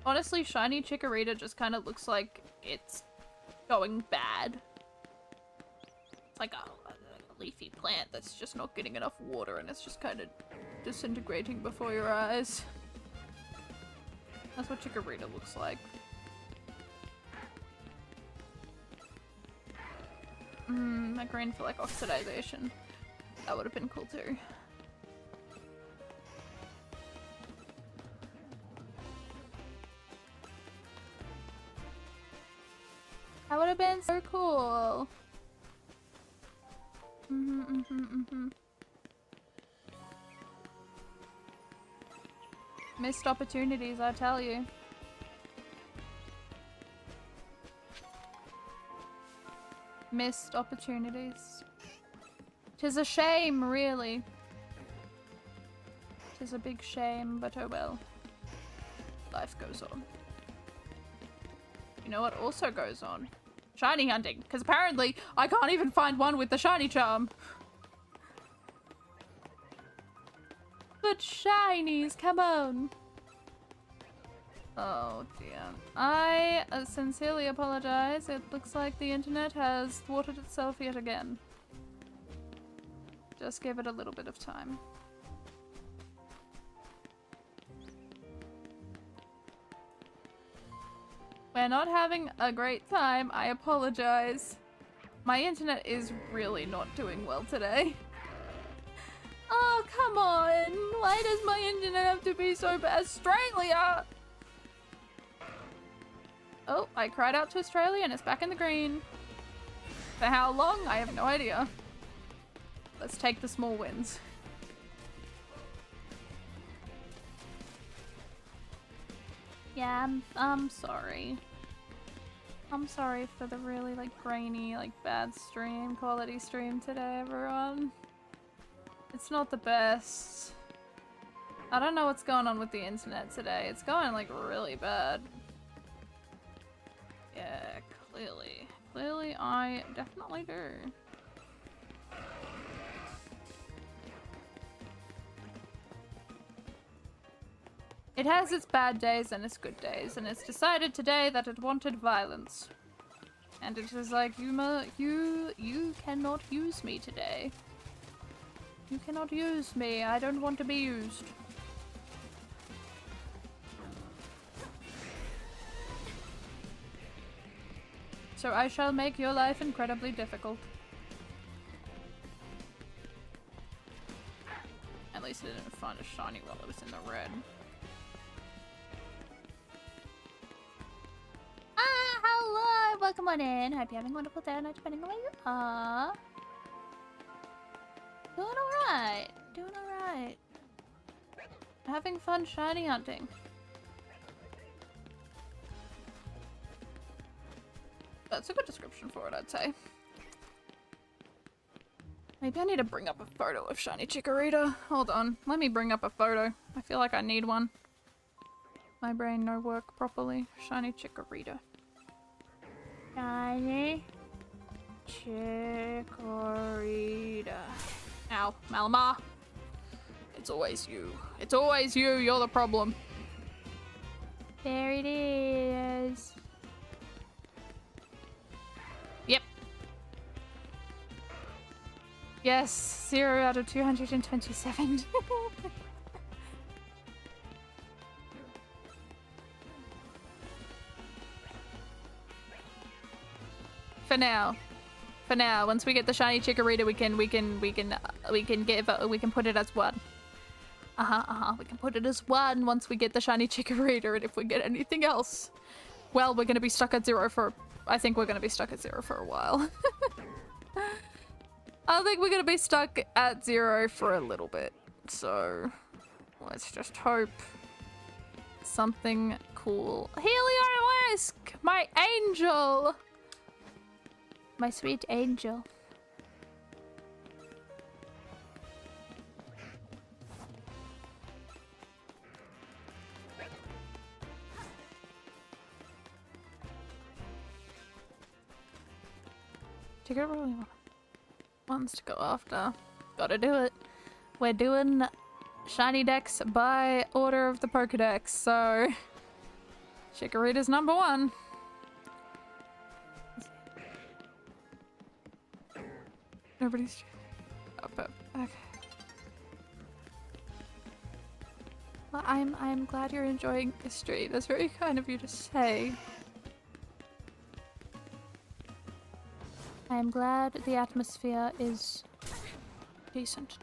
Honestly, shiny Chikorita just kind of looks like it's going bad. It's like a leafy plant that's just not getting enough water and it's just kind of disintegrating before your eyes. That's what Chikorita looks like. A green for like oxidization. That would have been cool too. That would have been so cool. Missed opportunities, I tell you. Missed opportunities. 'Tis a shame, really. 'Tis a big shame, but oh well. Life goes on. You know what also goes on? Shiny hunting, because apparently I can't even find one with the shiny charm. But shinies, come on. Oh dear. I sincerely apologize. It looks like the internet has thwarted itself yet again. Just give it a little bit of time. We're not having a great time. I apologize. My internet is really not doing well today. Oh, come on. Why does my internet have to be so bad? Australia! Oh, I cried out to Australia and it's back in the green. For how long? I have no idea. Let's take the small wins. Yeah, I'm sorry. I'm sorry for the really, like, grainy, like, bad quality stream today, everyone. It's not the best. I don't know what's going on with the internet today. It's going, like, really bad. Yeah, clearly. Clearly, I definitely do. It has its bad days and its good days, and it's decided today that it wanted violence. And it is like, you cannot use me today. You cannot use me. I don't want to be used. So I shall make your life incredibly difficult. At least I didn't find a shiny while I was in the red. Hello! Welcome on in. Hope you're having a wonderful day, night, depending on where you are. Doing alright. Doing alright. Having fun shiny hunting. That's a good description for it, I'd say. Maybe I need to bring up a photo of shiny Chikorita. Hold on, let me bring up a photo. I feel like I need one. My brain no work properly. Shiny Chikorita. Shiny Chikorita. Ow, Malamar. It's always you. It's always you, you're the problem. There it is. Yep. Yes, 0 out of 227. For now. For now, once we get the shiny Chikorita, we can put it as 1. We can put it as 1 once we get the shiny Chikorita, and if we get anything else, well, we're gonna be stuck at 0 for, I think we're gonna be stuck at 0 for a while. I think we're gonna be stuck at 0 for a little bit, so let's just hope something cool. Heliolisk, my angel! My sweet angel. Chikorita really wants to go after. Gotta do it. We're doing shiny decks by order of the Pokedex, so Chikorita's number 1. Nobody's up. Okay. Well, I'm glad you're enjoying the stream. That's very kind of you to say. I am glad the atmosphere is decent.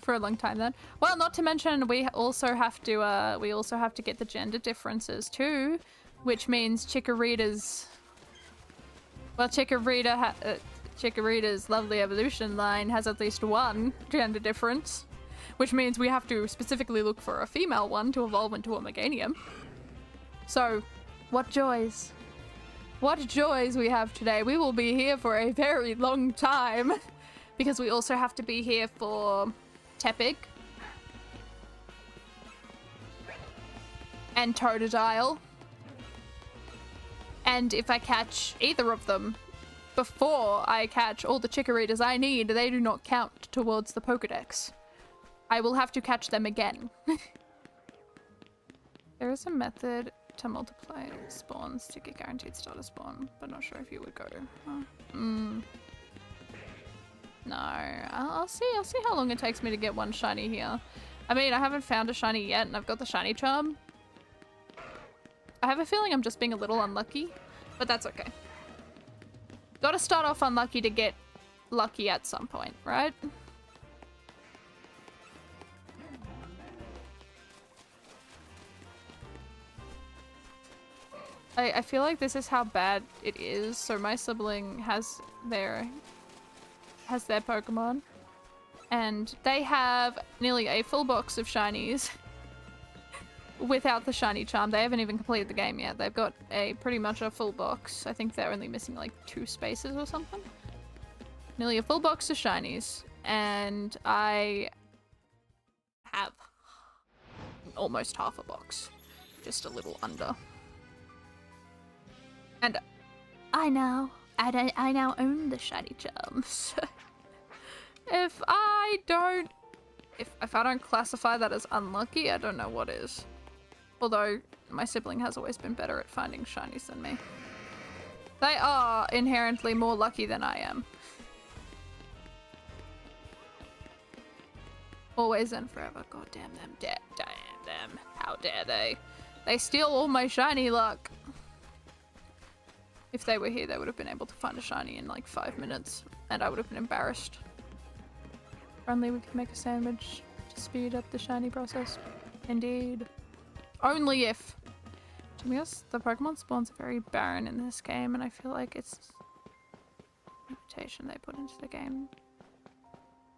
For a long time then. Well, not to mention we also have to get the gender differences too, which means Chikorita's Chikorita's lovely evolution line has at least one gender difference, which means we have to specifically look for a female one to evolve into a Meganium. So, what joys. What joys we have today. We will be here for a very long time because we also have to be here for Tepig and Totodile. And if I catch either of them before I catch all the Chikoritas I need, they do not count towards the Pokedex. I will have to catch them again. There is a method to multiply spawns to get guaranteed starter spawn, but not sure if you would go. No, I'll see how long it takes me to get one shiny here. I mean, I haven't found a shiny yet, and I've got the shiny charm. I have a feeling I'm just being a little unlucky, but that's okay. Gotta start off unlucky to get lucky at some point, right? I feel like this is how bad it is. So my sibling has their Pokemon, and they have nearly a full box of shinies without the shiny charm. They haven't even completed the game yet. They've got pretty much a full box. I think they're only missing like 2 spaces or something. Nearly a full box of shinies, and I have almost half a box, just a little under. And I now own the shiny charms. If I don't classify that as unlucky, I don't know what is. Although my sibling has always been better at finding shinies than me. They are inherently more lucky than I am. Always and forever. God damn them. Damn them. How dare they? They steal all my shiny luck. If they were here, they would have been able to find a shiny in like 5 minutes, and I would have been embarrassed. If only we could make a sandwich to speed up the shiny process. Indeed. Only if. To be honest, the Pokemon spawns are very barren in this game, and I feel like it's limitation they put into the game.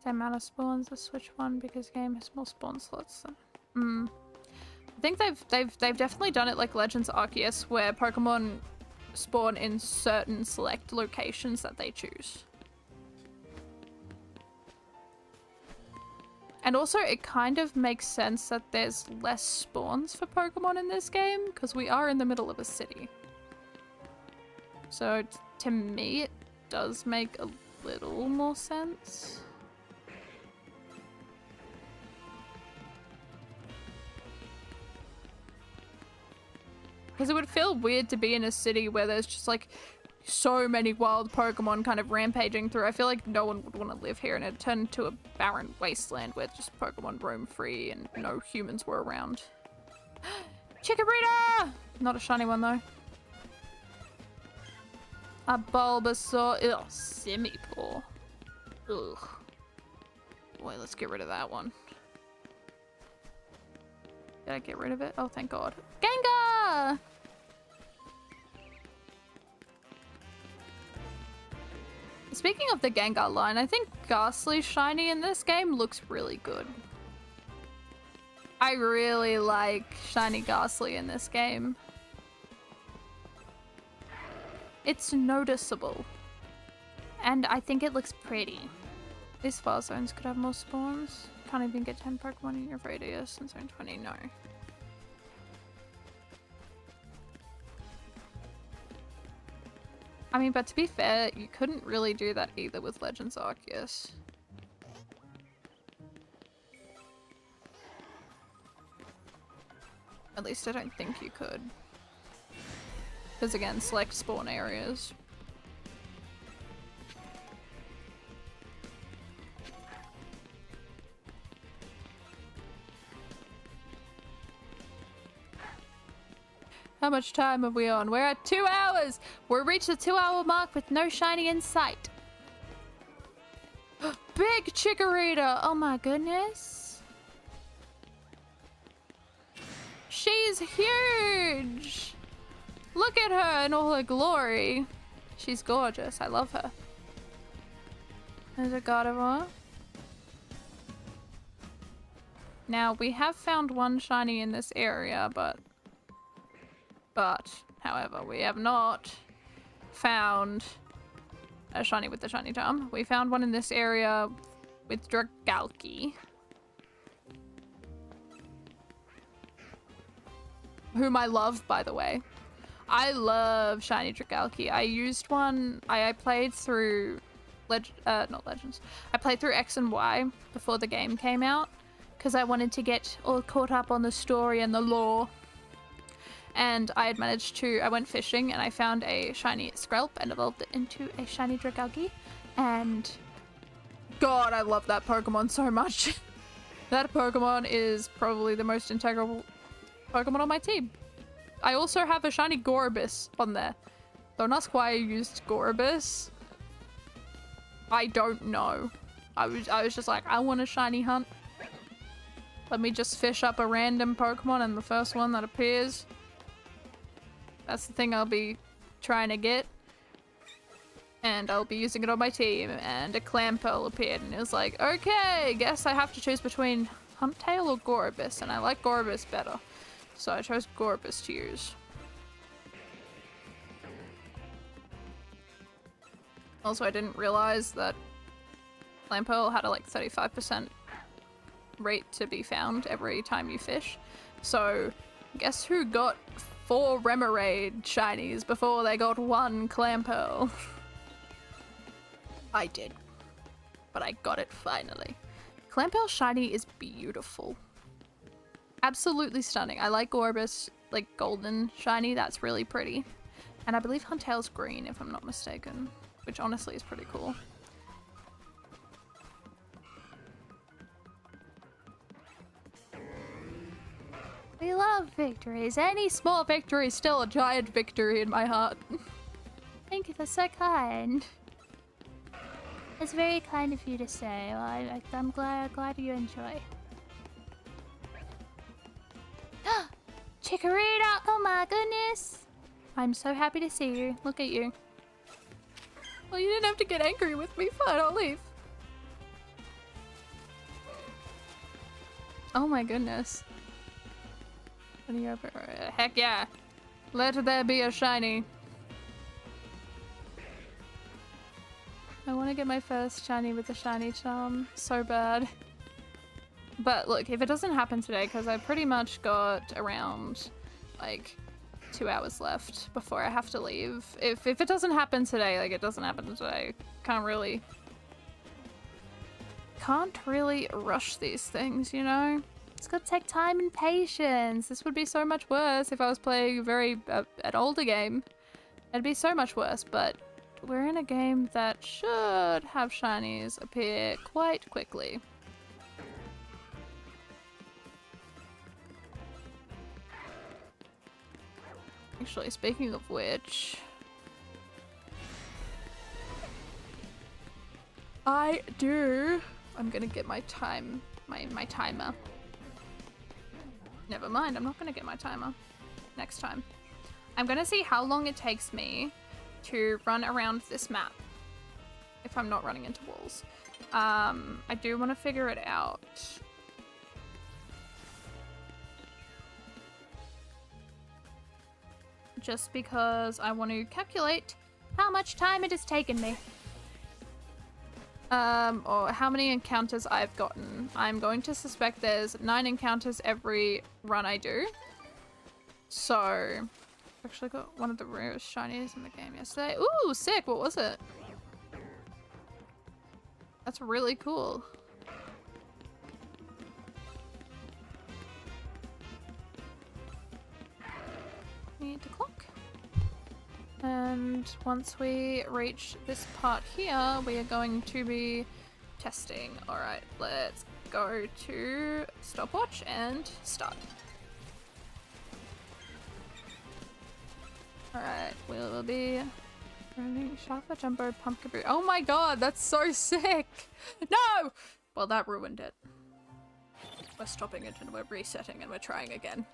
Same amount of spawns as Switch 1 because game has more spawn slots than. I think they've definitely done it like Legends Arceus, where Pokemon spawn in certain select locations that they choose. And also it kind of makes sense that there's less spawns for Pokemon in this game because we are in the middle of a city. So to me it does make a little more sense. Because it would feel weird to be in a city where there's just like so many wild Pokemon kind of rampaging through. I feel like no one would want to live here, and it'd turn into a barren wasteland where just Pokemon roam free and no humans were around. Chikorita! Not a shiny one though. A Bulbasaur. Ugh, Simipour. Ugh. Boy, let's get rid of that one. Did I get rid of it? Oh, thank God. Gengar! Speaking of the Gengar line, I think Ghastly's shiny in this game looks really good. I really like shiny Ghastly in this game. It's noticeable. And I think it looks pretty. These far zones could have more spawns. Can't even get 10 Pokemon in your radius in Zone 20, no. I mean, but to be fair, you couldn't really do that either with Legends Arceus. At least I don't think you could. Because again, select spawn areas. How much time are we on? We're at 2 hours! We're reached the 2-hour mark with no shiny in sight. Big Chikorita! Oh my goodness. She's huge! Look at her in all her glory. She's gorgeous. I love her. There's a Gardevoir. Now, we have found one shiny in this area, but, however, we have not found a shiny with the shiny charm. We found one in this area with Dragalki, whom I love, by the way. I love shiny Dragalki. I used one, I played through, not Legends. I played through X and Y before the game came out, because I wanted to get all caught up on the story and the lore. And I had managed to, I went fishing and I found a shiny Skrelp and evolved it into a shiny Dragalki. And God, I love that Pokemon so much. That Pokemon is probably the most integral Pokemon on my team. I also have a shiny Gorobus on there. Don't ask why I used Gorobus. I don't know. I was just like, I want a shiny hunt. Let me just fish up a random Pokemon and the first one that appears. That's the thing I'll be trying to get. And I'll be using it on my team. And a Clamperl appeared and it was like, okay, guess I have to choose between Humptail or Gorobus. And I like Gorobus better. So I chose Gorobus to use. Also, I didn't realize that Clamperl had a like 35% rate to be found every time you fish. So guess who got 4 Remoraid shinies before they got 1 Clamperl? I did. But I got it finally. Clamperl shiny is beautiful. Absolutely stunning. I like Gorobus, like golden shiny. That's really pretty. And I believe Humptail's green, if I'm not mistaken. Which honestly is pretty cool. We love victories. Any small victory is still a giant victory in my heart. Thank you, that's so kind. It's very kind of you to say. Well, I'm glad you enjoy. Chikorita! Oh my goodness! I'm so happy to see you. Look at you. Well, you didn't have to get angry with me. Fine, I'll leave. Oh my goodness. Heck yeah. Let there be a shiny. I want to get my first shiny with the shiny charm so bad. But look, if it doesn't happen today, because I pretty much got around like 2 hours left before I have to leave. If it doesn't happen today, like it doesn't happen today. Can't really rush these things, you know? It's gonna take time and patience. This would be so much worse if I was playing an older game. It'd be so much worse, but we're in a game that should have shinies appear quite quickly. Actually, speaking of which, I'm gonna get my my timer. Never mind, I'm not gonna get my timer next time. I'm gonna see how long it takes me to run around this map if I'm not running into walls. I do want to figure it out. Just because I want to calculate how much time it has taken me. Or how many encounters I've gotten. I'm going to suspect there's 9 encounters every run I do. So, I've actually got one of the rarest shinies in the game yesterday. Ooh, sick! What was it? That's really cool. Need to clock. And once we reach this part here, we are going to be testing. Alright, let's go to stopwatch and start. Alright, we'll be running Sharper Jumbo Pumpkaboo. Oh my god, that's so sick! No! Well, that ruined it. We're stopping it and we're resetting and we're trying again.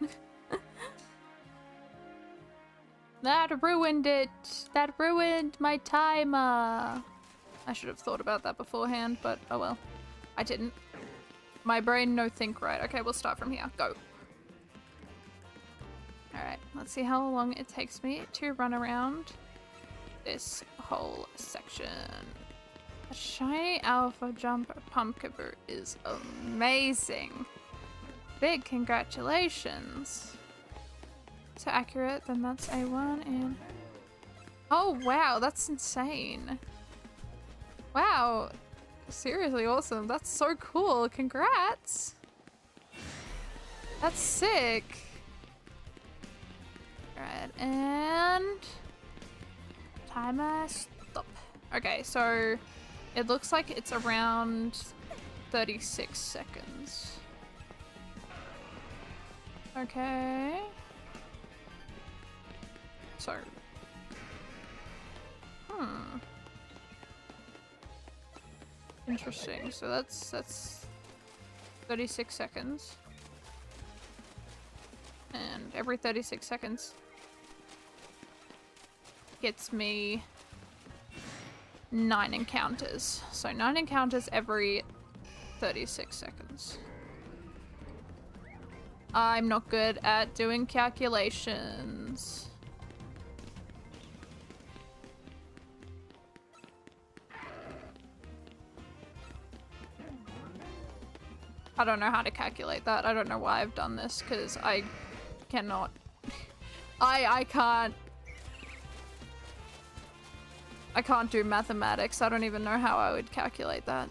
That ruined it! That ruined my timer! I should have thought about that beforehand, but oh well. I didn't. My brain no think right. Okay, we'll start from here. Go. Alright, let's see how long it takes me to run around this whole section. A shiny alpha jumper pumpkaboo is amazing. Big congratulations. So accurate, then that's A1 and... Oh wow, that's insane. Wow. Seriously awesome. That's so cool. Congrats. That's sick. Alright, and... Timer stop. Okay, so it looks like it's around 36 seconds. Okay. So. Interesting. So that's 36 seconds. And every 36 seconds gets me 9 encounters. So 9 encounters every 36 seconds. I'm not good at doing calculations. I don't know how to calculate that. I don't know why I've done this, because I cannot. I can't do mathematics. I don't even know how I would calculate that.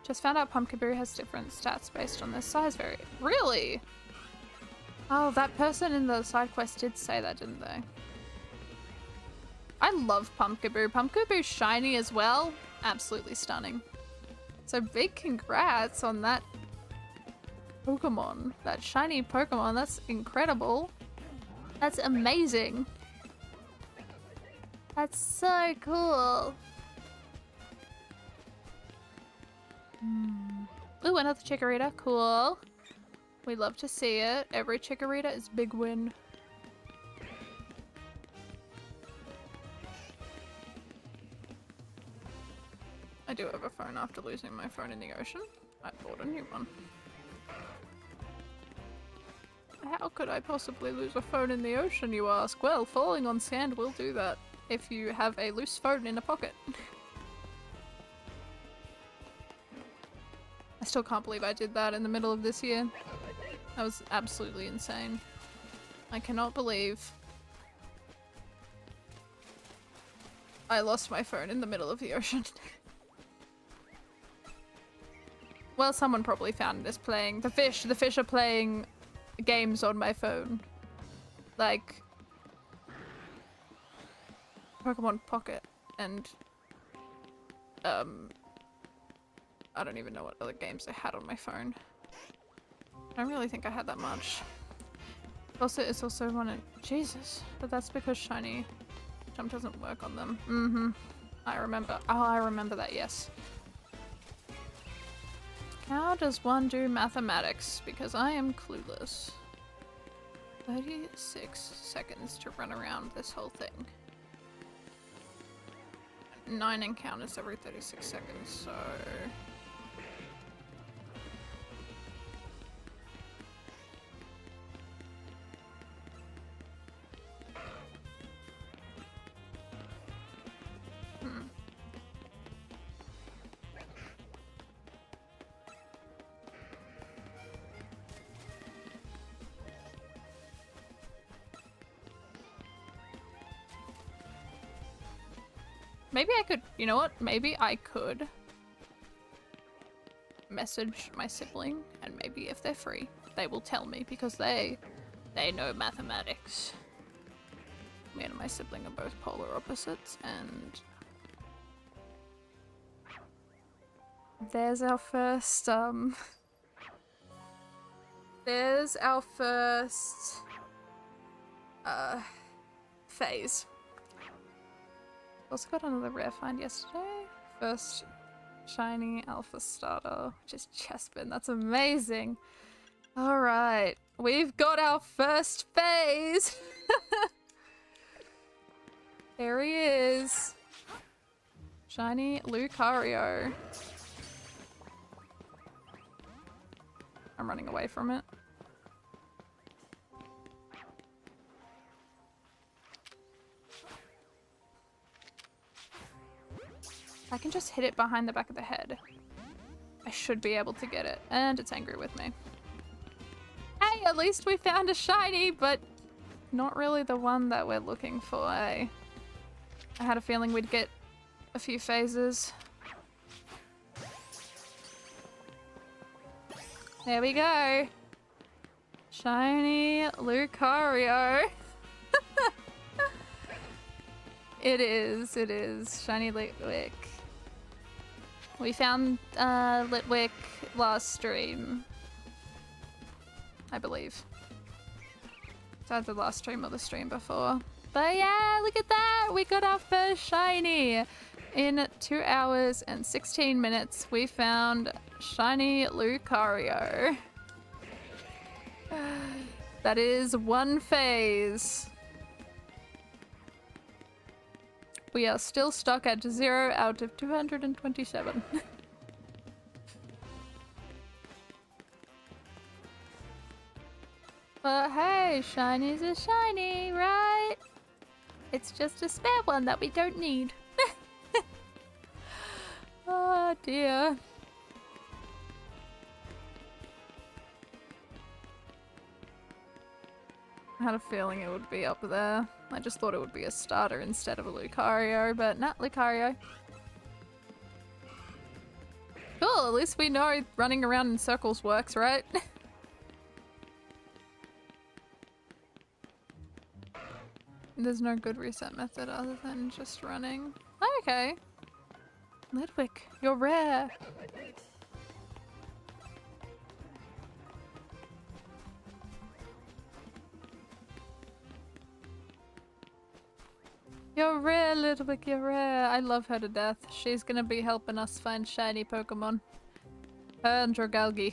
Just found out Pumpkaboo has different stats based on their size Really? Oh, that person in the side quest did say that, didn't they? I love Pumpkaboo. Pumpkaboo's shiny as well. Absolutely stunning. So big congrats on that Pokemon. That shiny Pokemon. That's incredible. That's amazing. That's so cool. Ooh, another Chikorita. Cool. We love to see it. Every Chikorita is big win. I do have a phone after losing my phone in the ocean. I bought a new one. How could I possibly lose a phone in the ocean, you ask? Well, falling on sand will do that if you have a loose phone in a pocket. I still can't believe I did that in the middle of this year. That was absolutely insane. I cannot believe I lost my phone in the middle of the ocean. Well, someone probably found this playing. The fish are playing games on my phone. Like Pokemon Pocket and I don't even know what other games I had on my phone. I don't really think I had that much. Also, it's also one of Jesus, but that's because shiny jump doesn't work on them. I remember. Oh, I remember that. Yes. How does one do mathematics? Because I am clueless. 36 seconds to run around this whole thing. 9 encounters every 36 seconds, so... Maybe I could, you know what? Maybe I could message my sibling, and maybe if they're free, they will tell me because they know mathematics. Me and my sibling are both polar opposites, and there's our first, there's our first phase. Also got another rare find yesterday. First shiny alpha starter, which is Chespin. That's amazing. Alright, we've got our first phase. There he is. Shiny Lucario. I'm running away from it. I can just hit it behind the back of the head. I should be able to get it. And it's angry with me. Hey, at least we found a shiny, but not really the one that we're looking for, eh? I had a feeling we'd get a few phases. There we go. Shiny Lucario. It is. Shiny Litwick. We found Litwick last stream, I believe. It's either the last stream or the stream before. But yeah, look at that! We got our first shiny! In 2 hours and 16 minutes, we found shiny Lucario. That is one phase. We are still stuck at 0 out of 227. But hey, shinies are shiny, right? It's just a spare one that we don't need. Oh dear. I had a feeling it would be up there. I just thought it would be a starter instead of a Lucario, but not Lucario. Cool, at least we know running around in circles works, right? There's no good reset method other than just running. Oh, okay. Litwick, you're rare. You're rare, Litwick, you're rare. I love her to death. She's gonna be helping us find shiny Pokemon. Her and Dragalge.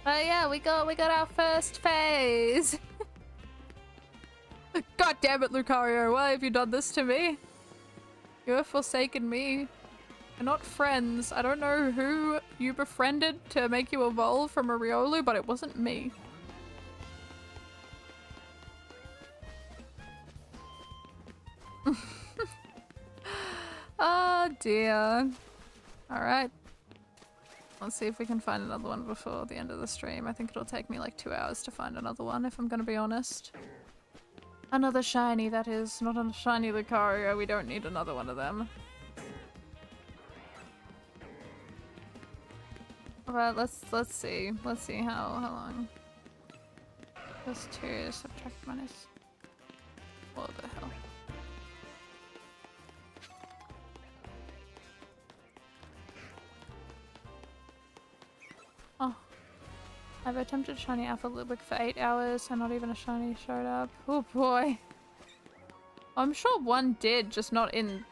But yeah, we got our first phase. God damn it, Lucario, why have you done this to me? You have forsaken me. We're not friends. I don't know who you befriended to make you evolve from a Riolu, but it wasn't me. Oh dear. Alright. Let's see if we can find another one before the end of the stream. I think it'll take me like 2 hours to find another one, if I'm gonna be honest. Another shiny, that is. Not a shiny Lucario. We don't need another one of them. Alright, let's see. Let's see how long. Plus 2 subtract minus. What the hell? Oh. I've attempted shiny Alpha Litwick for 8 hours and not even a shiny showed up. Oh boy. I'm sure one did, just not in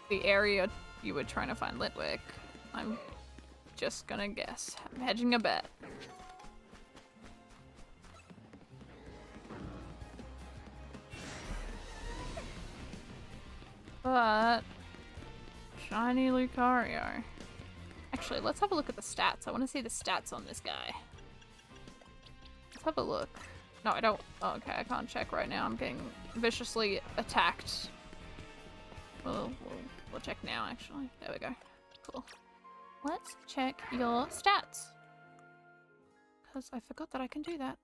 the area you were trying to find Litwick. I'm just gonna guess. I'm hedging a bet. But shiny Lucario. Actually, let's have a look at the stats. I want to see the stats on this guy. Let's have a look. No, I don't. Oh, okay, I can't check right now. I'm getting viciously attacked. We'll check now, actually. There we go. Cool. Let's check your stats. Because I forgot that I can do that.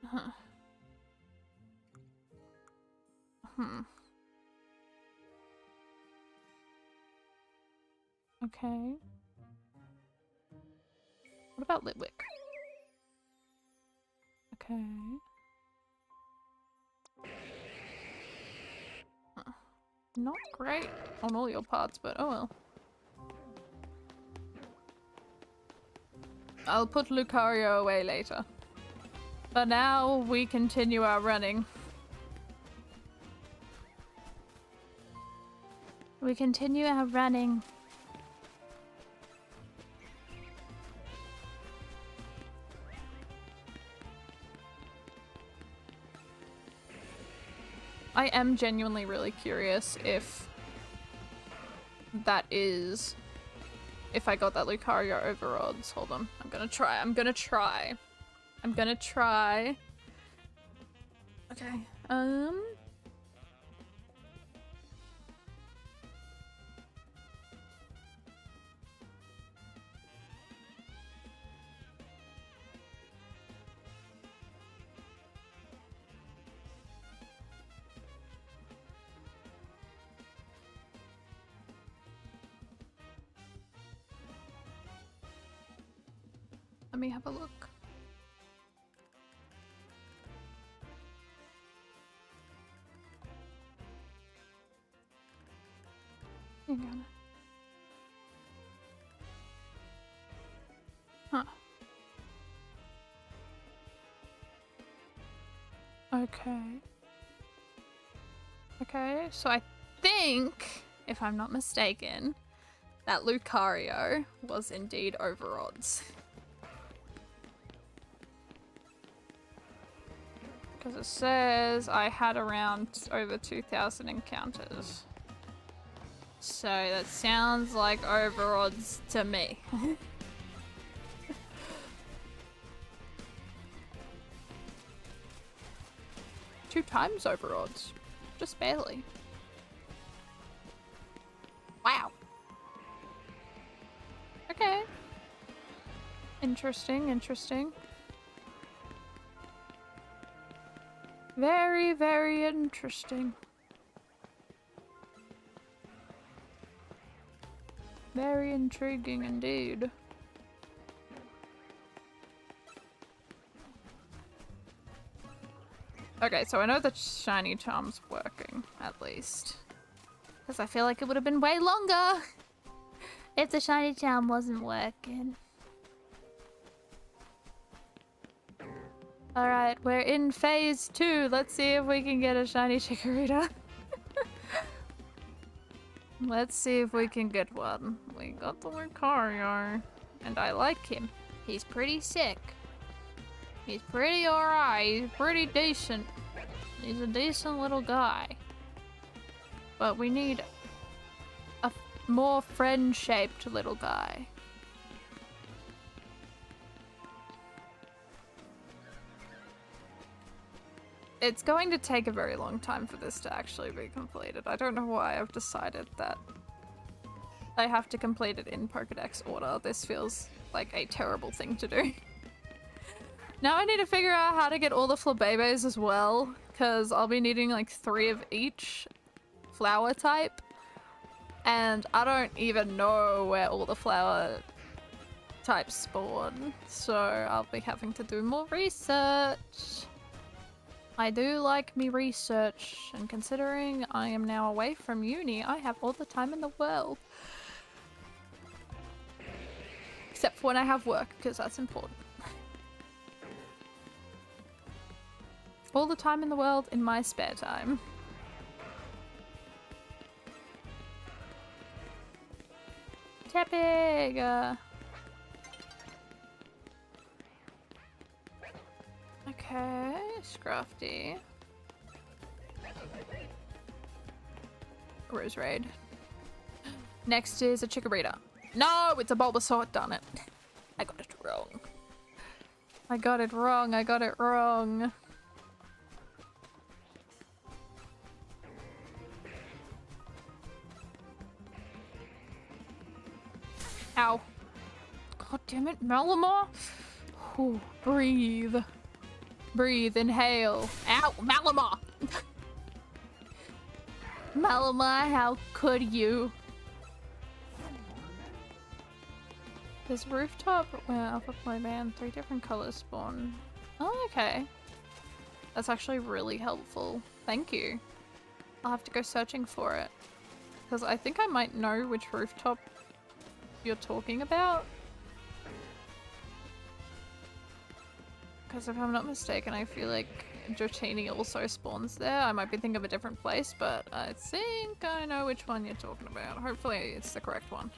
Huh. Okay. What about Litwick? Okay. Huh. Not great on all your parts, but oh well. I'll put Lucario away later. But now we continue our running. We continue our running. I am genuinely really curious if that is... if I got that Lucario over odds. Hold on. I'm gonna try. Okay. Let me have a look. Hang on. Huh. Okay. Okay, so I think, if I'm not mistaken, that Lucario was indeed over odds. Because it says I had around over 2,000 encounters. So that sounds like over odds to me. 2 times over odds. Just barely. Wow. Okay. Interesting, interesting. Very, very interesting. Very intriguing indeed. Okay, so I know the shiny charm's working, at least. Because I feel like it would have been way longer if the shiny charm wasn't working. Alright, we're in phase 2. Let's see if we can get a shiny Chikorita. Let's see if we can get one. We got the Lucario, and I like him. He's pretty sick. He's pretty alright. He's pretty decent. He's a decent little guy. But we need a more friend-shaped little guy. It's going to take a very long time for this to actually be completed. I don't know why I've decided that I have to complete it in Pokedex order. This feels like a terrible thing to do. Now I need to figure out how to get all the Flabébés as well, because I'll be needing like 3 of each flower type. And I don't even know where all the flower types spawn, so I'll be having to do more research. I do like me research, and considering I am now away from uni, I have all the time in the world. Except for when I have work, because that's important. All the time in the world in my spare time. Tepig! Okay, Scrafty. Rose Raid. Next is a Chikorita. No, it's a Bulbasaur, darn it. I got it wrong. I got it wrong, I got it wrong. Ow. God damn it, Malamar. Ooh, breathe. Breathe, inhale. Ow, Malamar! Malamar, how could you? This rooftop where Alpha Playman 3 different colors spawn. Oh, okay. That's actually really helpful. Thank you. I'll have to go searching for it. Because I think I might know which rooftop you're talking about. Because if I'm not mistaken, I feel like Dratini also spawns there. I might be thinking of a different place, but I think I know which one you're talking about. Hopefully it's the correct one.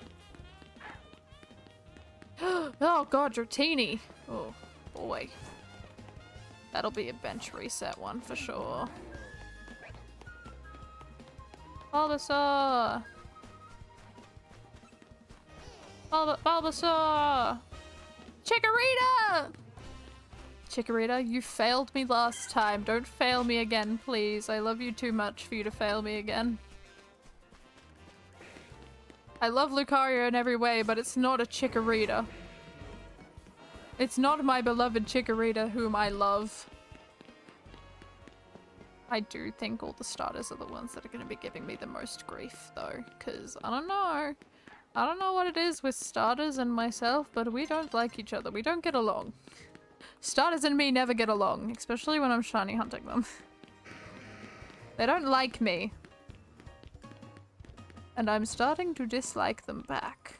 Oh god, Dratini! Oh boy. That'll be a bench reset one for sure. Bulbasaur! Bulbasaur! Chikorita! Chikorita, you failed me last time. Don't fail me again, please. I love you too much for you to fail me again. I love Lucario in every way, but it's not a Chikorita. It's not my beloved Chikorita whom I love. I do think all the starters are the ones that are going to be giving me the most grief, though, because I don't know. I don't know what it is with starters and myself, but we don't like each other. We don't get along. Starters and me never get along, especially when I'm shiny hunting them. They don't like me. And I'm starting to dislike them back.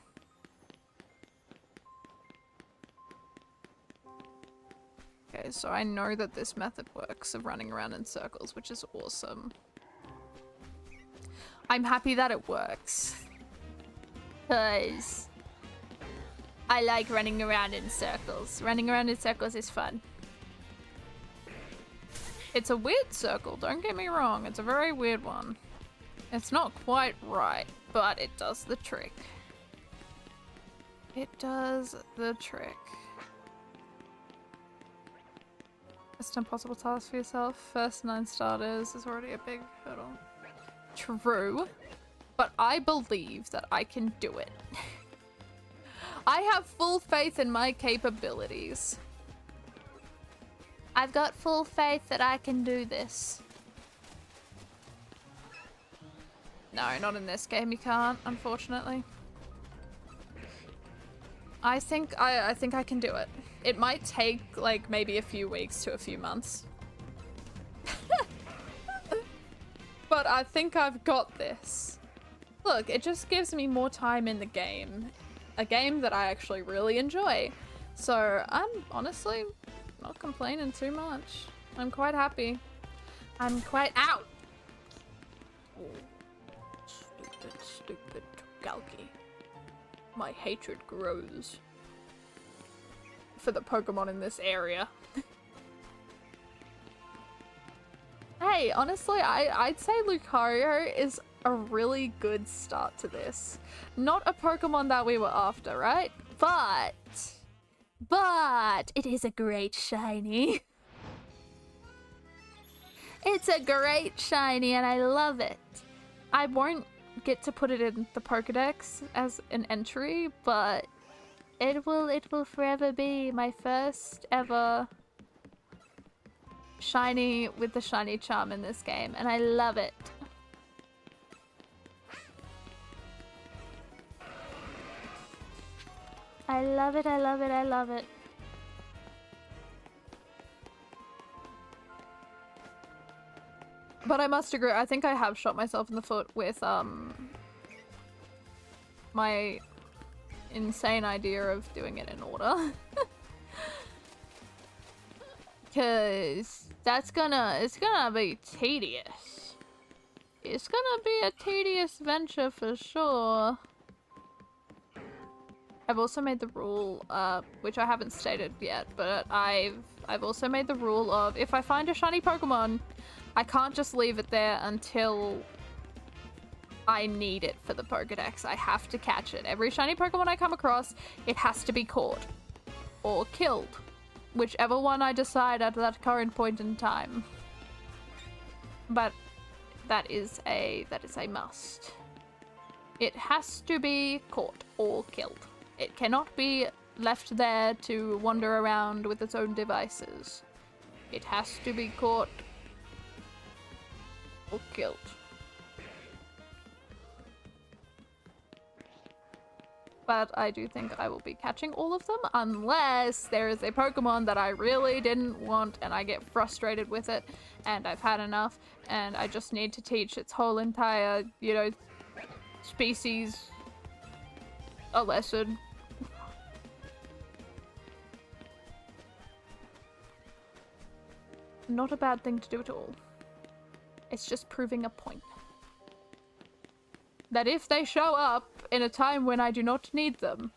Okay, so I know that this method works of running around in circles, which is awesome. I'm happy that it works. 'Cause I like running around in circles. Running around in circles is fun. It's a weird circle, don't get me wrong. It's a very weird one. It's not quite right, but it does the trick. It does the trick. It's an impossible task for yourself. First 9 starters is already a big hurdle. True, but I believe that I can do it. I have full faith in my capabilities. I've got full faith that I can do this. No, not in this game you can't, unfortunately. I think I can do it. It might take like maybe a few weeks to a few months. But I think I've got this. Look, it just gives me more time in the game. A game that I actually really enjoy. So I'm honestly not complaining too much. I'm quite happy. I'm quite out. Oh, stupid Galki. My hatred grows for the Pokemon in this area. Hey, honestly, I'd say Lucario is a really good start to this. Not a Pokemon that we were after, right? But it is a great shiny. It's a great shiny and I love it. I won't get to put it in the Pokedex as an entry, but it will forever be my first ever shiny with the shiny charm in this game, and I love it. I love it, I love it, I love it. But I must agree, I think I have shot myself in the foot with my insane idea of doing it in order. Cause it's gonna be tedious. It's gonna be a tedious venture for sure. I've also made the rule, which I haven't stated yet, but I've also made the rule of if I find a shiny Pokemon, I can't just leave it there until I need it for the Pokedex. I have to catch it. Every shiny Pokemon I come across, it has to be caught or killed. Whichever one I decide at that current point in time. But that is a must. It has to be caught or killed. It cannot be left there to wander around with its own devices. It has to be caught or killed. But I do think I will be catching all of them unless there is a Pokemon that I really didn't want and I get frustrated with it and I've had enough and I just need to teach its whole entire, you know, species a lesson. not a bad thing to do at all. It's just proving a point. That if they show up in a time when I do not need them,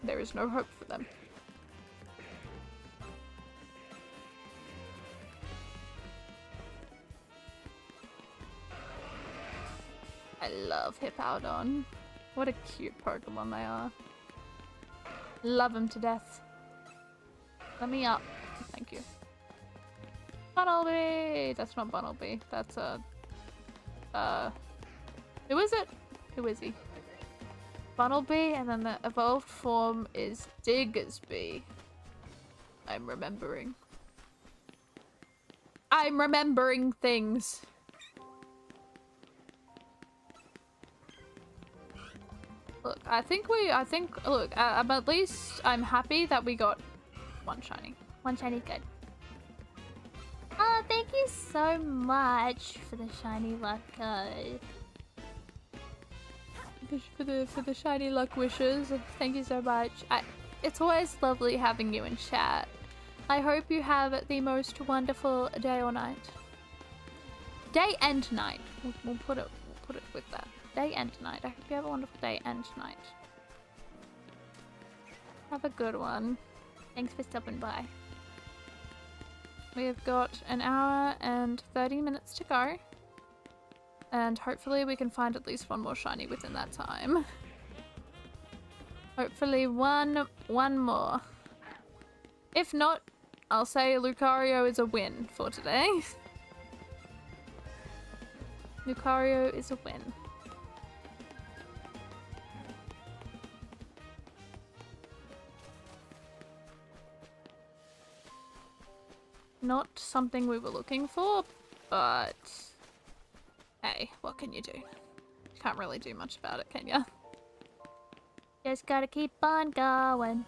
there is no hope for them. I love Hippowdon. What a cute Pokemon they are. Love them to death. Let me up. Thank you. Bunnelby! That's not Bunnelby. That's who is it? Who is he? Bunnelby, and then the evolved form is Diggersby. I'm remembering. I'm remembering things. Look, look, at least I'm happy that we got one shiny. One shiny, good. Oh, thank you so much for the shiny luck code. For the shiny luck wishes. Thank you so much. It's always lovely having you in chat. I hope you have the most wonderful day or night. Day and night. We'll put it with that. Day and night. I hope you have a wonderful day and night. Have a good one. Thanks for stopping by. We have got an hour and 30 minutes to go. And hopefully we can find at least one more shiny within that time. Hopefully one more. If not, I'll say Lucario is a win for today. Lucario is a win. Not something we were looking for, but hey, what can you do? Can't really do much about it, can ya? Just gotta keep on going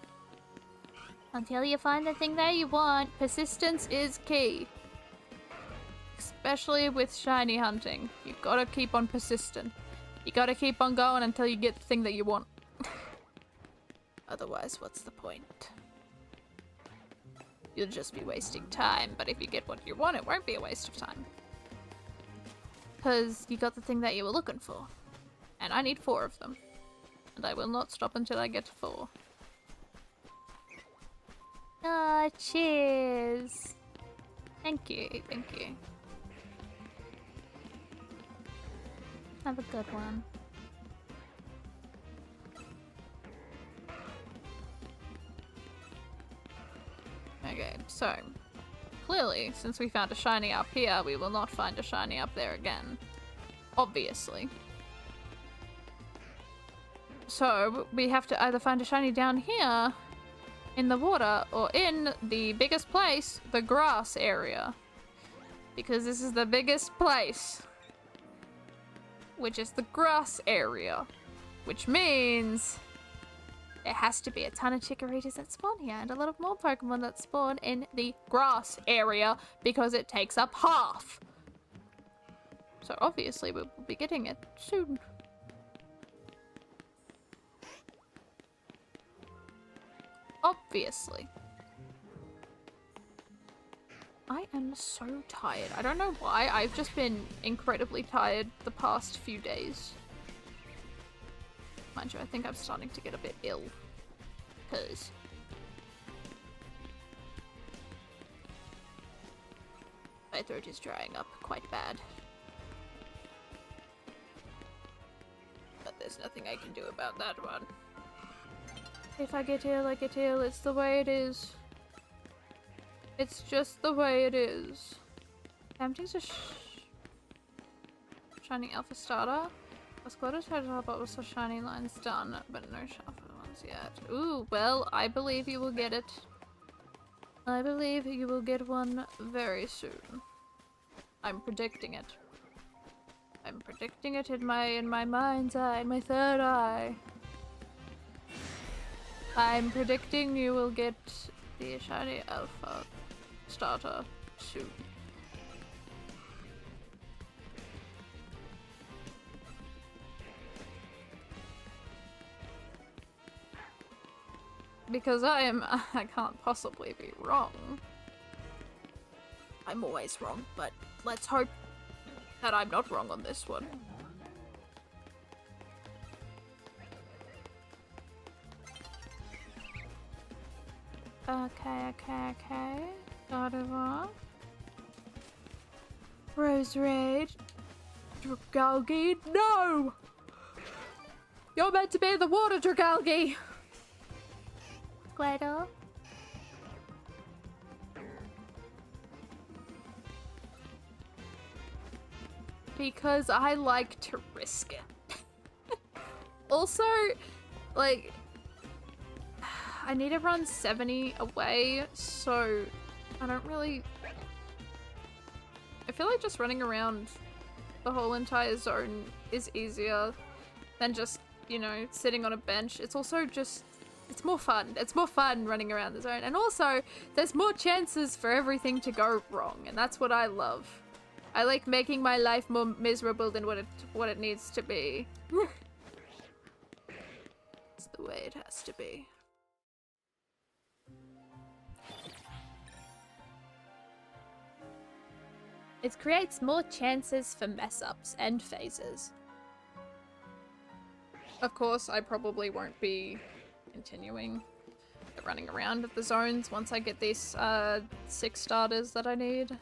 until you find the thing that you want. Persistence is key. Especially with shiny hunting. You gotta keep on persistent. You gotta keep on going until you get the thing that you want. Otherwise, what's the point? You'll just be wasting time, but if you get what you want, it won't be a waste of time. Because you got the thing that you were looking for. And I need 4 of them. And I will not stop until I get to 4. Oh, cheers. Thank you, thank you. Have a good one. Okay, so clearly, since we found a shiny up here, we will not find a shiny up there again. Obviously. So we have to either find a shiny down here in the water or in the biggest place, the grass area. Because this is the biggest place, which is the grass area, which means there has to be a ton of Chikorritas that spawn here and a lot of more Pokemon that spawn in the grass area because it takes up half. So obviously we'll be getting it soon. Obviously. I am so tired. I don't know why. I've just been incredibly tired the past few days. Mind you, I think I'm starting to get a bit ill. Because my throat is drying up quite bad. But there's nothing I can do about that one. If I get ill, I get ill. It's the way it is. It's just the way it is. Emptying to shiny alpha starter. Let's go to total, but also shiny lines done, but no sharper ones yet. Ooh, well, I believe you will get it. I believe you will get one very soon. I'm predicting it. I'm predicting it in my mind's eye, in my third eye. I'm predicting you will get the shiny alpha starter soon. Because I can't possibly be wrong. I'm always wrong, but let's hope that I'm not wrong on this one. Okay. Start it off. Rose Raid. Dragalgi. No! You're meant to be in the water, Dragalgi! Squirtle. Because I like to risk it. Also, like, I need to run 70 away, so I don't really... I feel like just running around the whole entire zone is easier than just, you know, sitting on a bench. It's also just... It's more fun. It's more fun running around the zone. And also, there's more chances for everything to go wrong, and that's what I love. I like making my life more miserable than what it needs to be. It's the way it has to be. It creates more chances for mess-ups and phases. Of course, I probably won't be continuing the running around of the zones once I get these 6 starters that I need.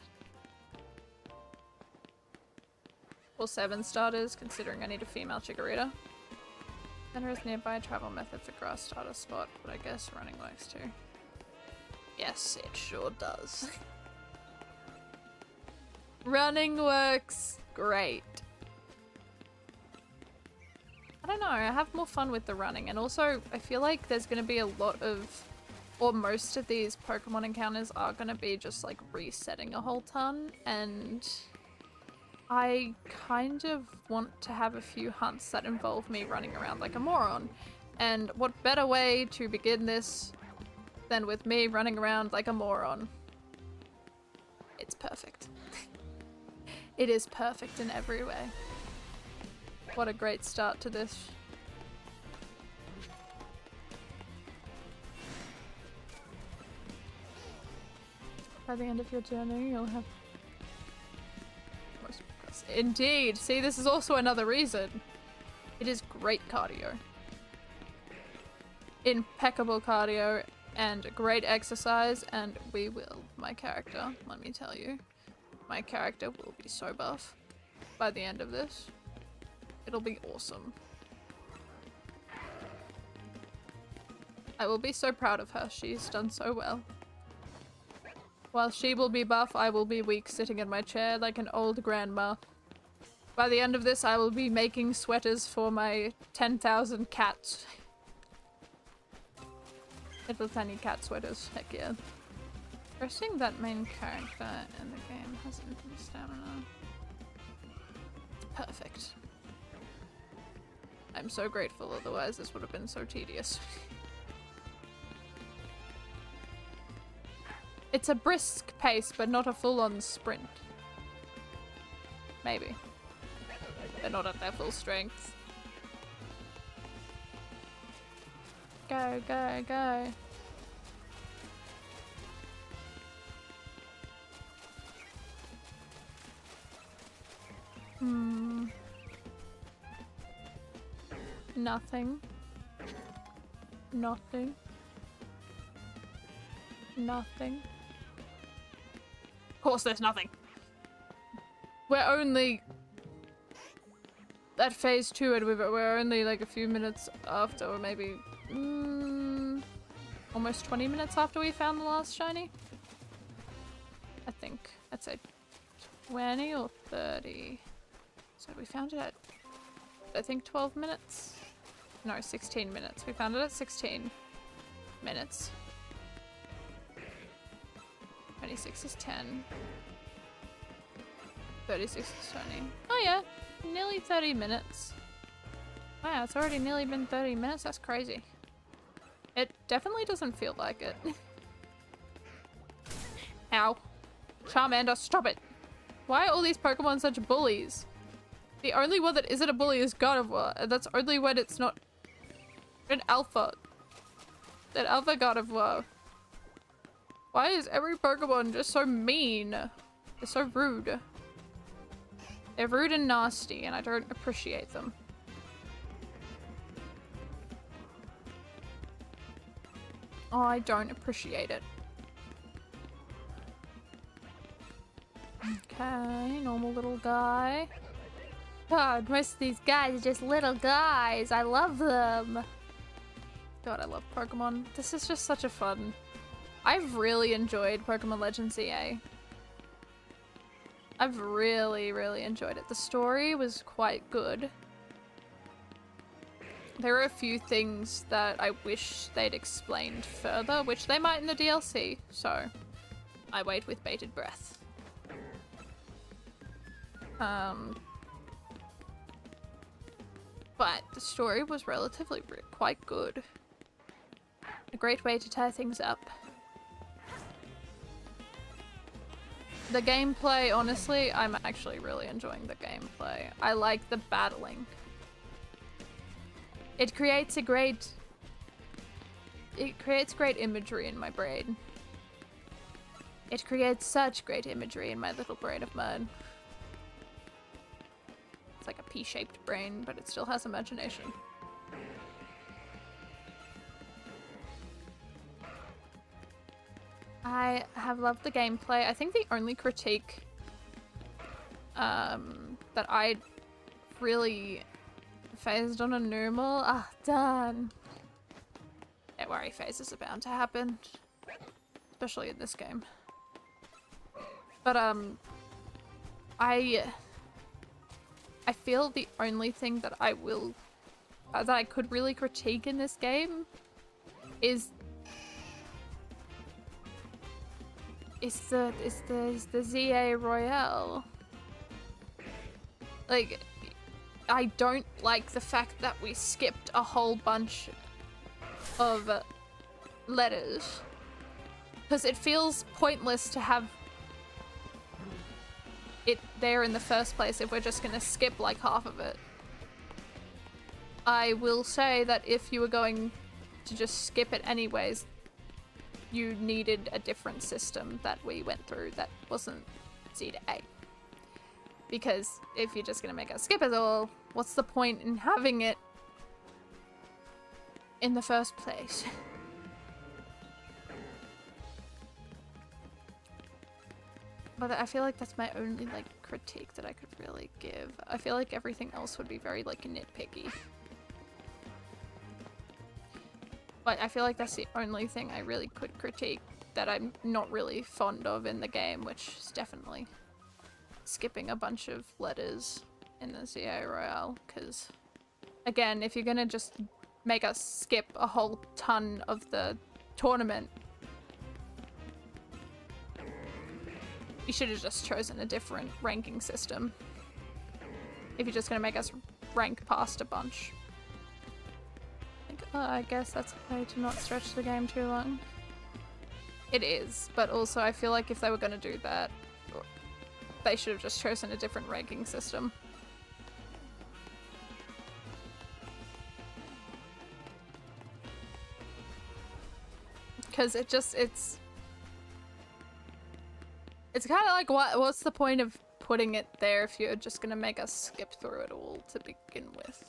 Or 7 starters, considering I need a female Chikorita. Center is nearby, travel method for grass starter spot, but I guess running works too. Yes, it sure does. Running works great. I don't know, I have more fun with the running, and also I feel like there's gonna be a lot of, or most of these Pokemon encounters are gonna be just like resetting a whole ton, and I kind of want to have a few hunts that involve me running around like a moron. And what better way to begin this than with me running around like a moron? It's perfect. It is perfect in every way. What a great start to this. By the end of your journey, you'll have... Indeed. See, this is also another reason. It is great cardio. Impeccable cardio and great exercise, and we will. My character, let me tell you. My character will be so buff by the end of this. It'll be awesome. I will be so proud of her. She's done so well. While she will be buff, I will be weak sitting in my chair like an old grandma. By the end of this, I will be making sweaters for my 10,000 cats. Little tiny cat sweaters, heck yeah. Resting that main character in the game has infinite stamina. It's perfect. I'm so grateful, otherwise this would have been so tedious. It's a brisk pace, but not a full-on sprint. Maybe. They're not at their full strength. Go, go, go. Nothing. Nothing. Nothing. Of course there's nothing. We're only at phase 2 and we're only like a few minutes after, or maybe almost 20 minutes after we found the last shiny. I think. I'd say 20 or 30. So we found it at, I think 12 minutes? No, 16 minutes. We found it at 16 minutes. 26 is 10. 36 is 20. Oh yeah, nearly 30 minutes. Wow, it's already nearly been 30 minutes. That's crazy. It definitely doesn't feel like it. Ow. Charmander, stop it. Why are all these Pokemon such bullies? The only one that isn't a bully is Gardevoir, and that's only when it's not an alpha. An alpha Gardevoir. Why is every Pokemon just so mean? They're so rude. They're rude and nasty, and I don't appreciate them. Oh, I don't appreciate it. Okay, normal little guy. God, most of these guys are just little guys. I love them. God, I love Pokemon. This is just such a fun. I've really enjoyed Pokemon Legends EA. I've really, really enjoyed it. The story was quite good. There are a few things that I wish they'd explained further, which they might in the DLC, so I wait with bated breath. But the story was relatively quite good. A great way to tie things up. The gameplay, honestly, I'm actually really enjoying the gameplay. I like the battling. It creates great imagery in my brain. It creates such great imagery in my little brain of mine. It's like a P-shaped brain, but it still has imagination. I have loved the gameplay. I think the only critique that I really phased on a normal. Ah, done. Don't worry, phases are bound to happen. Especially in this game. But, I feel the only thing that that I could really critique in this game is the ZA Royale. Like, I don't like the fact that we skipped a whole bunch of letters. Because it feels pointless to have it there in the first place if we're just gonna skip like half of it. I will say that if you were going to just skip it anyways, you needed a different system that we went through that wasn't Z to A. Because if you're just gonna make us skip it all, what's the point in having it in the first place? But I feel like that's my only, like, critique that I could really give. I feel like everything else would be very, like, nitpicky. But I feel like that's the only thing I really could critique that I'm not really fond of in the game, which is definitely skipping a bunch of letters in the ZA Royale. Because, again, if you're gonna just make us skip a whole ton of the tournament, you should have just chosen a different ranking system. If you're just gonna make us rank past a bunch. I guess that's a way to not stretch the game too long. It is, but also I feel like if they were gonna do that, they should have just chosen a different ranking system. Because it's kind of like, what's the point of putting it there if you're just gonna make us skip through it all to begin with?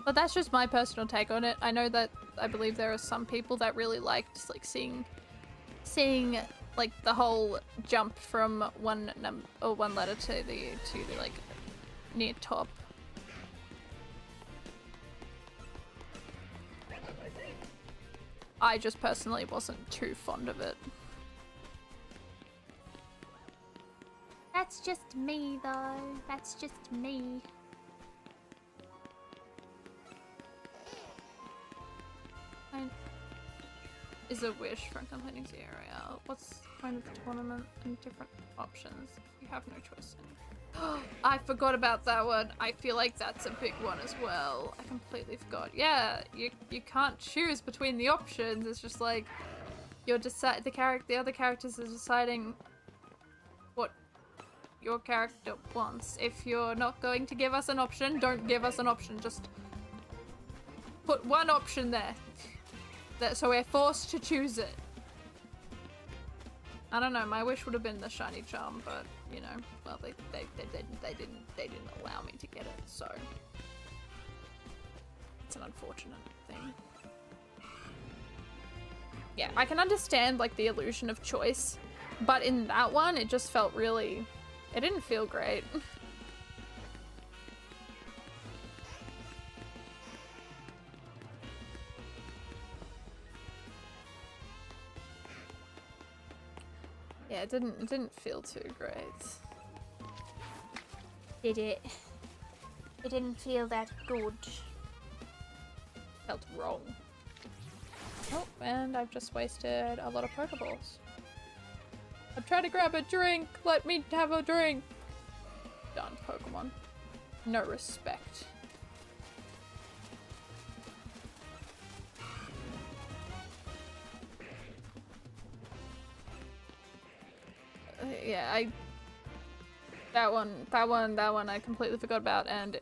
But that's just my personal take on it. I know that I believe there are some people that really liked like seeing like the whole jump from one letter to the like near top. I just personally wasn't too fond of it. That's just me, though. That's just me. Is a wish for completing the area. What's the point of the tournament and different options? You have no choice in. I forgot about that one. I feel like that's a big one as well. I completely forgot. Yeah, you can't choose between the options. It's just like you're the other characters are deciding what your character wants. If you're not going to give us an option, don't give us an option. Just put one option there. So we're forced to choose it. I don't know, my wish would have been the shiny charm, but, you know, well, they didn't allow me to get it, so. It's an unfortunate thing. Yeah, I can understand, like, the illusion of choice, but in that one, it just felt really... It didn't feel great. Yeah, it didn't feel too great. Did it? It didn't feel that good. Felt wrong. Oh, and I've just wasted a lot of Pokeballs. I'm trying to grab a drink! Let me have a drink! Done, Pokemon. No respect. Yeah, that one I completely forgot about, and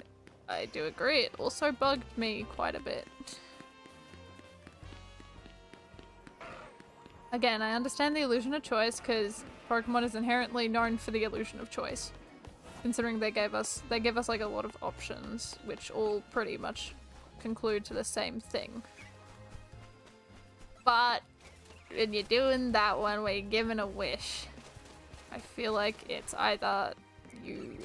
I do agree, it also bugged me quite a bit. Again, I understand the illusion of choice, because Pokemon is inherently known for the illusion of choice. Considering they gave us like a lot of options, which all pretty much conclude to the same thing. But when you're doing that one where you're given a wish, I feel like it's either you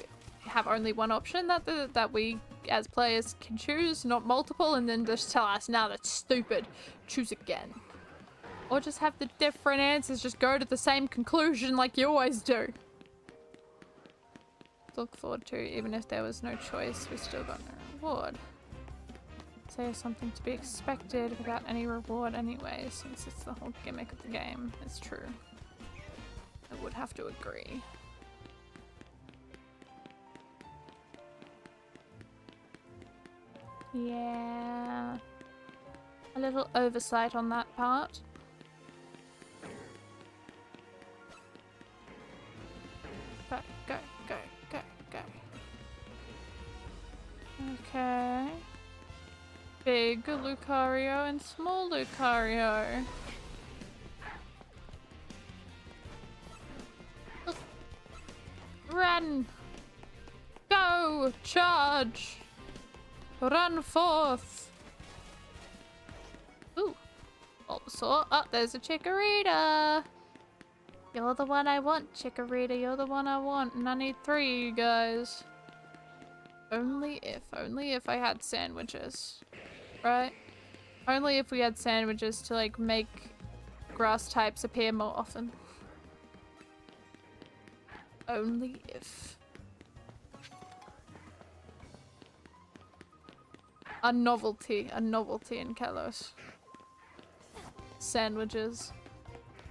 have only one option that we as players can choose, not multiple, and then just tell us, nah, that's stupid, choose again. Or just have the different answers, just go to the same conclusion like you always do. Look forward to, even if there was no choice, we still got no reward. Say something to be expected without any reward anyway, since it's the whole gimmick of the game. It's true. I would have to agree. Yeah. A little oversight on that part. Go, go, go, go, go. Okay. Big Lucario and small Lucario. Run! Go! Charge! Run forth! Ooh. Also, oh, there's a Chikorita! You're the one I want, Chikorita. You're the one I want, and I need 3, you guys. Only if I had sandwiches. Right? Only if we had sandwiches to, like, make grass types appear more often. Only if. A novelty in Kalos. Sandwiches.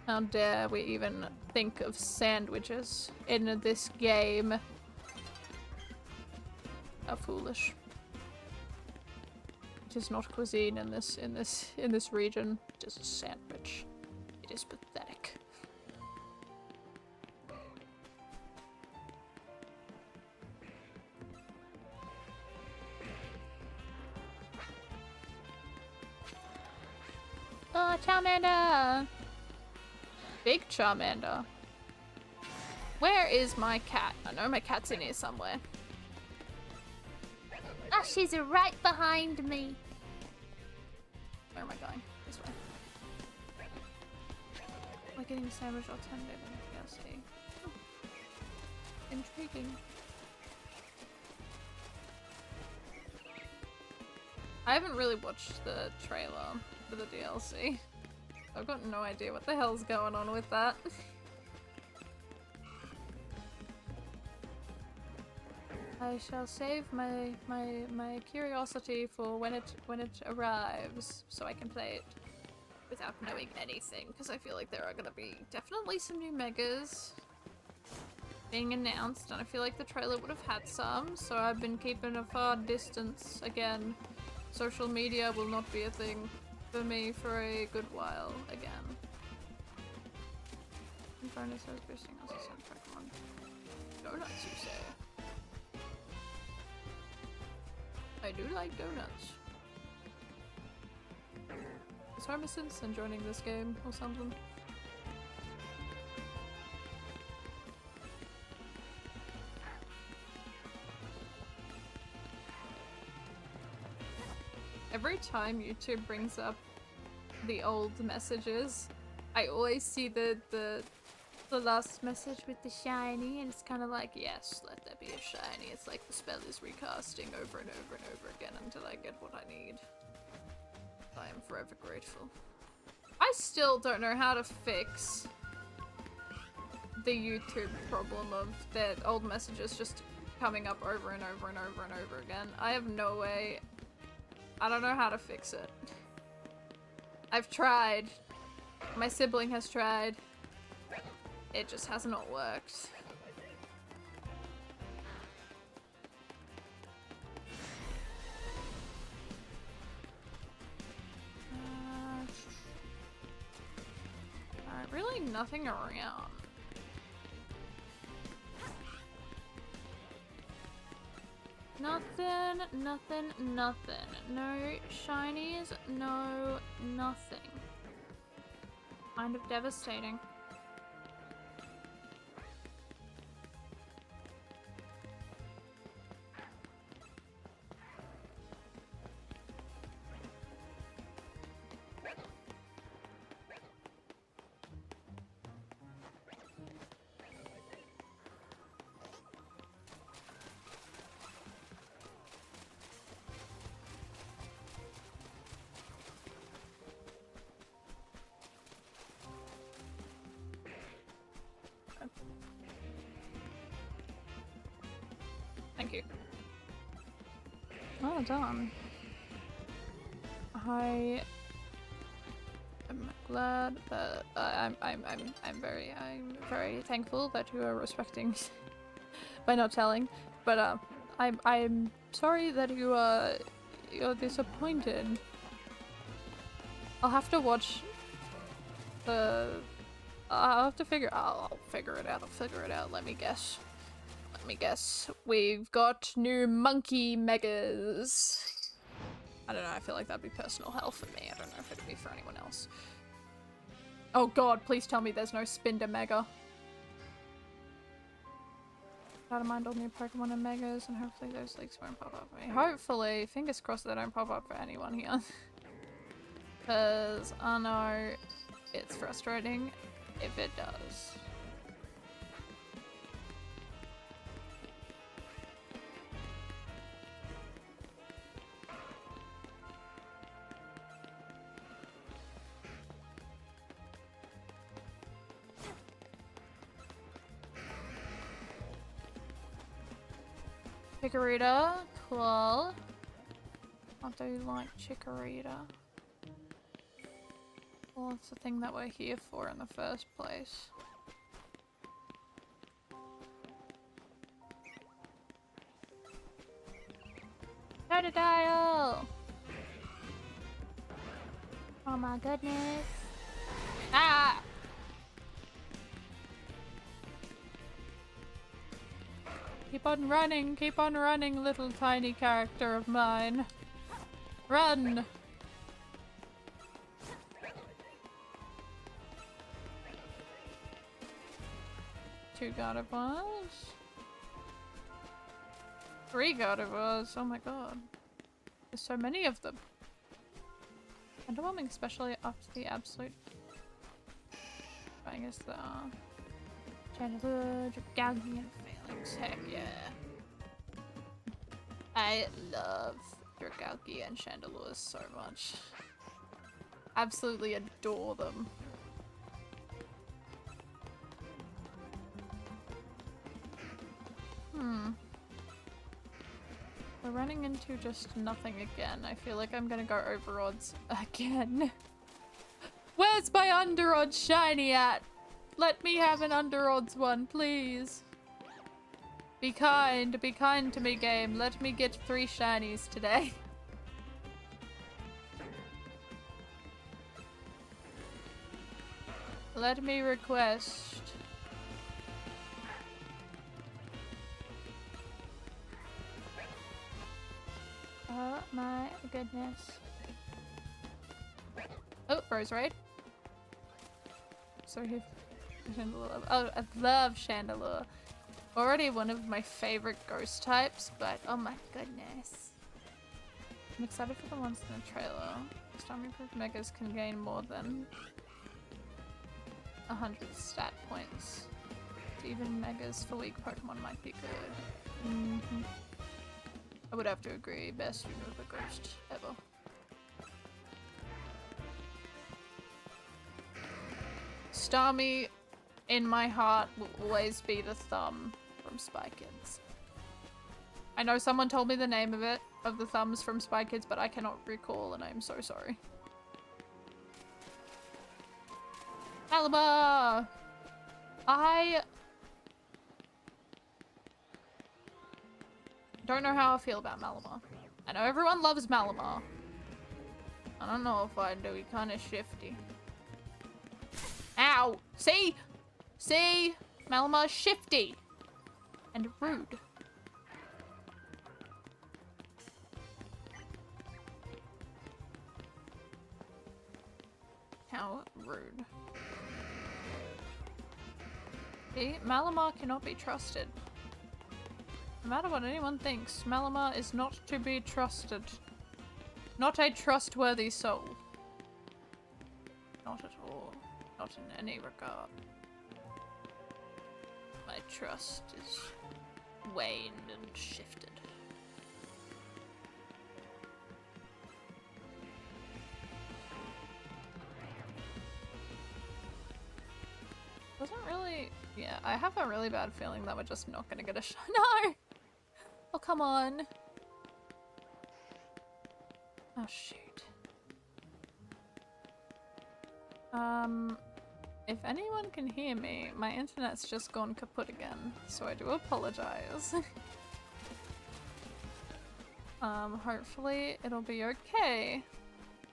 How dare we even think of sandwiches in this game? How foolish. It is not cuisine in this region. It is a sandwich. It is pathetic. Oh, Charmander! Big Charmander. Where is my cat? I know my cat's in here somewhere. Ah, she's right behind me. Where am I going? This way. Am I getting a sandwich alternative in DLC? Oh. Intriguing. I haven't really watched the trailer for the DLC. I've got no idea what the hell's going on with that. I shall save my curiosity for when it arrives, so I can play it without knowing anything, because I feel like there are gonna be definitely some new megas being announced, and I feel like the trailer would have had some, so I've been keeping a far distance. Again, social media will not be a thing for me for a good while again. Bonus is boosting also sent Pokemon. Donuts, you say? I do like donuts. Is Homer Simpson joining this game or something? Every time YouTube brings up the old messages, I always see the last message with the shiny, and it's kind of like, yes, let there be a shiny. It's like the spell is recasting over and over and over again until I get what I need. I am forever grateful. I still don't know how to fix the YouTube problem of the old messages just coming up over and over and over and over again. I have no way. I don't know how to fix it. I've tried. My sibling has tried. It just has not worked. Alright, really nothing around. Nothing, nothing, nothing. No shinies, no nothing. Kind of devastating. Thank you. Well done. I am glad that I'm very thankful that you are respecting by not telling, but I'm sorry that you're disappointed. I'll have to watch the. I'll have to figure. I'll figure it out. I'll figure it out. Let me guess. Let me guess. We've got new monkey megas. I don't know. I feel like that'd be personal hell for me. I don't know if it'd be for anyone else. Oh god, please tell me there's no Spinder Mega. Gotta mind all new Pokemon and Megas, and hopefully those leaks won't pop up for me. Hopefully, fingers crossed they don't pop up for anyone here. Because I know it's frustrating if it does. Chikorita, cool. I do like Chikorita. Well, it's the thing that we're here for in the first place. Totodile! Oh my goodness. Ah! Keep on running, little tiny character of mine. Run! Two Gardevoirs. 3 Gardevoirs, oh my god. There's so many of them. Underwhelming, especially after the absolute I guess the Chandelure, Dragalge, and Phalanx. Heck yeah. I love Dragalge and Chandelure so much. Absolutely adore them. We're running into just nothing again. I feel like I'm gonna go over odds again. Where's my under odds shiny at? Let me have an under odds one, please. Be kind to me, game. Let me get 3 shinies today. Let me request. Oh my goodness. Oh, Rose Raid. Sorry, Chandelure. Oh, I love Chandelure. Already one of my favorite ghost types, but oh my goodness. I'm excited for the ones in the trailer. Starmie Proof Megas can gain more than 100 stat points. Even Megas for weak Pokemon might be good. I would have to agree, best Unova Ghost ever. Starmie, in my heart, will always be the thumb from Spy Kids. I know someone told me the name of the thumbs from Spy Kids, but I cannot recall, and I'm so sorry. Malamar! I don't know how I feel about Malamar. I know everyone loves Malamar. I don't know if I do. He's kind of shifty. Ow! See? See? Malamar's shifty. And rude. How rude. See? Malamar cannot be trusted. No matter what anyone thinks, Malamar is not to be trusted. Not a trustworthy soul. Not at all. Not in any regard. My trust is waned and shifted. Wasn't really... Yeah, I have a really bad feeling that we're just not gonna get a shot. No! Oh, come on. Oh, shoot. If anyone can hear me, my internet's just gone kaput again, so I do apologize. Hopefully it'll be okay.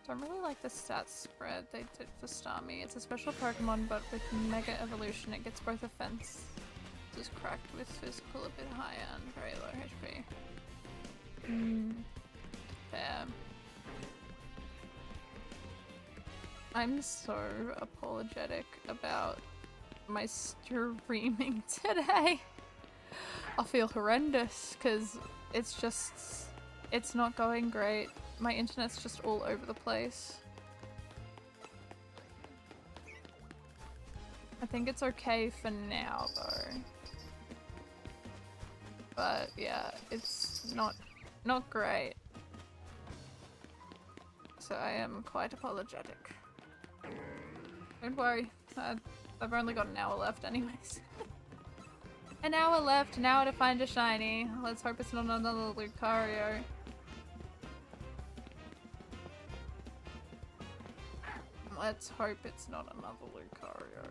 Don't really like the stats spread they did for Starmie. It's a special Pokemon, but with Mega Evolution it gets both offense. Is cracked with physical a bit higher and very low HP. Fair. I'm so apologetic about my streaming today. I feel horrendous because it's not going great. My internet's just all over the place. I think it's okay for now though. But yeah, it's not great. So I am quite apologetic. Don't worry, I've only got an hour left anyways. An hour left, an hour to find a shiny. Let's hope it's not another Lucario. Let's hope it's not another Lucario.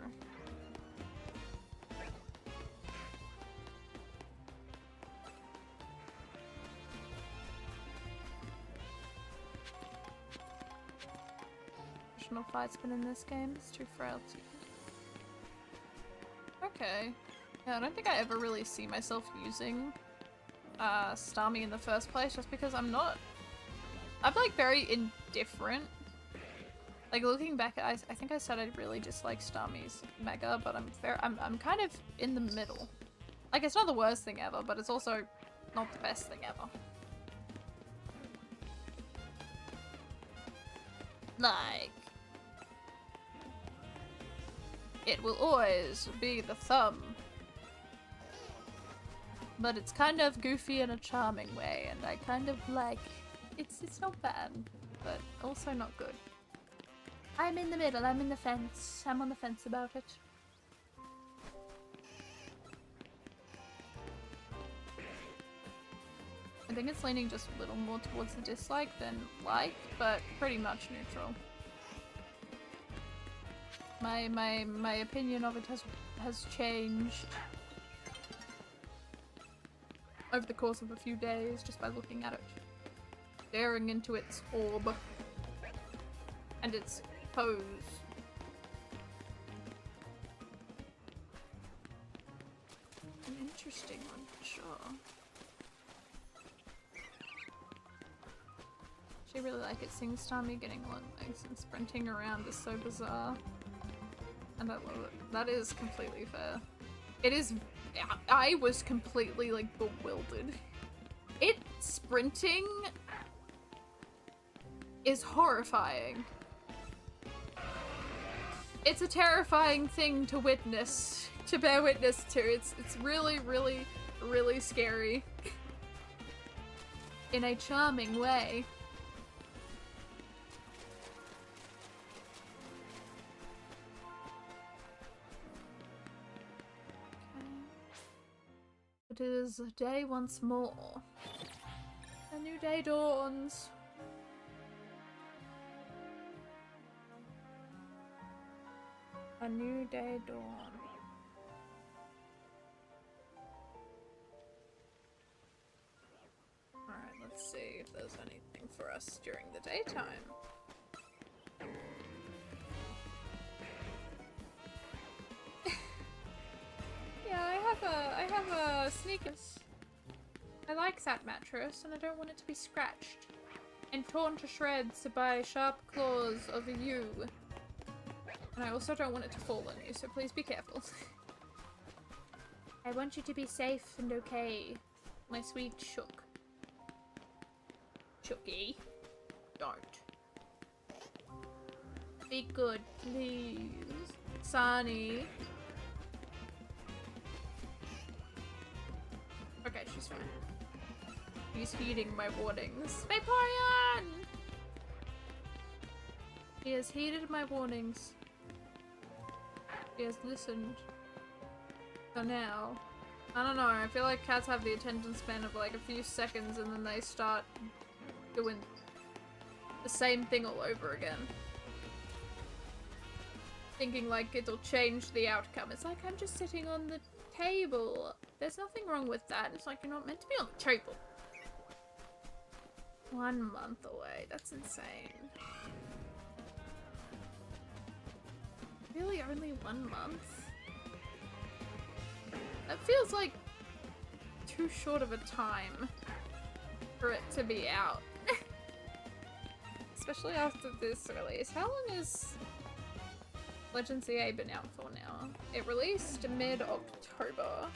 Fight spin in this game, it's too frail to... Okay. Yeah, I don't think I ever really see myself using Starmie in the first place, just because I'm like very indifferent. Like looking back, I think I said I really dislike Starmie's Mega, but I'm kind of in the middle. Like it's not the worst thing ever, but it's also not the best thing ever. Like... It will always be the thumb. But it's kind of goofy in a charming way, and I kind of like... It's not bad, but also not good. I'm in the middle, I'm in the fence. I'm on the fence about it. I think it's leaning just a little more towards the dislike than like, but pretty much neutral. My opinion of it has changed over the course of a few days just by looking at it, staring into its orb and its pose. An interesting one for sure. actually really like it. Singstarmy getting long legs and sprinting around is so bizarre. And I love it. That is completely fair. It is... I was completely, like, bewildered. It sprinting is horrifying. It's a terrifying thing to witness, to bear witness to. It's really, really, really scary. In a charming way. It is a day once more. A new day dawns. A new day dawns. Alright, let's see if there's anything for us during the daytime. Yeah, I have a sneakers. I like that mattress, and I don't want it to be scratched and torn to shreds by sharp claws of you. And I also don't want it to fall on you, so please be careful. I want you to be safe and okay, my sweet Chook. Chooky. Don't. Be good, please. Sunny. Okay, she's fine. He's heeding my warnings. Vaporeon! He has heeded my warnings. He has listened. So now, I don't know, I feel like cats have the attention span of like a few seconds and then they start doing the same thing all over again. Thinking like it'll change the outcome. It's like, I'm just sitting on the table. There's nothing wrong with that. It's like, you're not meant to be on the table. 1 month away. That's insane. Really, only 1 month? That feels like too short of a time for it to be out. Especially after this release. How long has Legends EA been out for now? It released mid-October.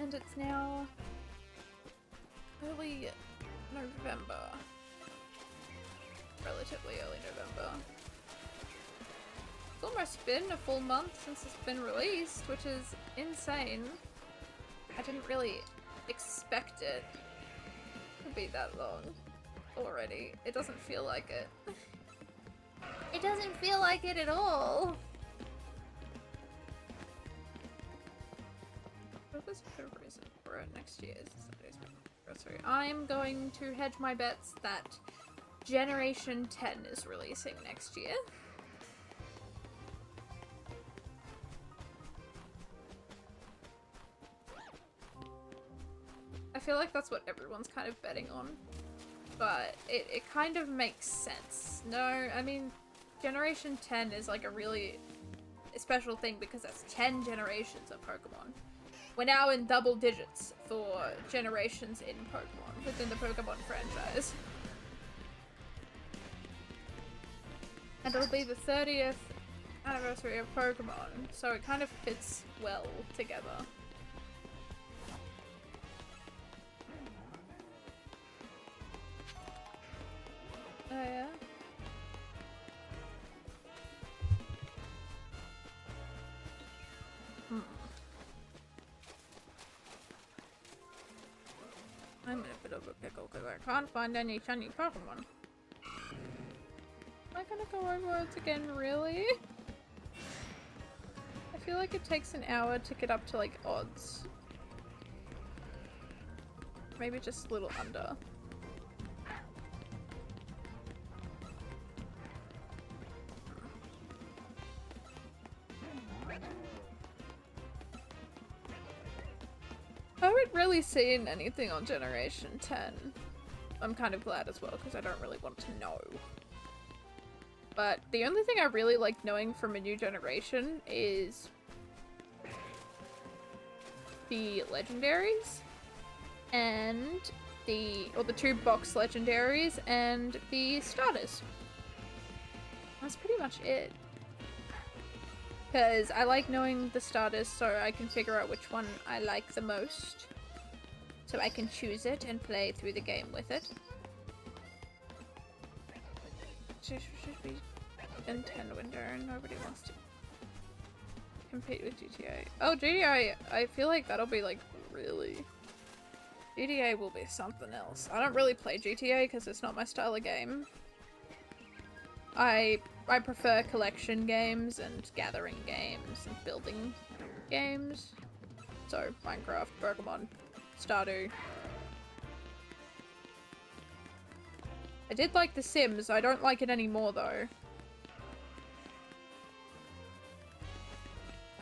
And it's now early November. Relatively early November. It's almost been a full month since it's been released, which is insane. I didn't really expect it to be that long already. It doesn't feel like it. It doesn't feel like it at all. What was the reason for it next year? Sorry. I'm going to hedge my bets that Generation 10 is releasing next year. I feel like that's what everyone's kind of betting on, but it kind of makes sense. No, I mean, Generation 10 is like a really special thing because that's 10 generations of Pokemon. We're now in double digits for generations in Pokemon, within the Pokemon franchise. And it'll be the 30th anniversary of Pokemon, so it kind of fits well together. Oh yeah? I'm in a bit of a pickle because I can't find any shiny Pokemon. Am I gonna go over it again, really? I feel like it takes an hour to get up to like odds. Maybe just a little under. I haven't really seen anything on Generation 10. I'm kind of glad as well because I don't really want to know. But the only thing I really like knowing from a new generation is the legendaries. and the two box legendaries and the starters. That's pretty much it. Because I like knowing the starters so I can figure out which one I like the most. So I can choose it and play through the game with it. Should be in 10 window. Nobody wants to compete with GTA. Oh, GTA, I feel like that'll be like really... GTA will be something else. I don't really play GTA because it's not my style of game. I prefer collection games and gathering games and building games. So, Minecraft, Pokemon, Stardew. I did like The Sims, I don't like it anymore though.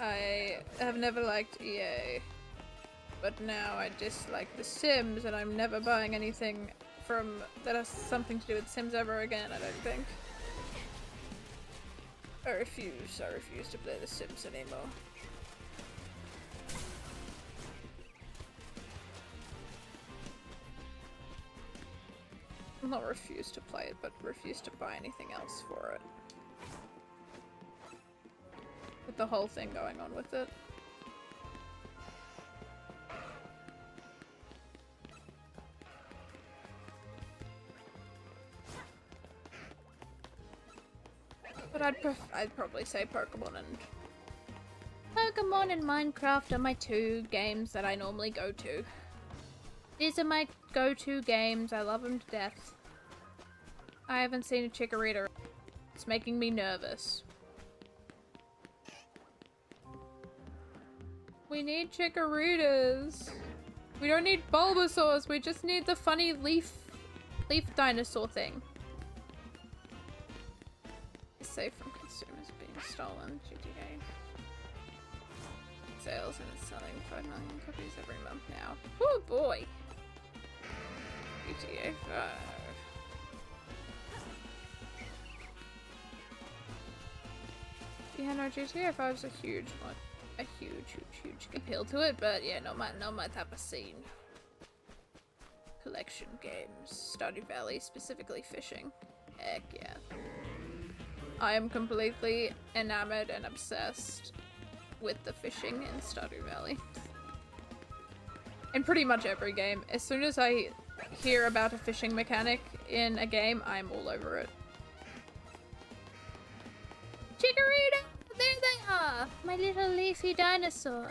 I have never liked EA. But now I dislike The Sims and I'm never buying anything that has something to do with Sims ever again, I don't think. I refuse to play The Sims anymore. Not refuse to play it, but refuse to buy anything else for it. With the whole thing going on with it. But I'd probably say Pokemon and Minecraft are my two games that I normally go to. These are my go-to games. I love them to death. I haven't seen a Chikorita. It's making me nervous. We need Chikoritas. We don't need Bulbasaurs. We just need the funny leaf dinosaur thing. Safe from consumers being stolen. GTA sales and it's selling 5 million copies every month now. Oh boy. GTA 5. Yeah, no, GTA 5 is a huge appeal to it, but yeah, not my type of scene. Collection games, Stardew Valley, specifically fishing. Heck yeah. I am completely enamored and obsessed with the fishing in Stardew Valley. In pretty much every game. As soon as I hear about a fishing mechanic in a game, I'm all over it. Chikorita! There they are! My little leafy dinosaur.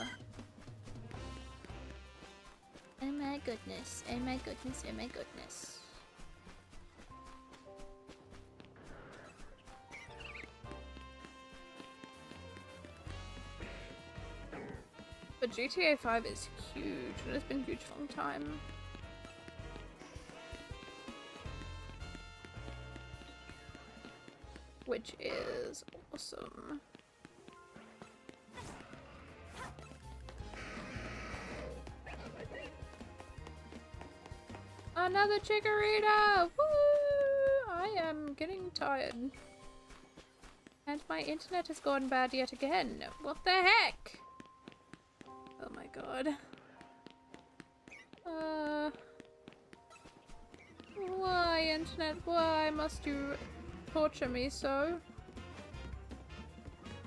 Oh my goodness, oh my goodness, oh my goodness. But GTA 5 is huge, and it's been huge for a long time. Which is awesome. Another Chikorita! Woo! I am getting tired. And my internet has gone bad yet again. What the heck? Oh my god. Why, internet? Why must you torture me so?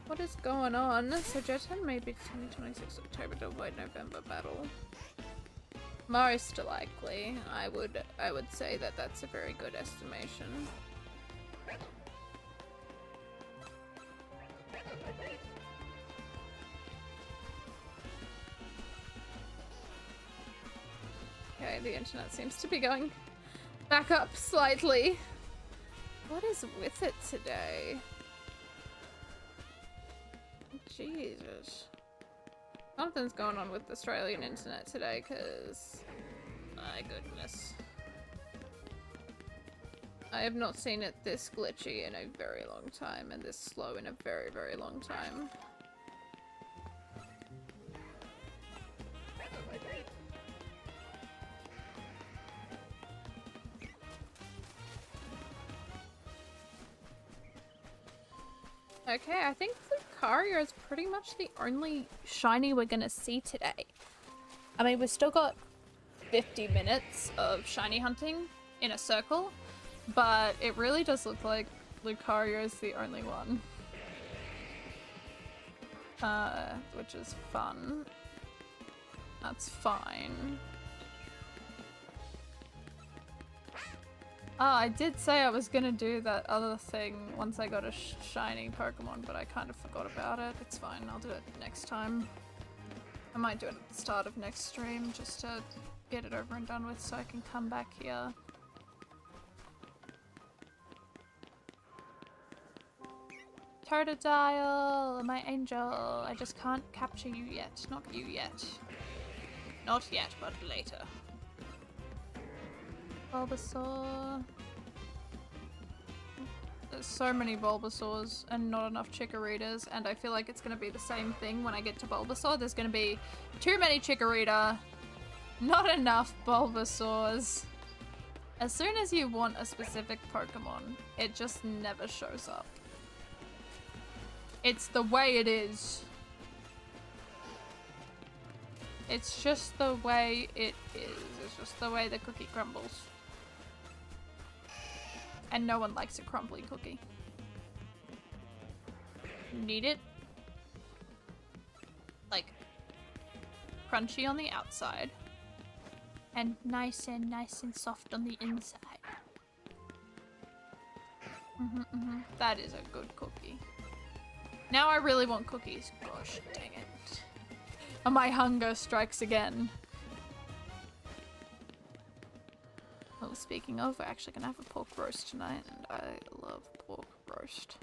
What is going on? So Jet10 may be 26 October to avoid November battle. Most likely. I would say that that's a very good estimation. Okay, the internet seems to be going back up slightly. What is with it today? Jesus. Something's going on with the Australian internet today, because... my goodness. I have not seen it this glitchy in a very long time, and this slow in a very, very long time. Okay, I think Lucario is pretty much the only shiny we're gonna see today. I mean, we've still got 50 minutes of shiny hunting in a circle, but it really does look like Lucario is the only one. Which is fun. That's fine. Oh, I did say I was gonna do that other thing once I got a shiny Pokemon, but I kind of forgot about it. It's fine, I'll do it next time. I might do it at the start of next stream, just to get it over and done with so I can come back here. Totodile, my angel, I just can't capture you yet. Not you yet. Not yet, but later. Bulbasaur. There's so many Bulbasaurs and not enough Chikorritas, and I feel like it's gonna be the same thing when I get to Bulbasaur. There's gonna be too many Chikorita, not enough Bulbasaurs. As soon as you want a specific Pokemon, it just never shows up. It's the way it is. It's just the way it is. It's just the way the cookie crumbles. And no one likes a crumbly cookie. Need it like crunchy on the outside and nice and soft on the inside. That is a good cookie. Now I really want cookies. Gosh dang it. And my hunger strikes again. Well, speaking of, we're actually gonna have a pork roast tonight, and I love pork roast.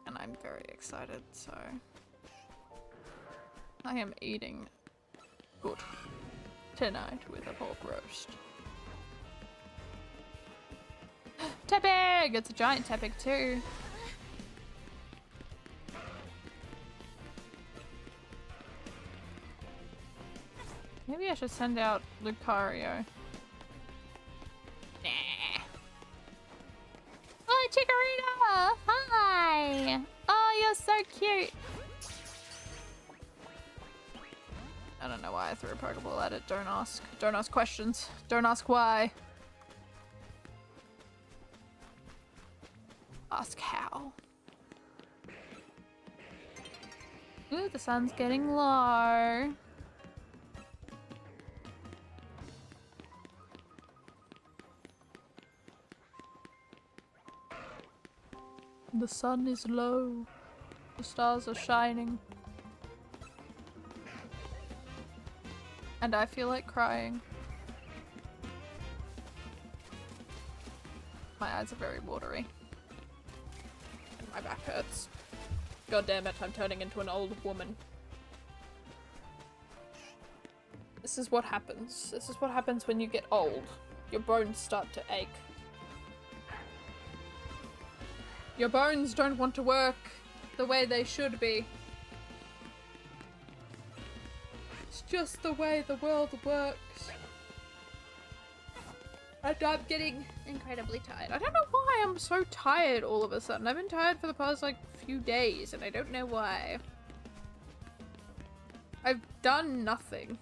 And I'm very excited, so... I am eating good tonight with a pork roast. Tepig! It's a giant Tepig too. Maybe I should send out Lucario. Nah. Oh, Chikorita! Hi! Oh, you're so cute! I don't know why I threw a Pokeball at it. Don't ask. Don't ask questions. Don't ask why. Ask how. Ooh, the sun's getting low. The sun is low. The stars are shining. And I feel like crying. My eyes are very watery. And my back hurts. God damn it, I'm turning into an old woman. This is what happens. This is what happens when you get old. Your bones start to ache. Your bones don't want to work the way they should be. It's just the way the world works. And I'm getting incredibly tired. I don't know why I'm so tired all of a sudden. I've been tired for the past like few days and I don't know why. I've done nothing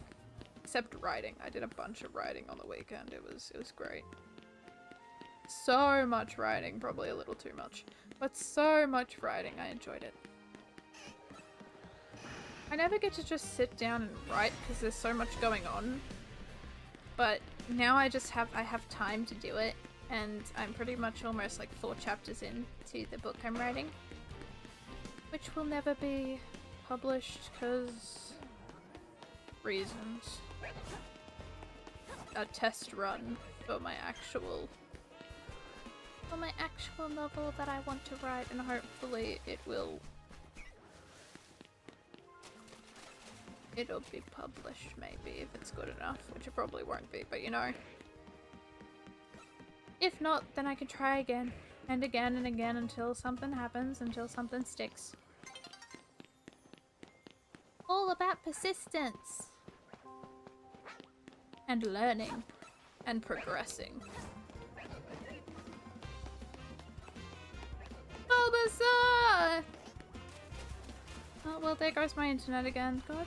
except writing. I did a bunch of writing on the weekend. It was great. So much writing, probably a little too much. But so much writing, I enjoyed it. I never get to just sit down and write because there's so much going on. But now I have time to do it, and I'm pretty much almost like 4 chapters into the book I'm writing. Which will never be published because reasons. A test run for my actual novel that I want to write, and hopefully it'll be published maybe if it's good enough, which it probably won't be, but you know. If not, then I can try again and again and again until something happens, until something sticks. All about persistence and learning and progressing. Bulbasaur! Oh, well, there goes my internet again. God,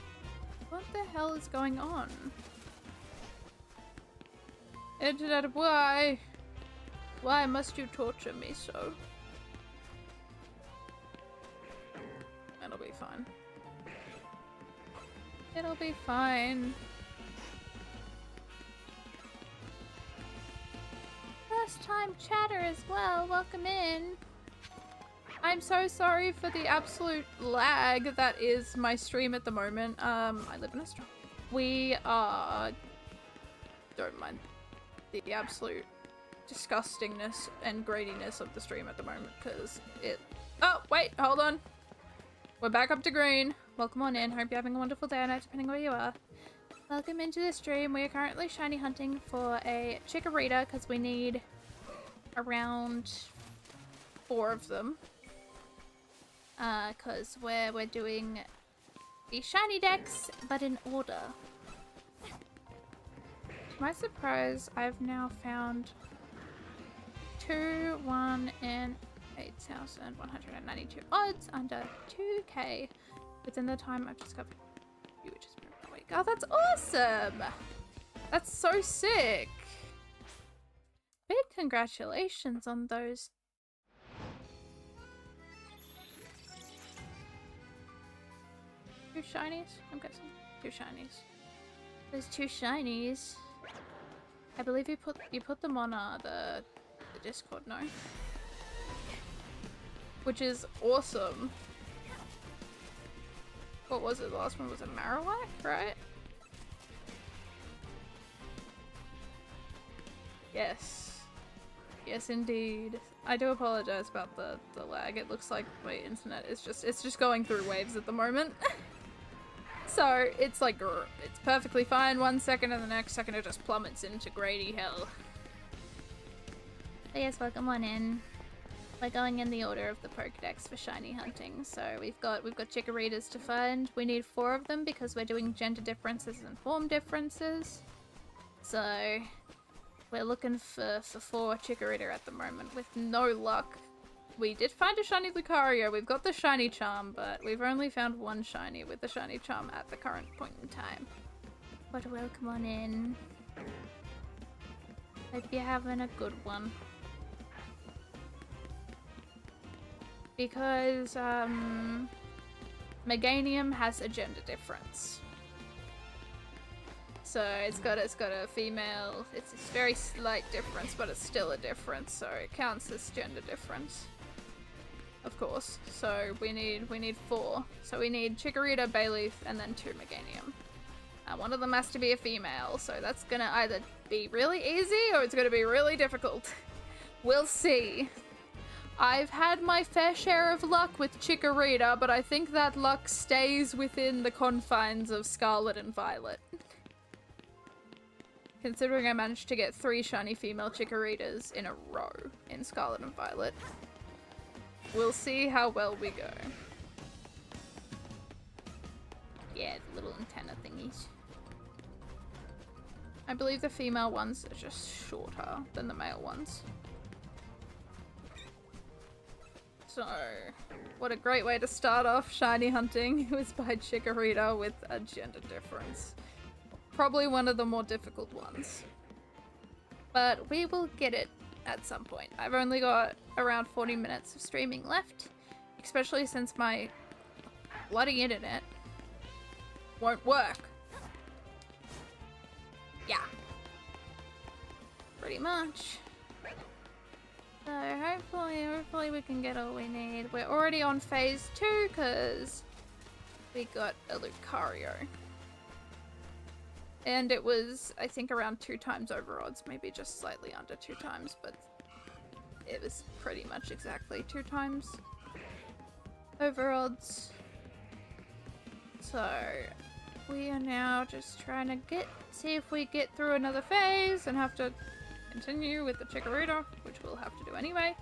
what the hell is going on? Internet, why? Why must you torture me so? It'll be fine. It'll be fine. First time chatter as well. Welcome in. I'm so sorry for the absolute lag that is my stream at the moment. I live in Australia. We are... Don't mind the absolute disgustingness and gradiness of the stream at the moment because it... Oh, wait, hold on. We're back up to green. Welcome on in. Hope you're having a wonderful day or night depending where you are. Welcome into the stream. We are currently shiny hunting for a Chikorita because we need around 4 of them. Because we're doing the shiny decks, but in order. To my surprise, I've now found 2, 1, and 8,192 odds under 2k within the time I've discovered you, which is a week. Oh, that's awesome! That's so sick! Big congratulations on those. Two shinies? I'm guessing. 2 shinies. Those 2 shinies. I believe you put them on the Discord, no? Which is awesome. What was it? The last one was a Marowak, right? Yes. Yes, indeed. I do apologize about the lag. It looks like my internet is it's just going through waves at the moment. So, it's like, it's perfectly fine 1 second and the next second it just plummets into grady hell. But yes, welcome on in. We're going in the order of the Pokedex for shiny hunting. So we've got Chikoritas to find. We need 4 of them because we're doing gender differences and form differences. So we're looking for 4 Chikorita at the moment with no luck. We did find a shiny Lucario. We've got the shiny charm, but we've only found 1 shiny with the shiny charm at the current point in time. But welcome on in. Hope you're having a good one. Because, Meganium has a gender difference. So it's got a female, it's a very slight difference, but it's still a difference, so it counts as gender difference. Of course. So we need 4. So we need Chikorita, Bayleaf, and then 2 Meganium. One of them has to be a female, so that's gonna either be really easy or it's gonna be really difficult. We'll see. I've had my fair share of luck with Chikorita, but I think that luck stays within the confines of Scarlet and Violet. Considering I managed to get 3 shiny female Chikoritas in a row in Scarlet and Violet. We'll see how well we go. Yeah, the little antenna thingies. I believe the female ones are just shorter than the male ones. So, what a great way to start off shiny hunting was by Chikorita with a gender difference. Probably one of the more difficult ones. But we will get it at some point. I've only got around 40 minutes of streaming left, especially since my bloody internet won't work. Yeah. Pretty much. So hopefully we can get all we need. We're already on phase 2 because we got a Lucario. And it was, I think, around 2 times over odds, maybe just slightly under 2 times, but it was pretty much exactly 2 times over odds. So we are now just trying to see if we get through another phase and have to continue with the Chikorita, which we'll have to do anyway.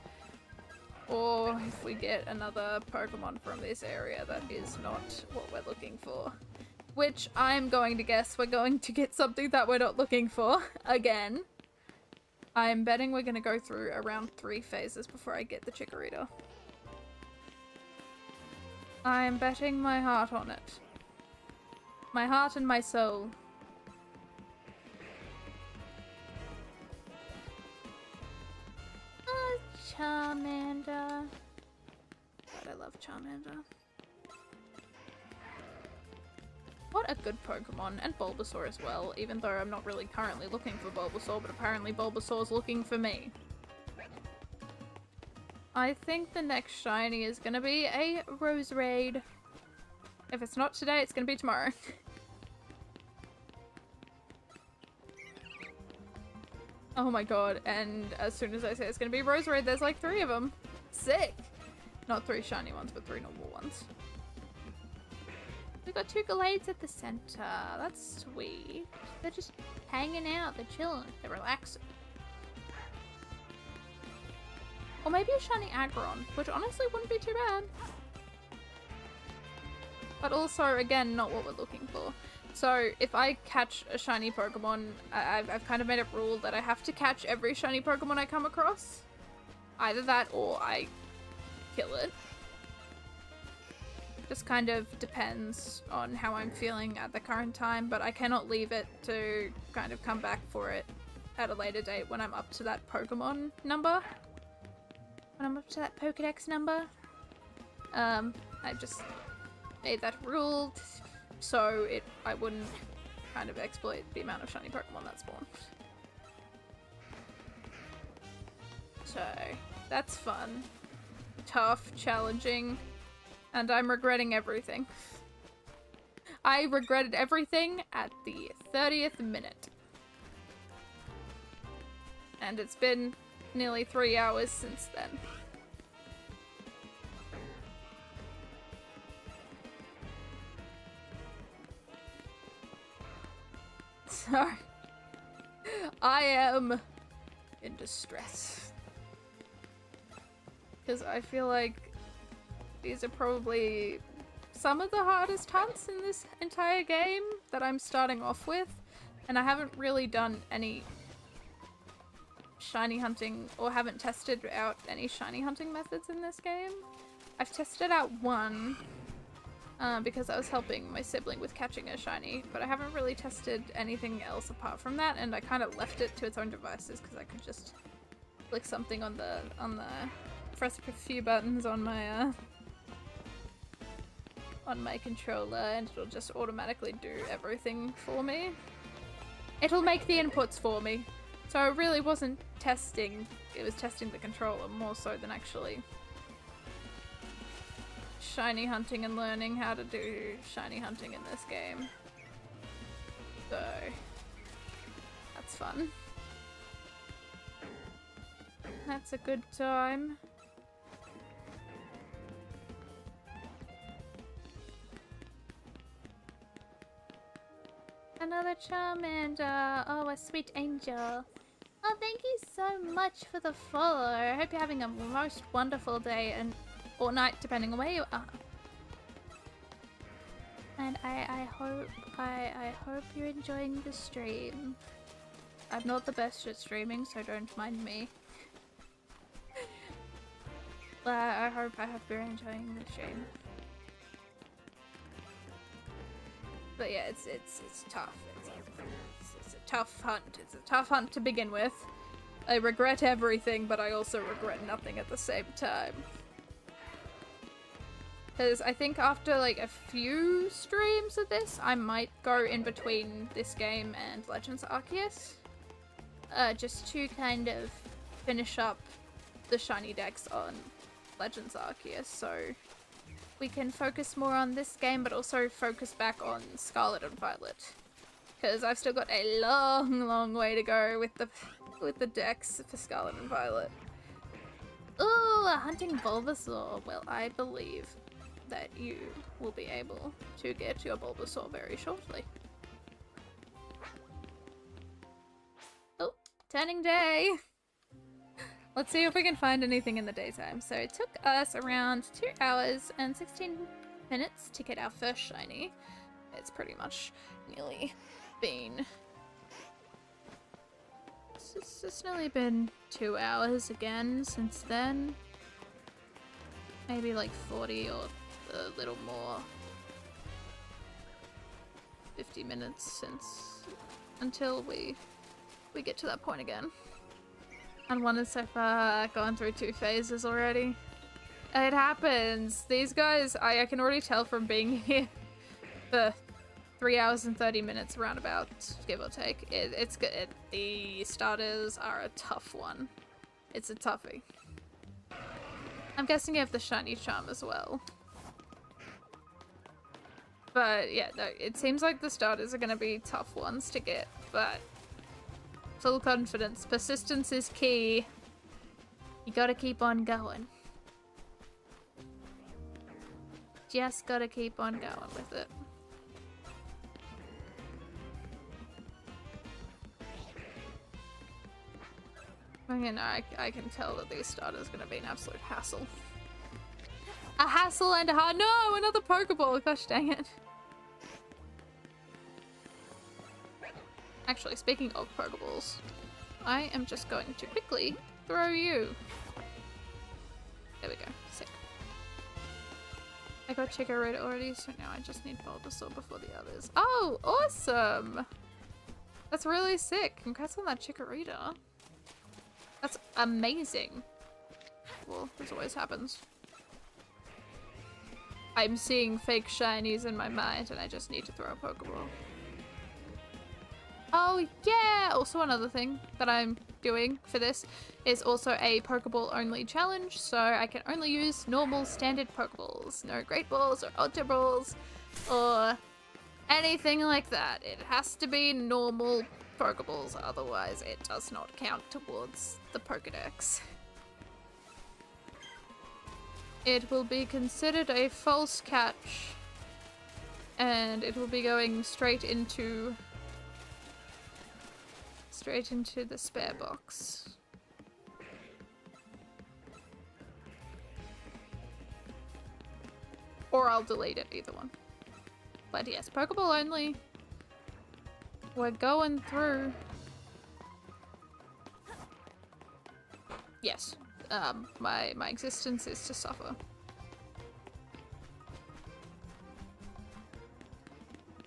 Or if we get another Pokemon from this area that is not what we're looking for. Which I'm going to guess we're going to get something that we're not looking for, again. I'm betting we're going to go through around 3 phases before I get the Chikorita. I'm betting my heart on it. My heart and my soul. Charmander. God, I love Charmander. What a good Pokemon, and Bulbasaur as well, even though I'm not really currently looking for Bulbasaur, but apparently Bulbasaur's looking for me. I think the next shiny is gonna be a Rose Raid. If it's not today, it's gonna be tomorrow. Oh my god, and as soon as I say it's gonna be Rose Raid, there's like 3 of them. Sick! Not 3 shiny ones, but 3 normal ones. We got 2 Gallades at the center. That's sweet. They're just hanging out, they're chilling, they're relaxing. Or maybe a shiny Aggron, which honestly wouldn't be too bad. But also, again, not what we're looking for. So, if I catch a shiny Pokemon, I've kind of made a rule that I have to catch every shiny Pokemon I come across. Either that or I kill it. Just kind of depends on how I'm feeling at the current time, but I cannot leave it to kind of come back for it at a later date when I'm up to that Pokemon number. When I'm up to that Pokedex number. I just made that rule so I wouldn't kind of exploit the amount of shiny Pokemon that spawn. So, that's fun. Tough, challenging, and I'm regretting everything. I regretted everything at the 30th minute. And it's been nearly 3 hours since then. So, I am in distress. Because I feel like these are probably some of the hardest hunts in this entire game that I'm starting off with. And I haven't really done any shiny hunting, or haven't tested out any shiny hunting methods in this game. I've tested out one, because I was helping my sibling with catching a shiny, but I haven't really tested anything else apart from that, and I kind of left it to its own devices because I could just click something on the press a few buttons on my controller and it'll just automatically do everything for me. It'll make the inputs for me. So it really wasn't testing, it was testing the controller more so than actually shiny hunting and learning how to do shiny hunting in this game. So, that's fun. That's a good time. Another Charmander. Oh, a sweet angel. Oh, thank you so much for the follow. I hope you're having a most wonderful day or night, depending on where you are. And I hope you're enjoying the stream. I'm not the best at streaming, so don't mind me. But I hope you're enjoying the stream. But yeah, it's tough. It's a tough hunt. It's a tough hunt to begin with. I regret everything, but I also regret nothing at the same time. Because I think after like a few streams of this, I might go in between this game and Legends Arceus. Just to kind of finish up the shiny decks on Legends Arceus, so we can focus more on this game, but also focus back on Scarlet and Violet. Because I've still got a long way to go with the decks for Scarlet and Violet. Ooh, hunting Bulbasaur. Well, I believe that you will be able to get your Bulbasaur very shortly. Oh, turning day! Let's see if we can find anything in the daytime. So it took us around 2 hours and 16 minutes to get our first shiny. It's pretty much nearly been... It's nearly been 2 hours again since then. Maybe like 40 or a little more. 50 minutes until we get to that point again. And one is so far gone through 2 phases already. It happens. These guys, I can already tell from being here for 3 hours and 30 minutes roundabout, give or take. It's good. The starters are a tough one. It's a toughie. I'm guessing you have the shiny charm as well. But yeah, no, it seems like the starters are going to be tough ones to get, but full confidence. Persistence is key. You gotta keep on going. Just gotta keep on going with it. I can tell that these starters are gonna be an absolute hassle. A hassle and a hard— No! Another Pokeball! Gosh dang it. Actually, speaking of Pokeballs, I am just going to quickly throw you. There we go. Sick. I got Chikorita already, so now I just need Bulbasaur before the others. Oh, awesome! That's really sick. Congrats on that Chikorita. That's amazing. Well, this always happens. I'm seeing fake shinies in my mind and I just need to throw a Pokeball. Oh yeah! Also another thing that I'm doing for this is also a Pokeball only challenge, so I can only use normal standard Pokeballs. No Great Balls or Ultra Balls or anything like that. It has to be normal Pokeballs, otherwise it does not count towards the Pokedex. It will be considered a false catch, and it will be going straight into the spare box. Or I'll delete it, either one. But yes, Pokeball only. We're going through. Yes. My existence is to suffer.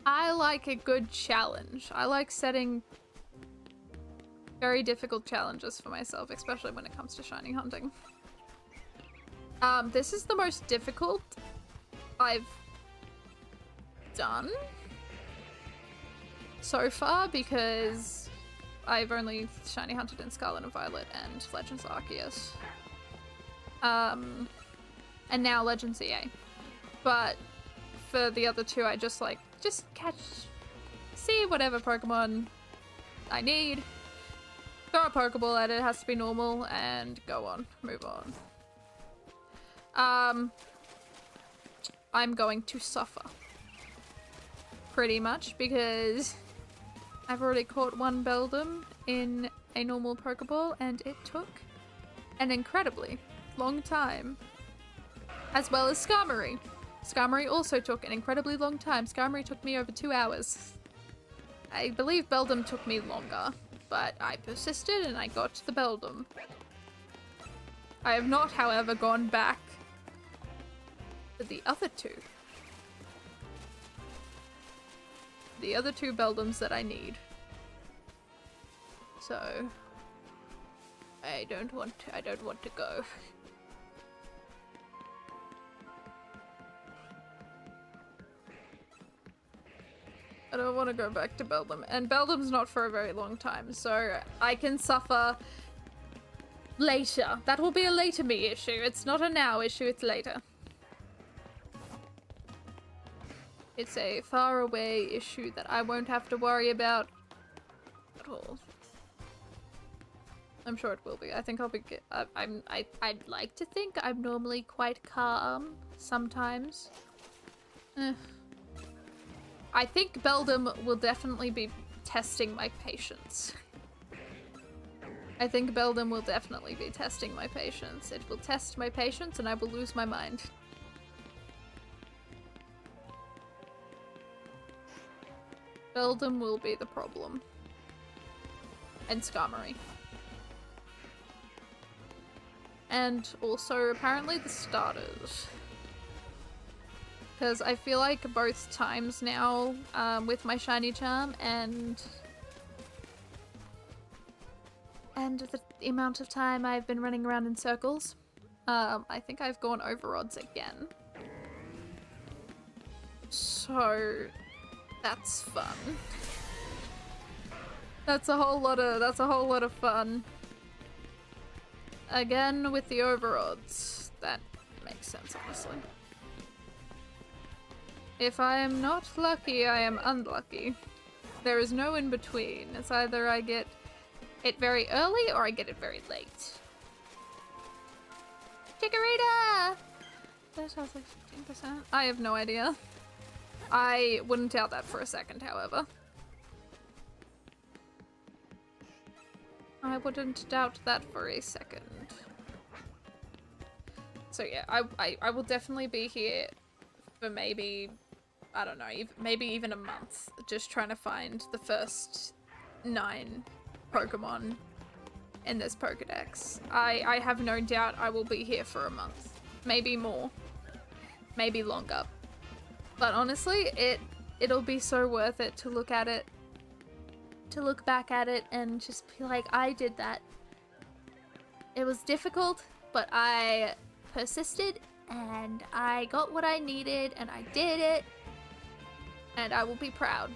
I like a good challenge. I like setting very difficult challenges for myself, especially when it comes to shiny hunting. This is the most difficult I've done so far because I've only shiny hunted in Scarlet and Violet and Legends Arceus. And now Legends EA. But for the other two, I just catch, see whatever Pokemon I need, throw a Pokeball at it, it has to be normal, and go on, move on. I'm going to suffer. Pretty much, because I've already caught one Beldum in a normal Pokeball, and it took an incredibly long time. As well as Skarmory. Skarmory also took an incredibly long time. Skarmory took me over 2 hours. I believe Beldum took me longer, but I persisted and I got the Beldum. I have not, however, gone back to the other two. The other two Beldums that I need. So I don't want to go. I don't want to go back to Beldum. And Beldum's not for a very long time, so I can suffer later. That will be a later me issue. It's not a now issue, it's later. It's a far away issue that I won't have to worry about at all. I'm sure it will be. I think I'll be I'd like to think I'm normally quite calm sometimes. I think Beldum will definitely be testing my patience. I think Beldum will definitely be testing my patience. It will test my patience and I will lose my mind. Beldum will be the problem. And Skarmory. And also apparently the starters. Because I feel like both times now, with my shiny charm and And the amount of time I've been running around in circles. I think I've gone over odds again. So that's fun. That's a whole lot of fun. Again with the over odds. That makes sense, honestly. If I am not lucky, I am unlucky. There is no in between. It's either I get it very early or I get it very late. Chikorita! That sounds like 15%. I have no idea. I wouldn't doubt that for a second, however. I wouldn't doubt that for a second. So yeah, I will definitely be here for maybe, I don't know, maybe even a month, just trying to find the first 9 Pokemon in this Pokedex. I have no doubt I will be here for a month. Maybe more. Maybe longer. But honestly, it'll be so worth it to look at it, to look back at it and just be like, I did that. It was difficult, but I persisted and I got what I needed and I did it. And I will be proud.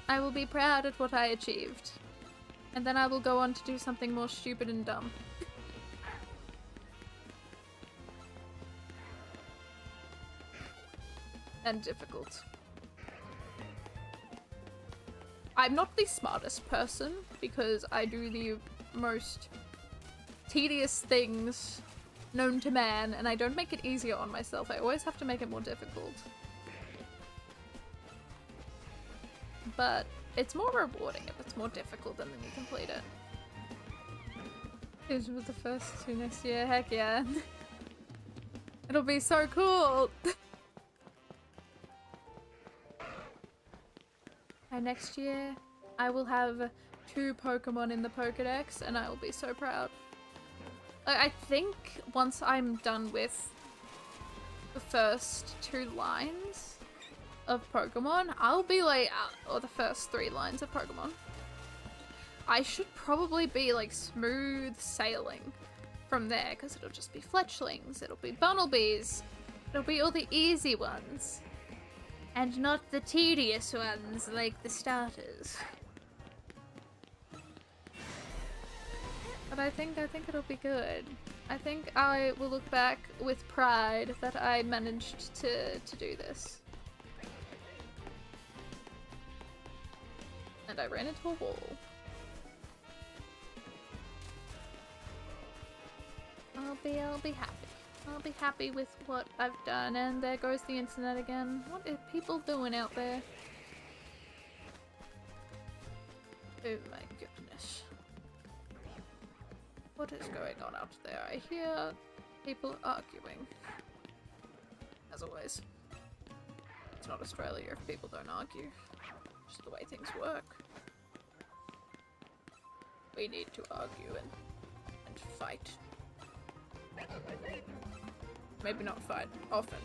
I will be proud at what I achieved. And then I will go on to do something more stupid and dumb. And difficult. I'm not the smartest person because I do the most tedious things known to man and I don't make it easier on myself. I always have to make it more difficult. But it's more rewarding if it's more difficult and then you complete it. These were the first 2 next year, heck yeah. It'll be so cool! And next year, I will have 2 Pokemon in the Pokedex and I will be so proud. I think once I'm done with the first 2 lines of Pokemon, I'll be like, or the first 3 lines of Pokemon, I should probably be like smooth sailing from there because it'll just be fletchlings, it'll be bumblebees, it'll be all the easy ones and not the tedious ones like the starters. But I think it'll be good. I think I will look back with pride that I managed to do this. And I ran into a wall. I'll be happy. I'll be happy with what I've done. And there goes the internet again. What are people doing out there? Oh my goodness. What is going on out there? I hear people arguing. As always. It's not Australia if people don't argue. Just the way things work. We need to argue and fight. Maybe not fight, often.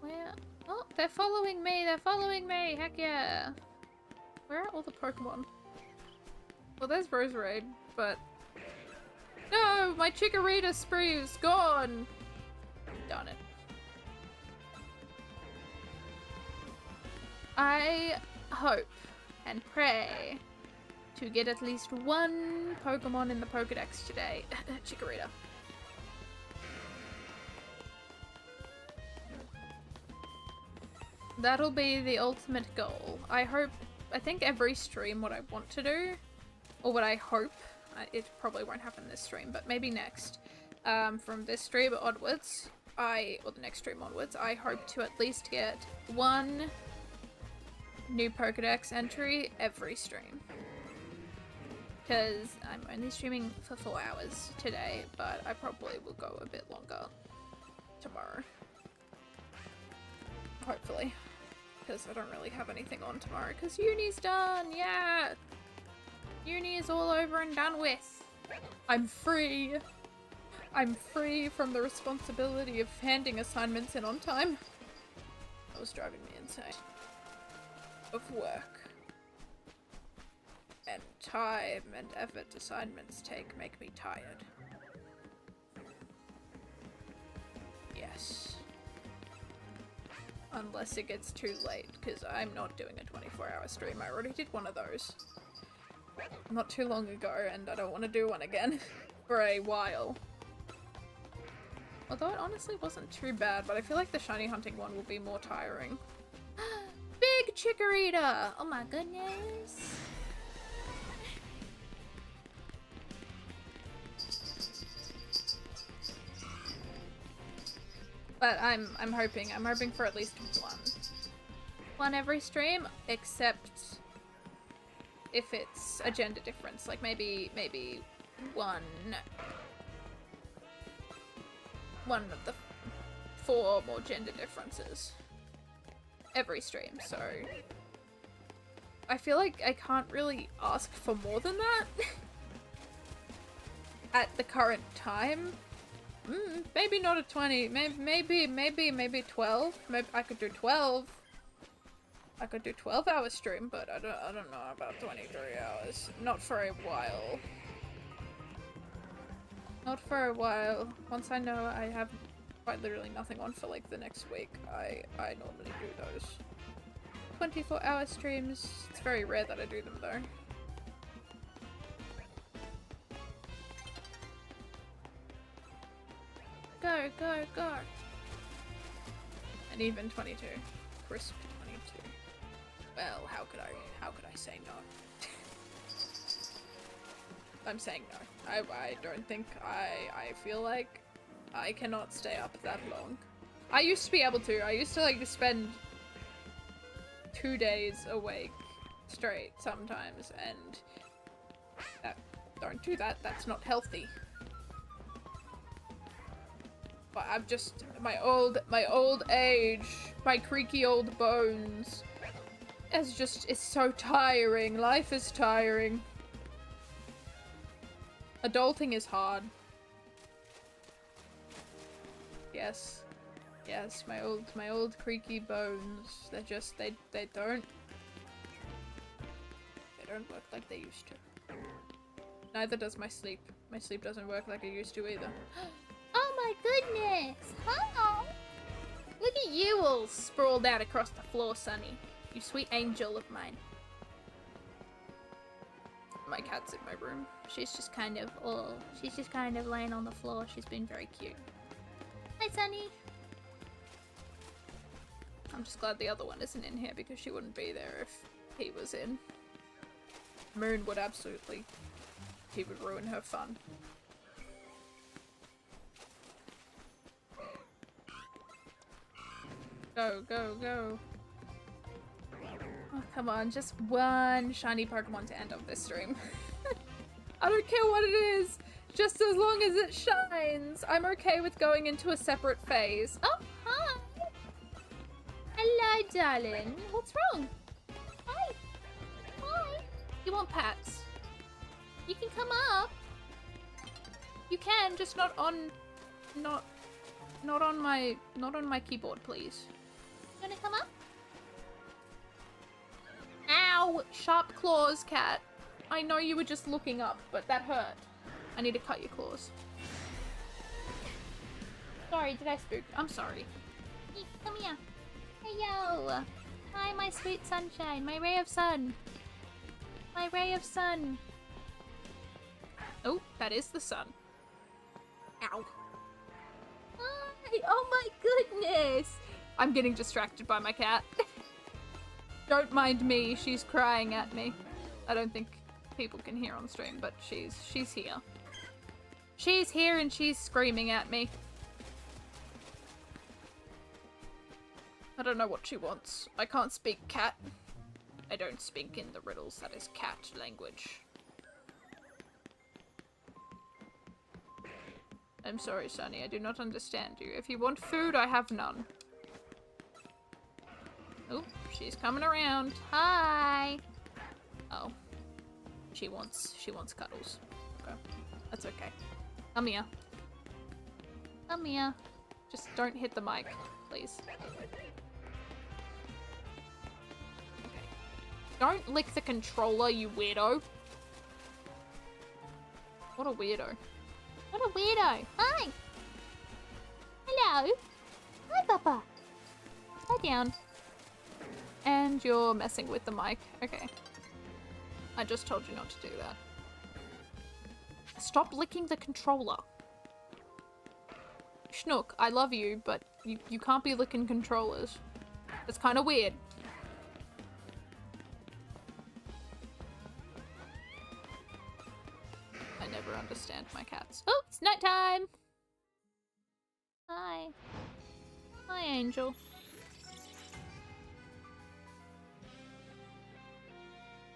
Where? Oh, they're following me, heck yeah. Where are all the Pokemon? Well, there's Roserade, but... No, my Chikorita spree is gone! Darn it. I hope and pray to get at least 1 Pokemon in the Pokedex today. Chikorita. That'll be the ultimate goal. I think every stream what I want to do, or what I hope, it probably won't happen this stream, but maybe next, from this stream onwards, or the next stream onwards, I hope to at least get 1 new Pokedex entry every stream. Because I'm only streaming for 4 hours today, but I probably will go a bit longer tomorrow. Hopefully. Because I don't really have anything on tomorrow, because uni's done! Yeah! Uni is all over and done with! I'm free! I'm free from the responsibility of handing assignments in on time. It was driving me insane. Of work. And time and effort assignments make me tired. Yes. Unless it gets too late, because I'm not doing a 24-hour stream. I already did one of those not too long ago, and I don't want to do one again for a while. Although it honestly wasn't too bad, but I feel like the shiny hunting one will be more tiring. Big Chikorita! Oh my goodness! But I'm hoping for at least one every stream, except if it's a gender difference, like maybe one of the 4 more gender differences every stream. So I feel like I can't really ask for more than that at the current time. Maybe not a 20, maybe 12. Maybe I could do 12. I could do 12-hour stream, but I don't know about 23 hours. Not for a while. Not for a while. Once I know I have quite literally nothing on for like the next week, I normally do those 24-hour streams. It's very rare that I do them though. Go, go, go. And even 22. Crisp 22. Well, how could I say no? I'm saying no. I don't think I feel like I cannot stay up that long. I used to be able to. I used to like spend 2 days awake straight sometimes, and don't do that. That's not healthy. But I've just my old age, my creaky old bones. It's so tiring. Life is tiring. Adulting is hard. Yes. Yes, my old creaky bones. They don't work like they used to. Neither does my sleep. My sleep doesn't work like it used to either. Oh my goodness! Hello! Look at you all sprawled out across the floor, Sunny. You sweet angel of mine. My cat's in my room. She's just kind of laying on the floor. She's been very cute. Hi, Sunny! I'm just glad the other one isn't in here because she wouldn't be there if he was in. Moon would absolutely... he would ruin her fun. Go, go, go. Oh, come on, just one shiny Pokemon to end up this stream. I don't care what it is, just as long as it shines. I'm okay with going into a separate phase. Oh, hi. Hello, darling. What's wrong? Hi. Hi. You want pats? You can come up. You can, just not on my keyboard, please. You wanna come up? Ow! Sharp claws, cat. I know you were just looking up, but that hurt. I need to cut your claws. Sorry, did I spook? I'm sorry. Hey, come here. Hey, yo! Hi, my sweet sunshine. My ray of sun. My ray of sun. Oh, that is the sun. Ow. Hi! Oh my goodness! I'm getting distracted by my cat. Don't mind me, she's crying at me. I don't think people can hear on stream, but she's here. She's here and she's screaming at me. I don't know what she wants. I can't speak cat. I don't speak in the riddles, that is cat language. I'm sorry, Sunny, I do not understand you. If you want food, I have none. Oh, she's coming around. Hi! Oh. She wants cuddles. Okay. That's okay. Come here. Come here. Just don't hit the mic, please. Don't lick the controller, you weirdo. What a weirdo. What a weirdo. Hi. Hello. Hi, Papa. Lie down. And you're messing with the mic. Okay. I just told you not to do that. Stop licking the controller. Schnook, I love you, but you can't be licking controllers. It's kind of weird. I never understand my cats. Oh, it's nighttime! Hi. Hi, Angel.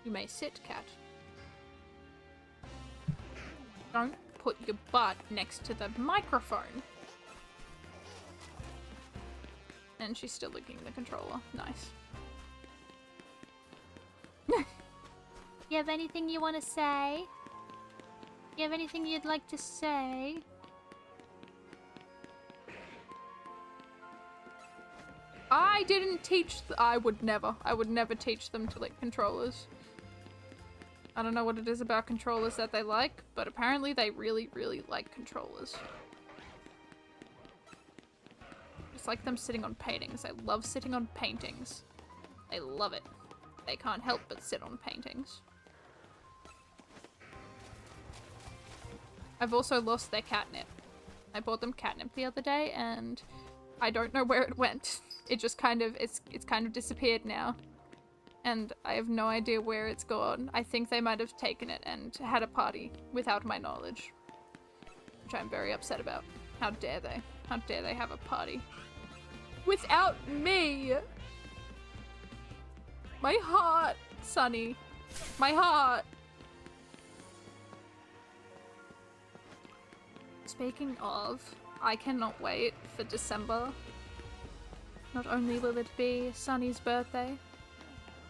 You may sit, cat. Don't put your butt next to the microphone. And she's still licking the controller. Nice. You have anything you want to say? You have anything you'd like to say? I didn't teach I would never teach them to lick controllers. I don't know what it is about controllers that they like, but apparently they really, really like controllers. It's like them sitting on paintings. I love sitting on paintings. They love it. They can't help but sit on paintings. I've also lost their catnip. I bought them catnip the other day and I don't know where it went. It just kind of, it's kind of disappeared now. And I have no idea where it's gone. I think they might have taken it and had a party without my knowledge. Which I'm very upset about. How dare they? How dare they have a party? Without me! My heart, Sunny. My heart. Speaking of, I cannot wait for December. Not only will it be Sunny's birthday,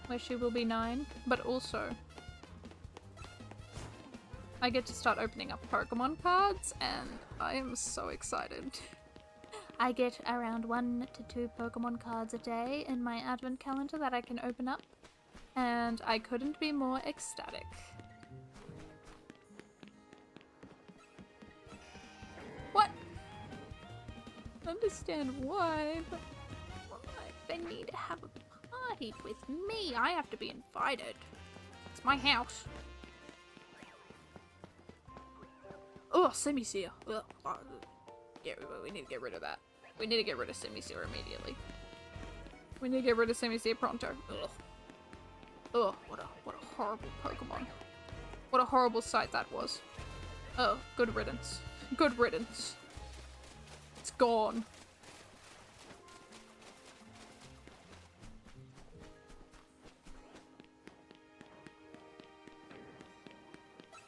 where she will be 9, but also I get to start opening up Pokemon cards and I am so excited. I get around 1 to 2 Pokemon cards a day in my advent calendar that I can open up and I couldn't be more ecstatic. What? I don't understand why, but why? They need to have a party with me. I have to be invited. It's my house. Oh, Simisear. Yeah, we need to get rid of that. We need to get rid of Simisear immediately. We need to get rid of Simisear pronto. Ugh. Ugh, what a horrible Pokemon. What a horrible sight that was. Oh, good riddance. Good riddance. It's gone.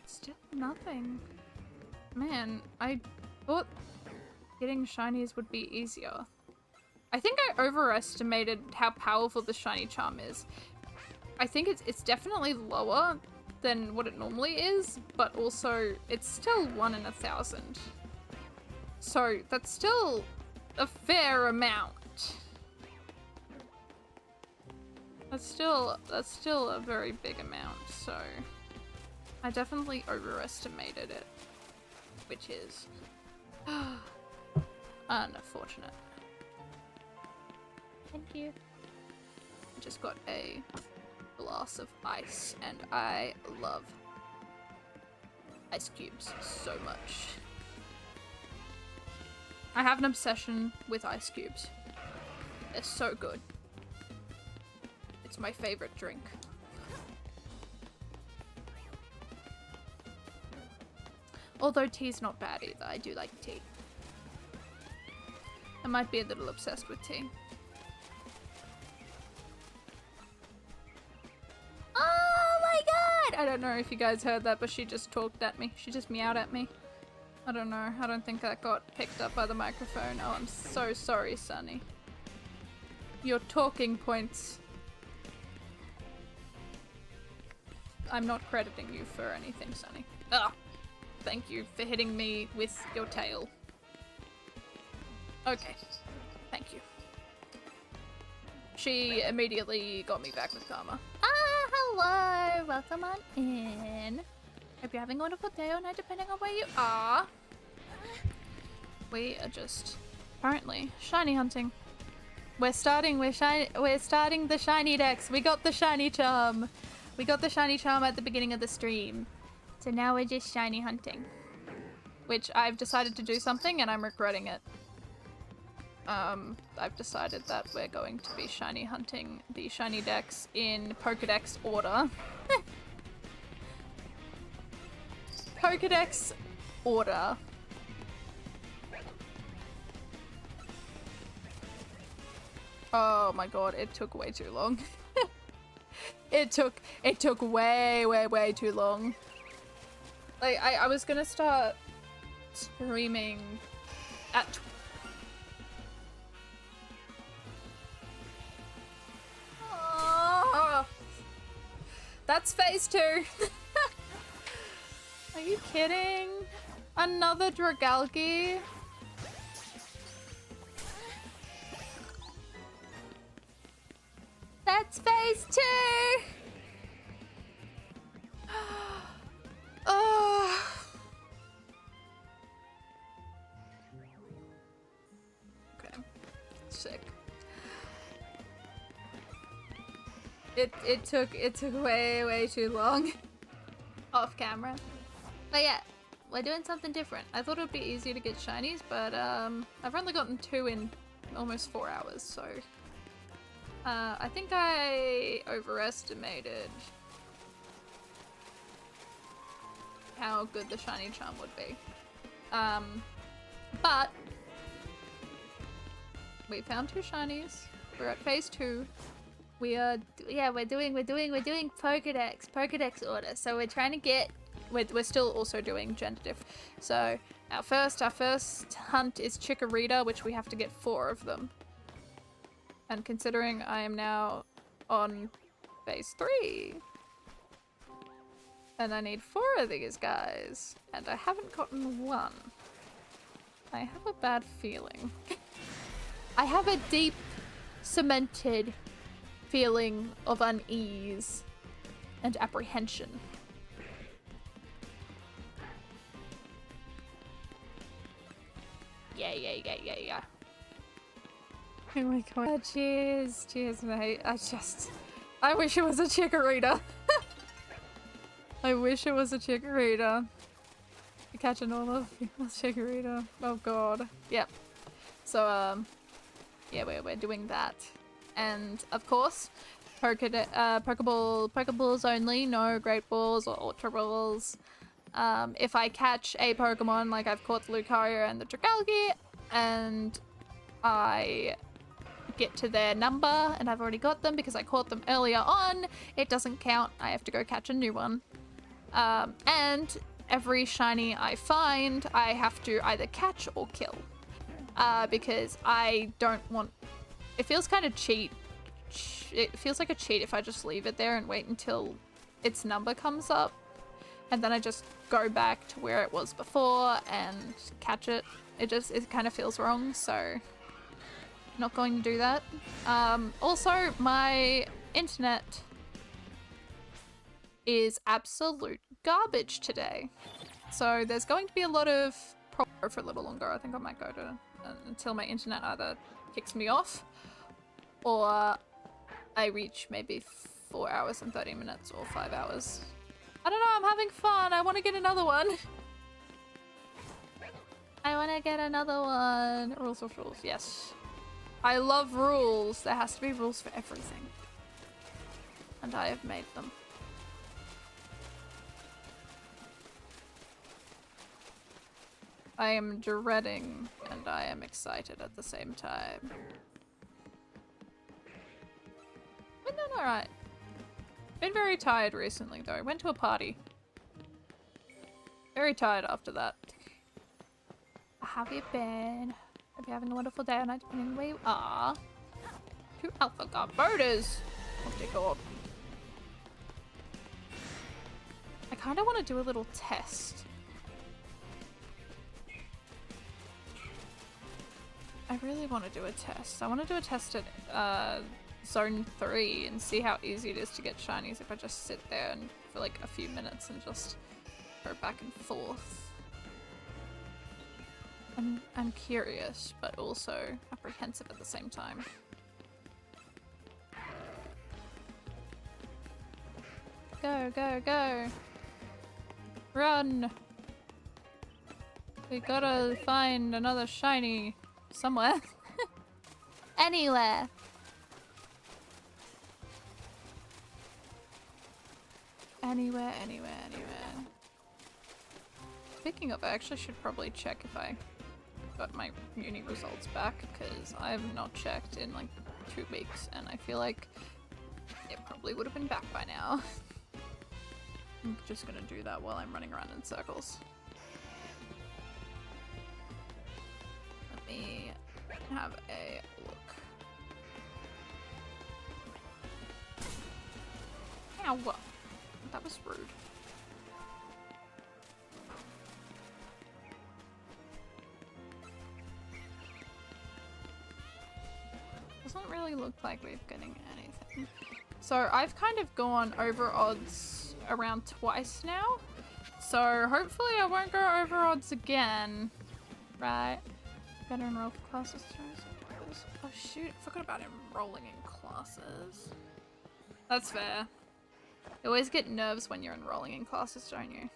Still nothing. Man, I thought getting shinies would be easier. I think I overestimated how powerful the shiny charm is. I think it's definitely lower than what it normally is, but also it's still 1 in 1,000. So that's still a fair amount. That's still a very big amount, so I definitely overestimated it, which is unfortunate. Thank you. I just got a glass of ice and I love ice cubes so much. I have an obsession with ice cubes. They're so good. It's my favorite drink. Although tea's not bad either, I do like tea. I might be a little obsessed with tea. Oh my god! I don't know if you guys heard that, but she just talked at me. She just meowed at me. I don't know. I don't think that got picked up by the microphone. Oh, I'm so sorry, Sunny. Your talking points. I'm not crediting you for anything, Sunny. Ah! Thank you for hitting me with your tail. Okay. Thank you. She immediately got me back with karma. Ah, Hello, welcome on in. Hope you're having a wonderful day or night depending on where you are. We are just apparently shiny hunting. We're starting the shiny dex. We got the shiny charm. We got the shiny charm at the beginning of the stream. So now we're just shiny hunting. Which I've decided to do something and I'm regretting it. I've decided that we're going to be shiny hunting the shiny dex in Pokedex order. Pokedex order. Oh my god, it took way too long. It took way too long. Like, I was gonna start screaming at oh, that's phase 2. Are you kidding? Another Dragalge? That's phase 2! Oh. Okay. Sick. It took way too long. Off camera. But yeah, we're doing something different. I thought it would be easier to get shinies, but I've only gotten 2 in almost 4 hours, so I think I overestimated how good the shiny charm would be. But we found 2 shinies. We're at phase 2. We're doing Pokedex order. So we're trying to get. We're still also doing gender diff. So our first hunt is Chikorita, which we have to get 4 of them. And considering I am now on phase 3, and I need 4 of these guys, and I haven't gotten 1. I have a bad feeling. I have a deep, cemented feeling of unease and apprehension. Yeah. Oh my god. Cheers, mate. I wish it was a Chikorita. I wish it was a Chikorita. You catch a normal female Chikorita. Oh god. Yep. So, yeah, we're doing that. And, of course, Pokeballs only, no Great Balls or Ultra Balls. If I catch a Pokemon, like I've caught the Lucario and the Dragalge, and I get to their number, and I've already got them because I caught them earlier on, it doesn't count. I have to go catch a new one. And every shiny I find, I have to either catch or kill. Because I don't want... It feels kind of cheat. It feels like a cheat if I just leave it there and wait until its number comes up. And then I just go back to where it was before and catch it. It kind of feels wrong, so... Not going to do that. Also, my internet is absolute garbage today. So there's going to be a lot of... Probably for a little longer. I think I might go to... until my internet either kicks me off or I reach maybe 4 hours and 30 minutes or 5 hours. I don't know, I'm having fun. I want to get another one. I want to get another one. Rules of rules, yes. I love rules. There has to be rules for everything. And I have made them. I am dreading and I am excited at the same time. Been doing alright. Been very tired recently though. Went to a party. Very tired after that. How have you been? Hope you're having a wonderful day or night depending where you are. 2 alpha Garbodors! Oh dear god. I kinda wanna do a little test. I really want to do a test. I want to do a test at Zone 3 and see how easy it is to get shinies if I just sit there and for like a few minutes and just go back and forth. I'm curious, but also apprehensive at the same time. Go, go, go! Run! We gotta find another shiny somewhere. Anywhere. Anywhere, anywhere, anywhere. Speaking of, I actually should probably check if I got my uni results back, because I have not checked in like 2 weeks, and I feel like it probably would have been back by now. I'm just gonna do that while I'm running around in circles. Let me have a look. Ow! That was rude. Doesn't really look like we're getting anything. So I've kind of gone over odds around twice now. So hopefully I won't go over odds again. Right. Better enroll for classes. Oh shoot, I forgot about enrolling in classes. That's fair. You always get nerves when you're enrolling in classes, don't you?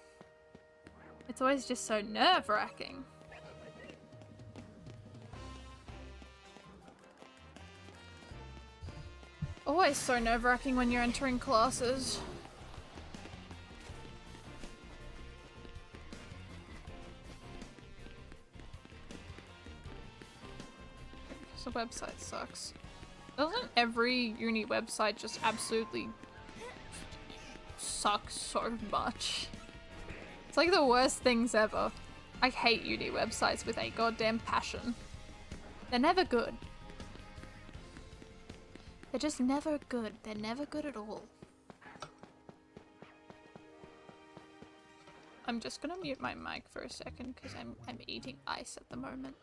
It's always just so nerve-wracking. Always so nerve-wracking when you're entering classes. The website sucks. Doesn't every uni website just absolutely suck so much? It's like the worst things ever. I hate uni websites with a goddamn passion. They're never good. They're just never good. They're never good at all. I'm just gonna mute my mic for a second because I'm eating ice at the moment.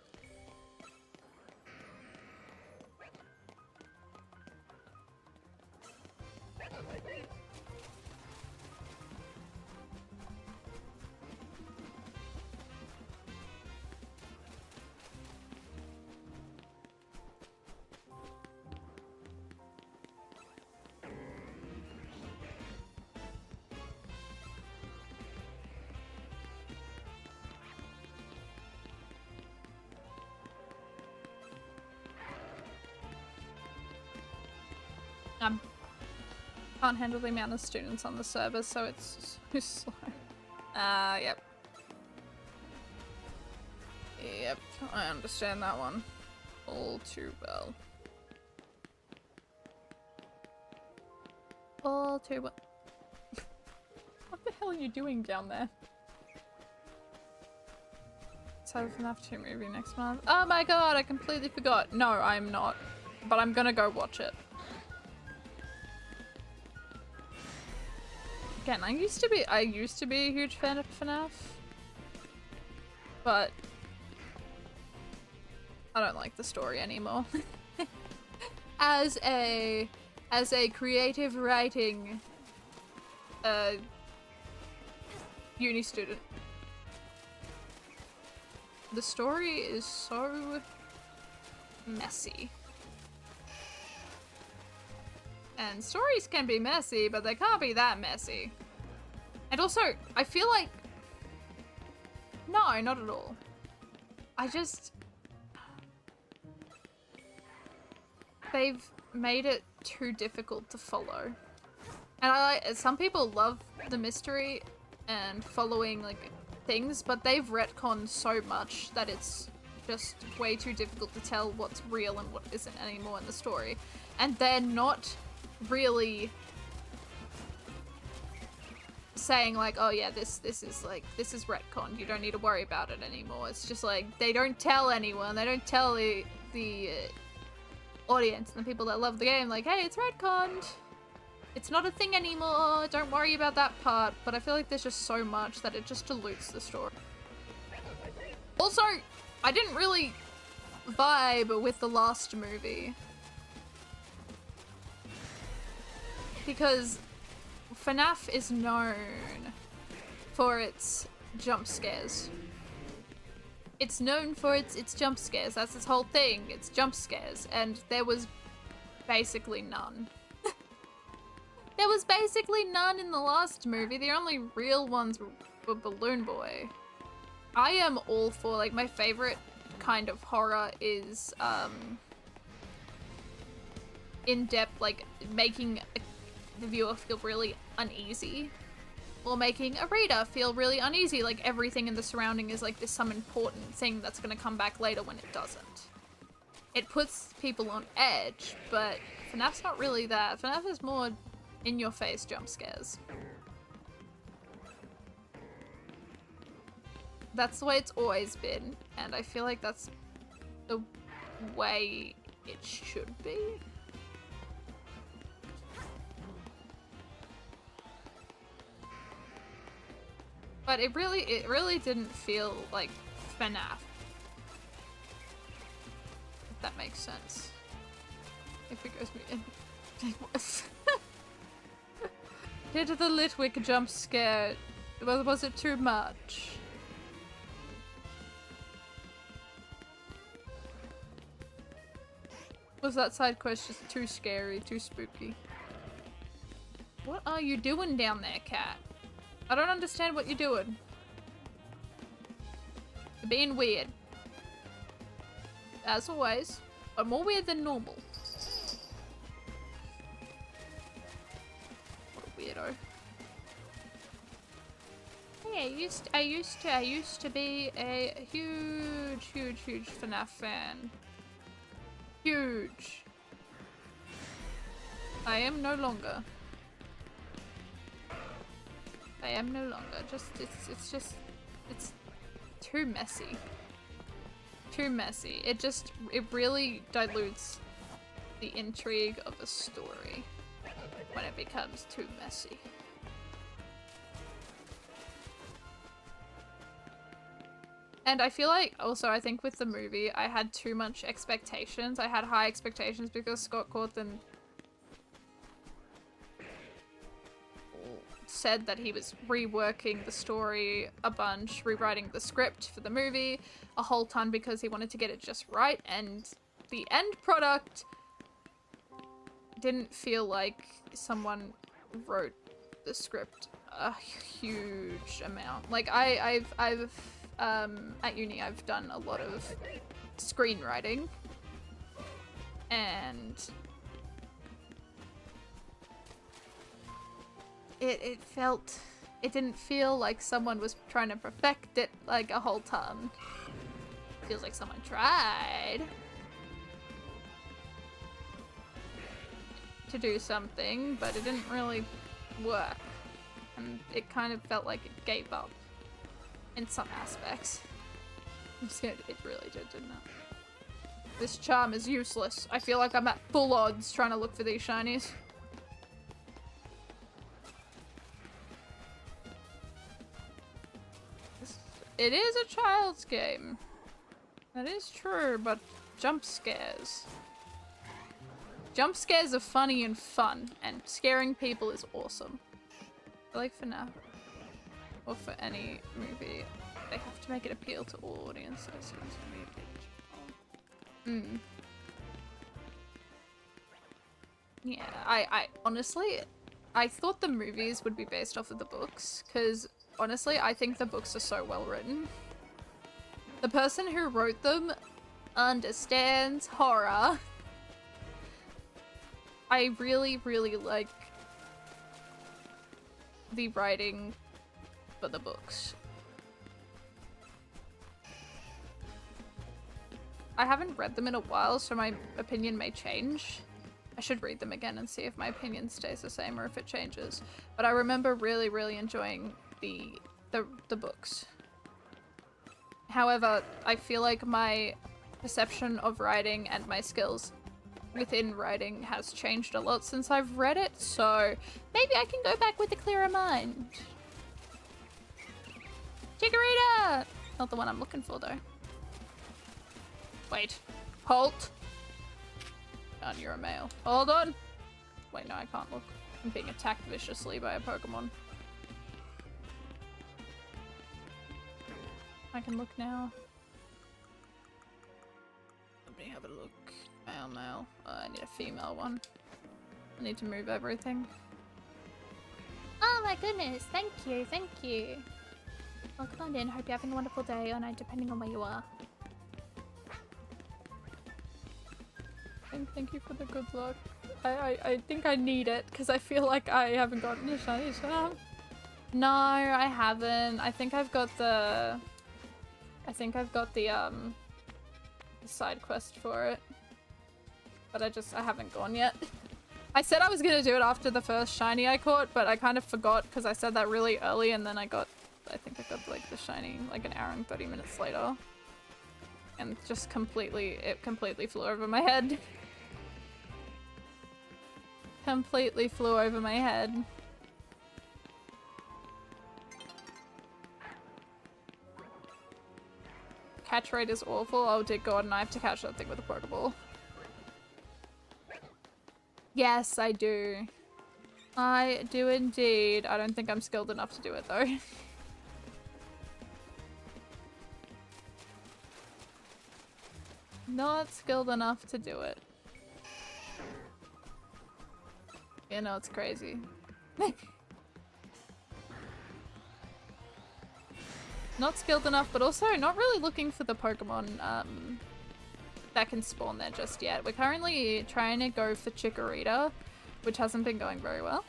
Can't handle the amount of students on the server, so it's so slow. Yep. Yep, I understand that one all too well. All too well. What the hell are you doing down there? So enough to movie next month. Oh my god, I completely forgot. No, I'm not. But I'm gonna go watch it. Again, I used to be a huge fan of FNAF, but I don't like the story anymore. As a creative writing uni student, the story is so messy. And stories can be messy, but they can't be that messy. And also, I feel like... No, not at all. I just... They've made it too difficult to follow. And some people love the mystery and following, like, things, but they've retconned so much that it's just way too difficult to tell what's real and what isn't anymore in the story. And they're not really saying like, oh yeah, this is retcon, you don't need to worry about it anymore. It's just like, they don't tell anyone, they don't tell the audience and the people that love the game like, hey, it's retconned, it's not a thing anymore, don't worry about that part. But I feel like there's just so much that it just dilutes the story. Also, I didn't really vibe with the last movie. because FNAF is known for its jump scares. It's known for its jump scares. That's its whole thing. It's jump scares. And there was basically none. There was basically none in the last movie. The only real ones were Balloon Boy. I am all for, like, my favorite kind of horror is, in-depth, like, making the viewer feel really uneasy. Or making a reader feel really uneasy, like everything in the surrounding is like this some important thing that's gonna come back later when it doesn't. It puts people on edge, but FNAF's not really that. FNAF is more in-your-face jump scares. That's the way it's always been, and I feel like that's the way it should be. But it really didn't feel like FNAF. If that makes sense. If it goes me in. Did the Litwick jump scare, was it too much? Was that side quest just too scary, too spooky? What are you doing down there, cat? I don't understand what you're doing. You're being weird. As always, but more weird than normal. What a weirdo. Hey, I used to be a huge FNAF fan. Huge. I am no longer. I am no longer. It's too messy. Too messy. It really dilutes the intrigue of a story when it becomes too messy. And I feel like, also, I think with the movie, I had too much expectations. I had high expectations because Scott Cawthon said that he was reworking the story a bunch, rewriting the script for the movie a whole ton because he wanted to get it just right, and the end product didn't feel like someone wrote the script a huge amount. Like I've at uni I've done a lot of screenwriting, and it didn't feel like someone was trying to perfect it like a whole ton. Feels like someone tried to do something, but it didn't really work. And it kind of felt like it gave up in some aspects. It really did, didn't it? This charm is useless. I feel like I'm at full odds trying to look for these shinies. It is a child's game. That is true, but jump scares. Jump scares are funny and fun, and scaring people is awesome. I like FNAF, or for any movie, they have to make it appeal to all audiences. So it's gonna be a bit... Yeah, I honestly, I thought the movies would be based off of the books, because honestly, I think the books are so well written. The person who wrote them understands horror. I really like the writing for the books. I haven't read them in a while, so my opinion may change. I should read them again and see if my opinion stays the same or if it changes. But I remember really enjoying the books. However, I feel like my perception of writing and my skills within writing has changed a lot since I've read it, so maybe I can go back with a clearer mind. Chikorita! Not the one I'm looking for, though. Wait. Halt. Oh, you're a male. Hold on. Wait, no, I can't look. I'm being attacked viciously by a Pokemon. I can look now. Let me have a look. Male, male. I need a female one. I need to move everything. Oh my goodness, thank you, thank you. Welcome on in, hope you're having a wonderful day or night depending on where you are. And thank you for the good luck. I think I need it because I feel like I haven't gotten a shiny shop. No, I haven't. I think I've got the side quest for it. But I haven't gone yet. I said I was gonna do it after the first shiny I caught, but I kind of forgot because I said that really early and then I think I got like the shiny like an hour and 30 minutes later. And just it completely flew over my head. Completely flew over my head. Catch rate is awful. Oh dear god, and I have to catch that thing with a Pokeball. Yes, I do. I do indeed. I don't think I'm skilled enough to do it though. Not skilled enough to do it. You know, it's crazy. Not skilled enough, but also not really looking for the Pokemon that can spawn there just yet. We're currently trying to go for Chikorita, which hasn't been going very well.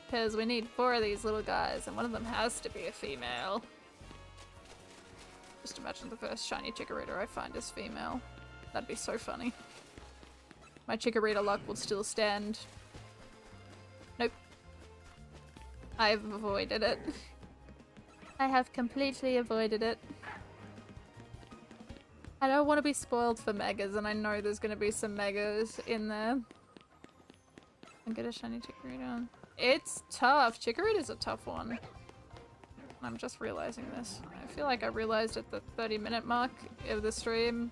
Because we need 4 of these little guys, and one of them has to be a female. Just imagine the first shiny Chikorita I find is female. That'd be so funny. My Chikorita luck will still stand. Nope. I've avoided it. I have completely avoided it. I don't want to be spoiled for megas, and I know there's going to be some megas in there. I'll get a shiny Chikorita. It's tough. Chikorita's a tough one. I'm just realizing this. I feel like I realized at the 30-minute mark of the stream,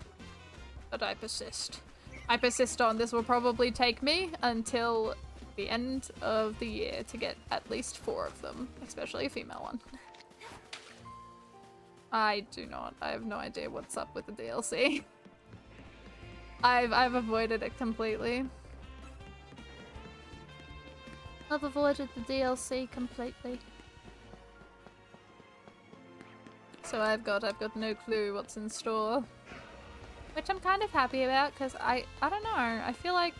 but I persist. I persist on. This will probably take me until the end of the year to get at least 4 of them, especially a female one. I do not. I have no idea what's up with the DLC. I've avoided it completely. I've avoided the DLC completely. So I've got no clue what's in store. Which I'm kind of happy about because I don't know. I feel like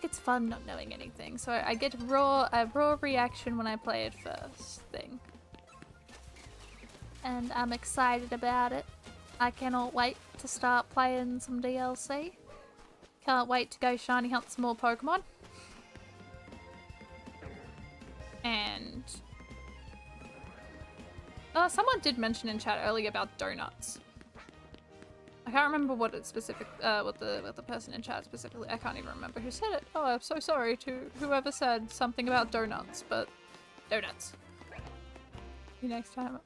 it's fun not knowing anything. So I get a raw reaction when I play it first thing. And I'm excited about it. I cannot wait to start playing some DLC. Can't wait to go shiny hunt some more Pokemon. And someone did mention in chat earlier about donuts. I can't remember what the person in chat specifically. I can't even remember who said it. Oh, I'm so sorry to whoever said something about donuts, but donuts. See you next time.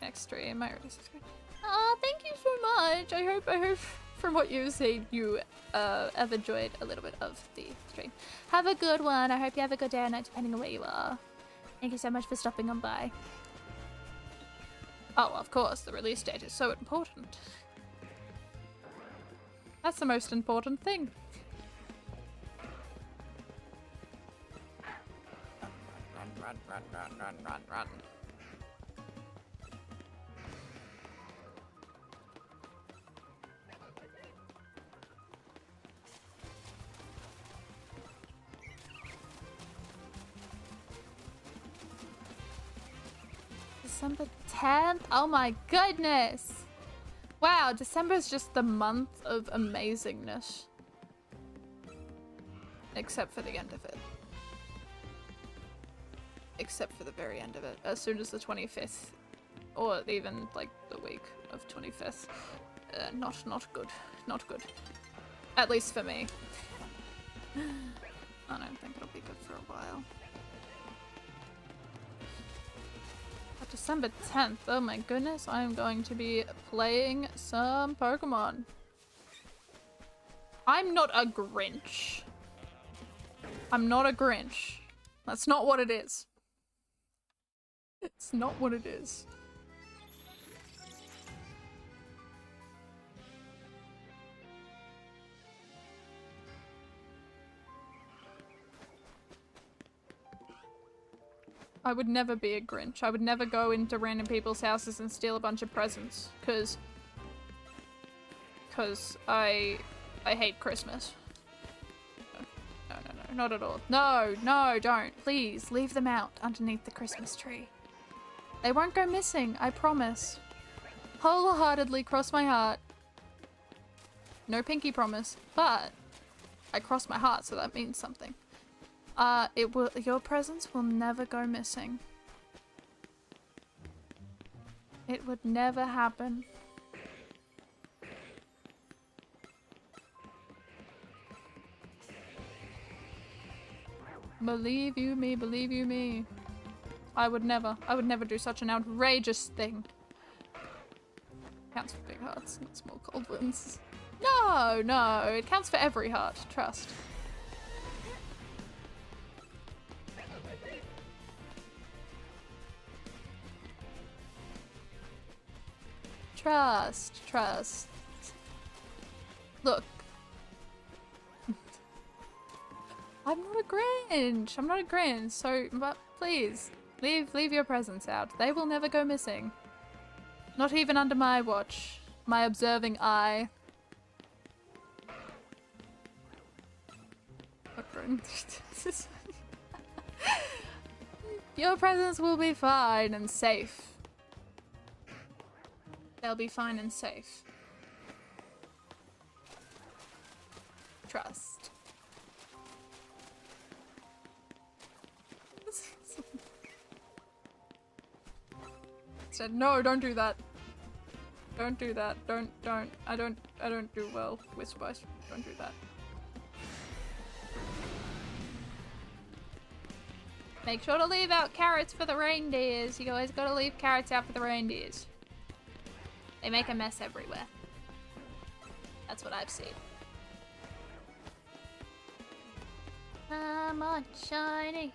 Next stream. I already subscribed. Oh, thank you so much. I hope from what you said you have enjoyed a little bit of the stream. Have a good one. I hope you have a good day or night depending on where you are. Thank you so much for stopping on by. Oh, of course, the release date is so important. That's the most important thing. Run. December 10th? Oh my goodness! Wow, December is just the month of amazingness. Except for the end of it. Except for the very end of it. As soon as the 25th. Or even, like, the week of 25th. Not good. Not good. At least for me. I don't think it'll be good for a while. But December 10th, oh my goodness, I'm going to be playing some Pokemon. I'm not a Grinch. I'm not a Grinch. That's not what it is. It's not what it is. I would never be a Grinch. I would never go into random people's houses and steal a bunch of presents, cause I hate Christmas. No, not at all. No, don't. Please, leave them out underneath the Christmas tree. They won't go missing, I promise. Wholeheartedly cross my heart. No pinky promise, but I cross my heart, so that means something. Your presents will never go missing. It would never happen. Believe you me, believe you me. I would never do such an outrageous thing. Counts for big hearts, not small cold ones. No, it counts for every heart, trust. Trust. Look. I'm not a Grinch, so, but please, leave your presents out. They will never go missing. Not even under my watch. My observing eye. Your presents will be fine and safe. They'll be fine and safe. Trust. Said no, don't do that. Don't do that. Don't. I don't do well with spice. Don't do that. Make sure to leave out carrots for the reindeers. You always gotta leave carrots out for the reindeers. They make a mess everywhere. That's what I've seen. Come on, shiny.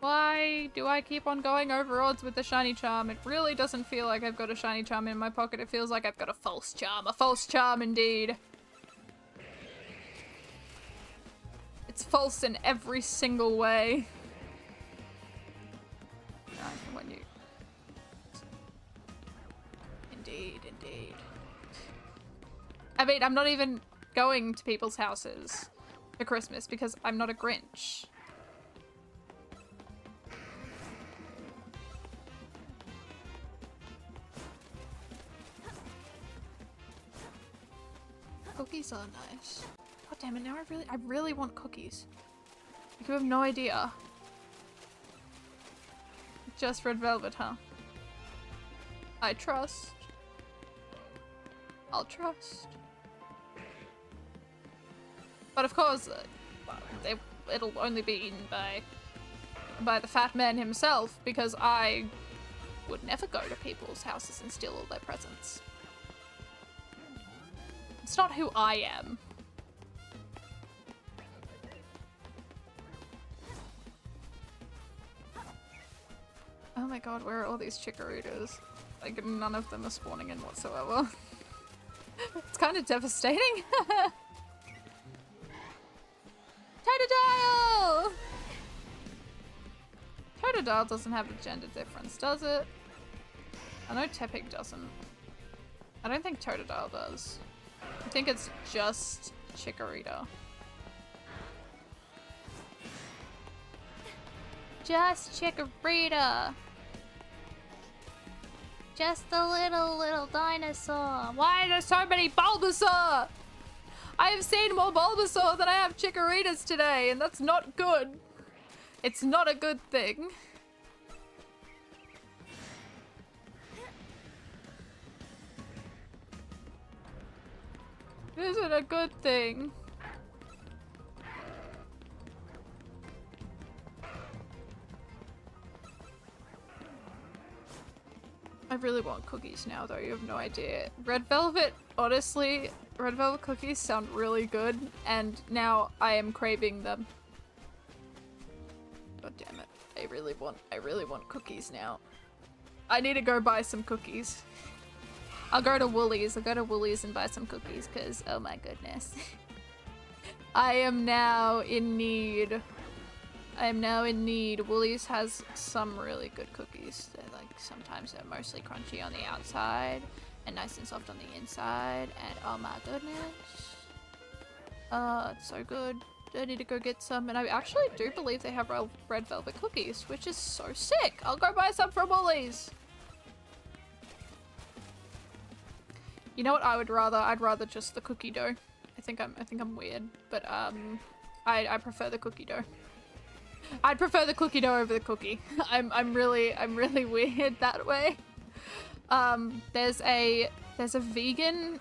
Why do I keep on going over odds with the shiny charm? It really doesn't feel like I've got a shiny charm in my pocket. It feels like I've got a false charm. A false charm indeed. It's false in every single way. When you... Indeed. I mean, I'm not even going to people's houses for Christmas because I'm not a Grinch. Cookies are nice. God damn it, now I really want cookies. You have no idea. Just red velvet, huh? I trust. I'll trust. But of course, it'll only be eaten by the fat man himself, because I would never go to people's houses and steal all their presents. It's not who I am. Oh my god, where are all these chickaritas? Like, none of them are spawning in whatsoever. It's kind of devastating. Totodile! Totodile doesn't have a gender difference, does it? I know Tepig doesn't. I don't think Totodile does. I think it's just Chikorita. Just Chikorita! Just the little dinosaur. Why are there so many Bulbasaur? I have seen more Bulbasaur than I have Chikoritas today, and that's not good. It's not a good thing. This isn't a good thing. I really want cookies now, though. You have no idea. Red velvet, honestly, red velvet cookies sound really good, and now I am craving them. God damn it. I really want cookies now. I need to go buy some cookies. I'll go to Woolies. I'll go to Woolies and buy some cookies, because, oh my goodness. I am now in need. Woolies has some really good cookies. Sometimes they're mostly crunchy on the outside and nice and soft on the inside, and oh my goodness. It's so good. I need to go get some, and I actually do believe they have red velvet cookies, which is so sick. I'll go buy some from Woolies. You know what I would rather? I'd rather just the cookie dough. I think I'm weird, but I prefer the cookie dough. I'd prefer the cookie dough over the cookie. I'm really weird that way. There's a vegan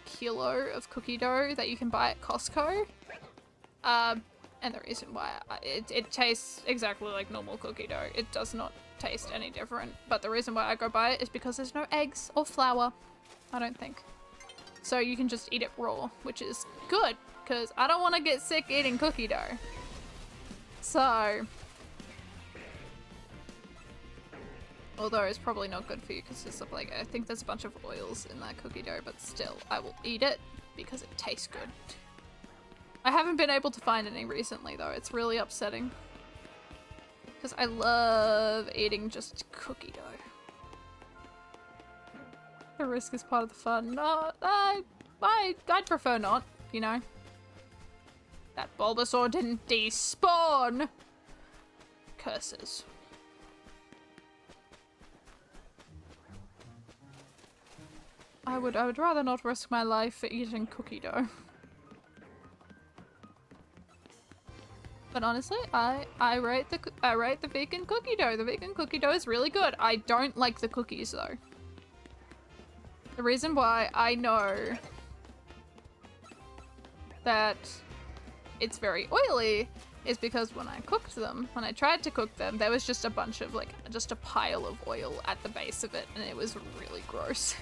kilo of cookie dough that you can buy at Costco. And the reason why it tastes exactly like normal cookie dough. It does not taste any different. But the reason why I go buy it is because there's no eggs or flour, I don't think. So you can just eat it raw, which is good, because I don't want to get sick eating cookie dough. So, although it's probably not good for you, because there's like, I think there's a bunch of oils in that cookie dough, but still, I will eat it because it tastes good. I haven't been able to find any recently though, it's really upsetting. Because I love eating just cookie dough. The risk is part of the fun. No, I'd prefer not, you know. That Bulbasaur didn't despawn! Curses. I would rather not risk my life for eating cookie dough. But honestly, I rate the vegan cookie dough. The vegan cookie dough is really good. I don't like the cookies though. The reason why I know that it's very oily is because when I tried to cook them, there was just a bunch of just a pile of oil at the base of it, and it was really gross.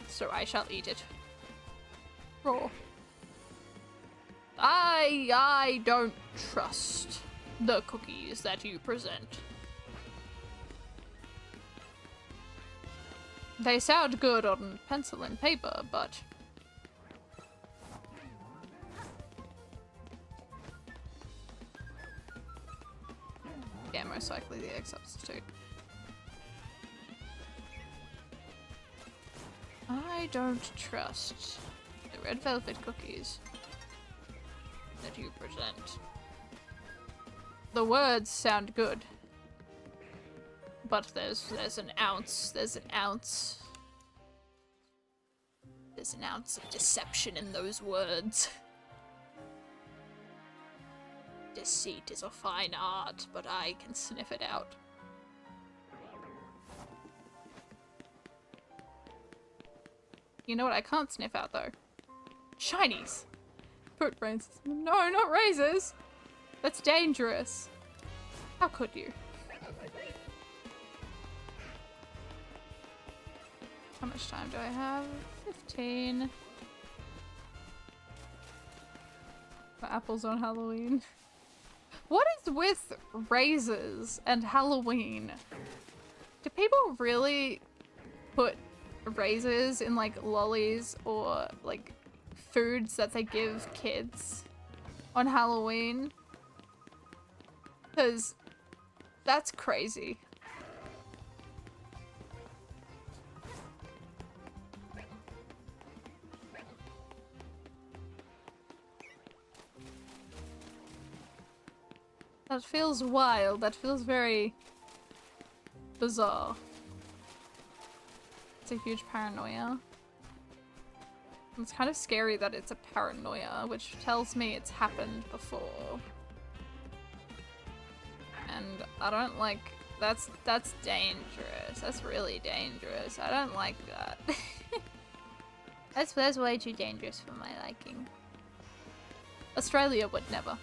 So I shall eat it raw. I don't trust the cookies that you present. They sound good on pencil and paper, but yeah, most likely the egg substitute. I don't trust the red velvet cookies that you present. The words sound good. But there's an ounce of deception in those words. Deceit is a fine art, but I can sniff it out. You know what I can't sniff out though? Shinies! Fruit brains. No, not razors! That's dangerous. How could you? How much time do I have? 15. For apples on Halloween. What is with razors and Halloween? Do people really put razors in like lollies or like foods that they give kids on Halloween? Because that's crazy. That feels wild. That feels very bizarre. It's a huge paranoia. It's kind of scary that it's a paranoia, which tells me it's happened before. And I don't like... That's dangerous. That's really dangerous. I don't like that. That's way too dangerous for my liking. Australia would never.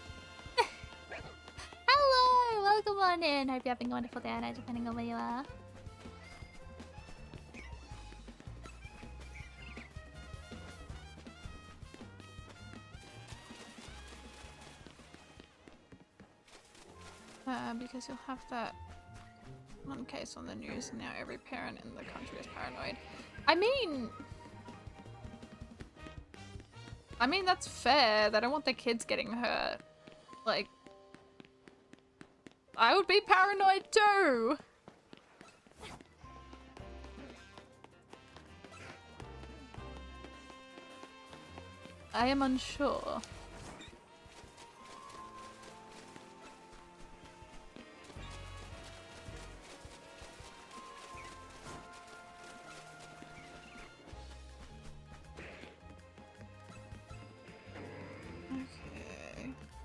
Hello! welcome on in. Hope you're having a wonderful day or night, depending on where you are. Because you'll have that one case on the news and now every parent in the country is paranoid. I mean that's fair. They don't want their kids getting hurt. Like, I would be paranoid too! I am unsure.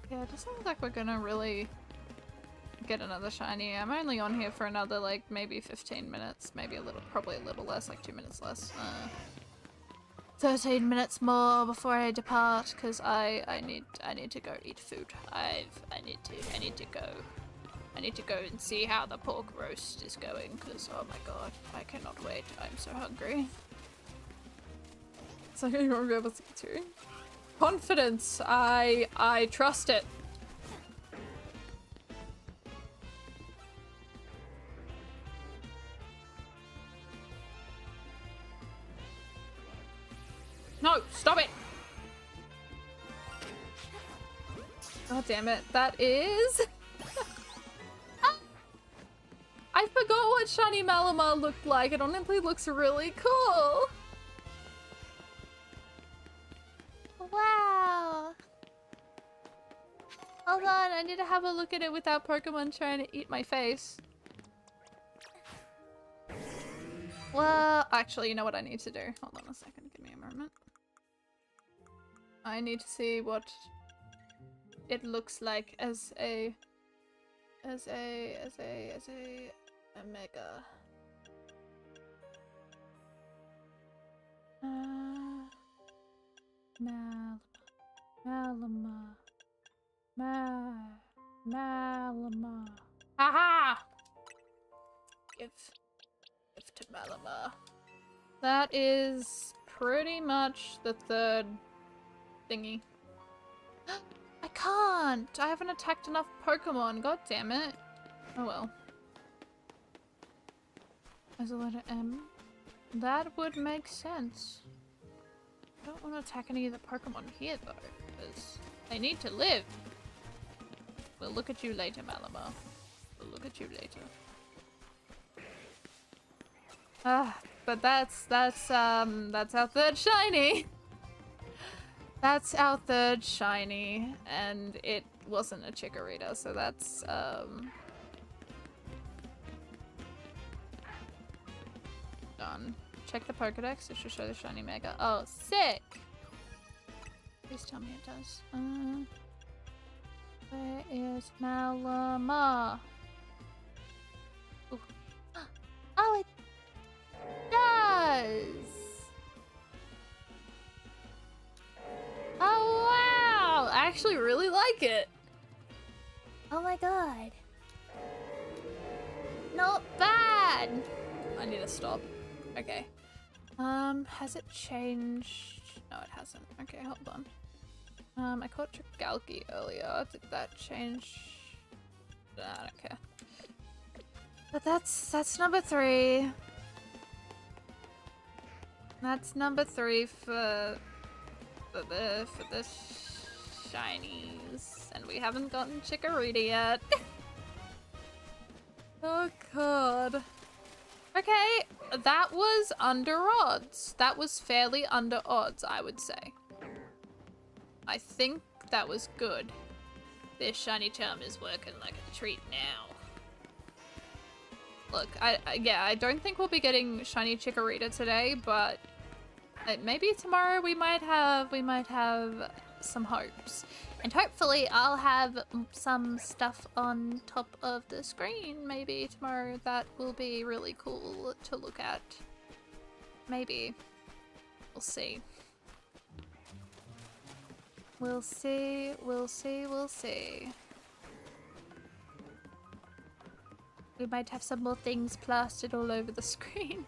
Yeah, it doesn't look like we're gonna really get another shiny. I'm only on here for another, like, maybe 15 minutes. Maybe a little, probably a little less, like 2 minutes less. 13 minutes more before I depart, because I need to go eat food. I need to go. I need to go and see how the pork roast is going, because, oh my god, I cannot wait. I'm so hungry. So you won't be able to too. Confidence. I trust it. No, stop it. God damn it. That is... I forgot what shiny Malamar looked like. It honestly looks really cool. Wow. Hold on, I need to have a look at it without Pokemon trying to eat my face. Well, actually, you know what I need to do? Hold on a second, give me a moment. I need to see what it looks like as a Omega. Malamar. Haha! Give to Malamar. That is pretty much the third thingy. I can't! I haven't attacked enough Pokemon, god damn it. Oh well. As a letter M. That would make sense. I don't want to attack any of the Pokemon here though, because they need to live. We'll look at you later, Malamar. We'll look at you later. But that's our third shiny. That's our third shiny, and it wasn't a Chikorita, so that's done. Check the Pokedex, it should show the shiny Mega. Oh, sick! Please tell me it does. Where is Malamar? Ooh. Oh, it does! Oh wow! I actually really like it! Oh my god. Not bad! I need to stop. Okay. Has it changed? No, it hasn't. Okay, hold on. I caught Trigalki earlier. Did that change? Nah, I don't care. But that's number 3. That's number 3 for the shinies. And we haven't gotten Chikorita yet. Oh god. Okay, that was under odds. That was fairly under odds, I would say. I think that was good. This shiny charm is working like a treat now. Look, I don't think we'll be getting shiny Chikorita today, but maybe tomorrow we might have some hopes. And hopefully I'll have some stuff on top of the screen maybe tomorrow that will be really cool to look at. Maybe. We'll see. We'll see, we'll see, we'll see. We might have some more things plastered all over the screen.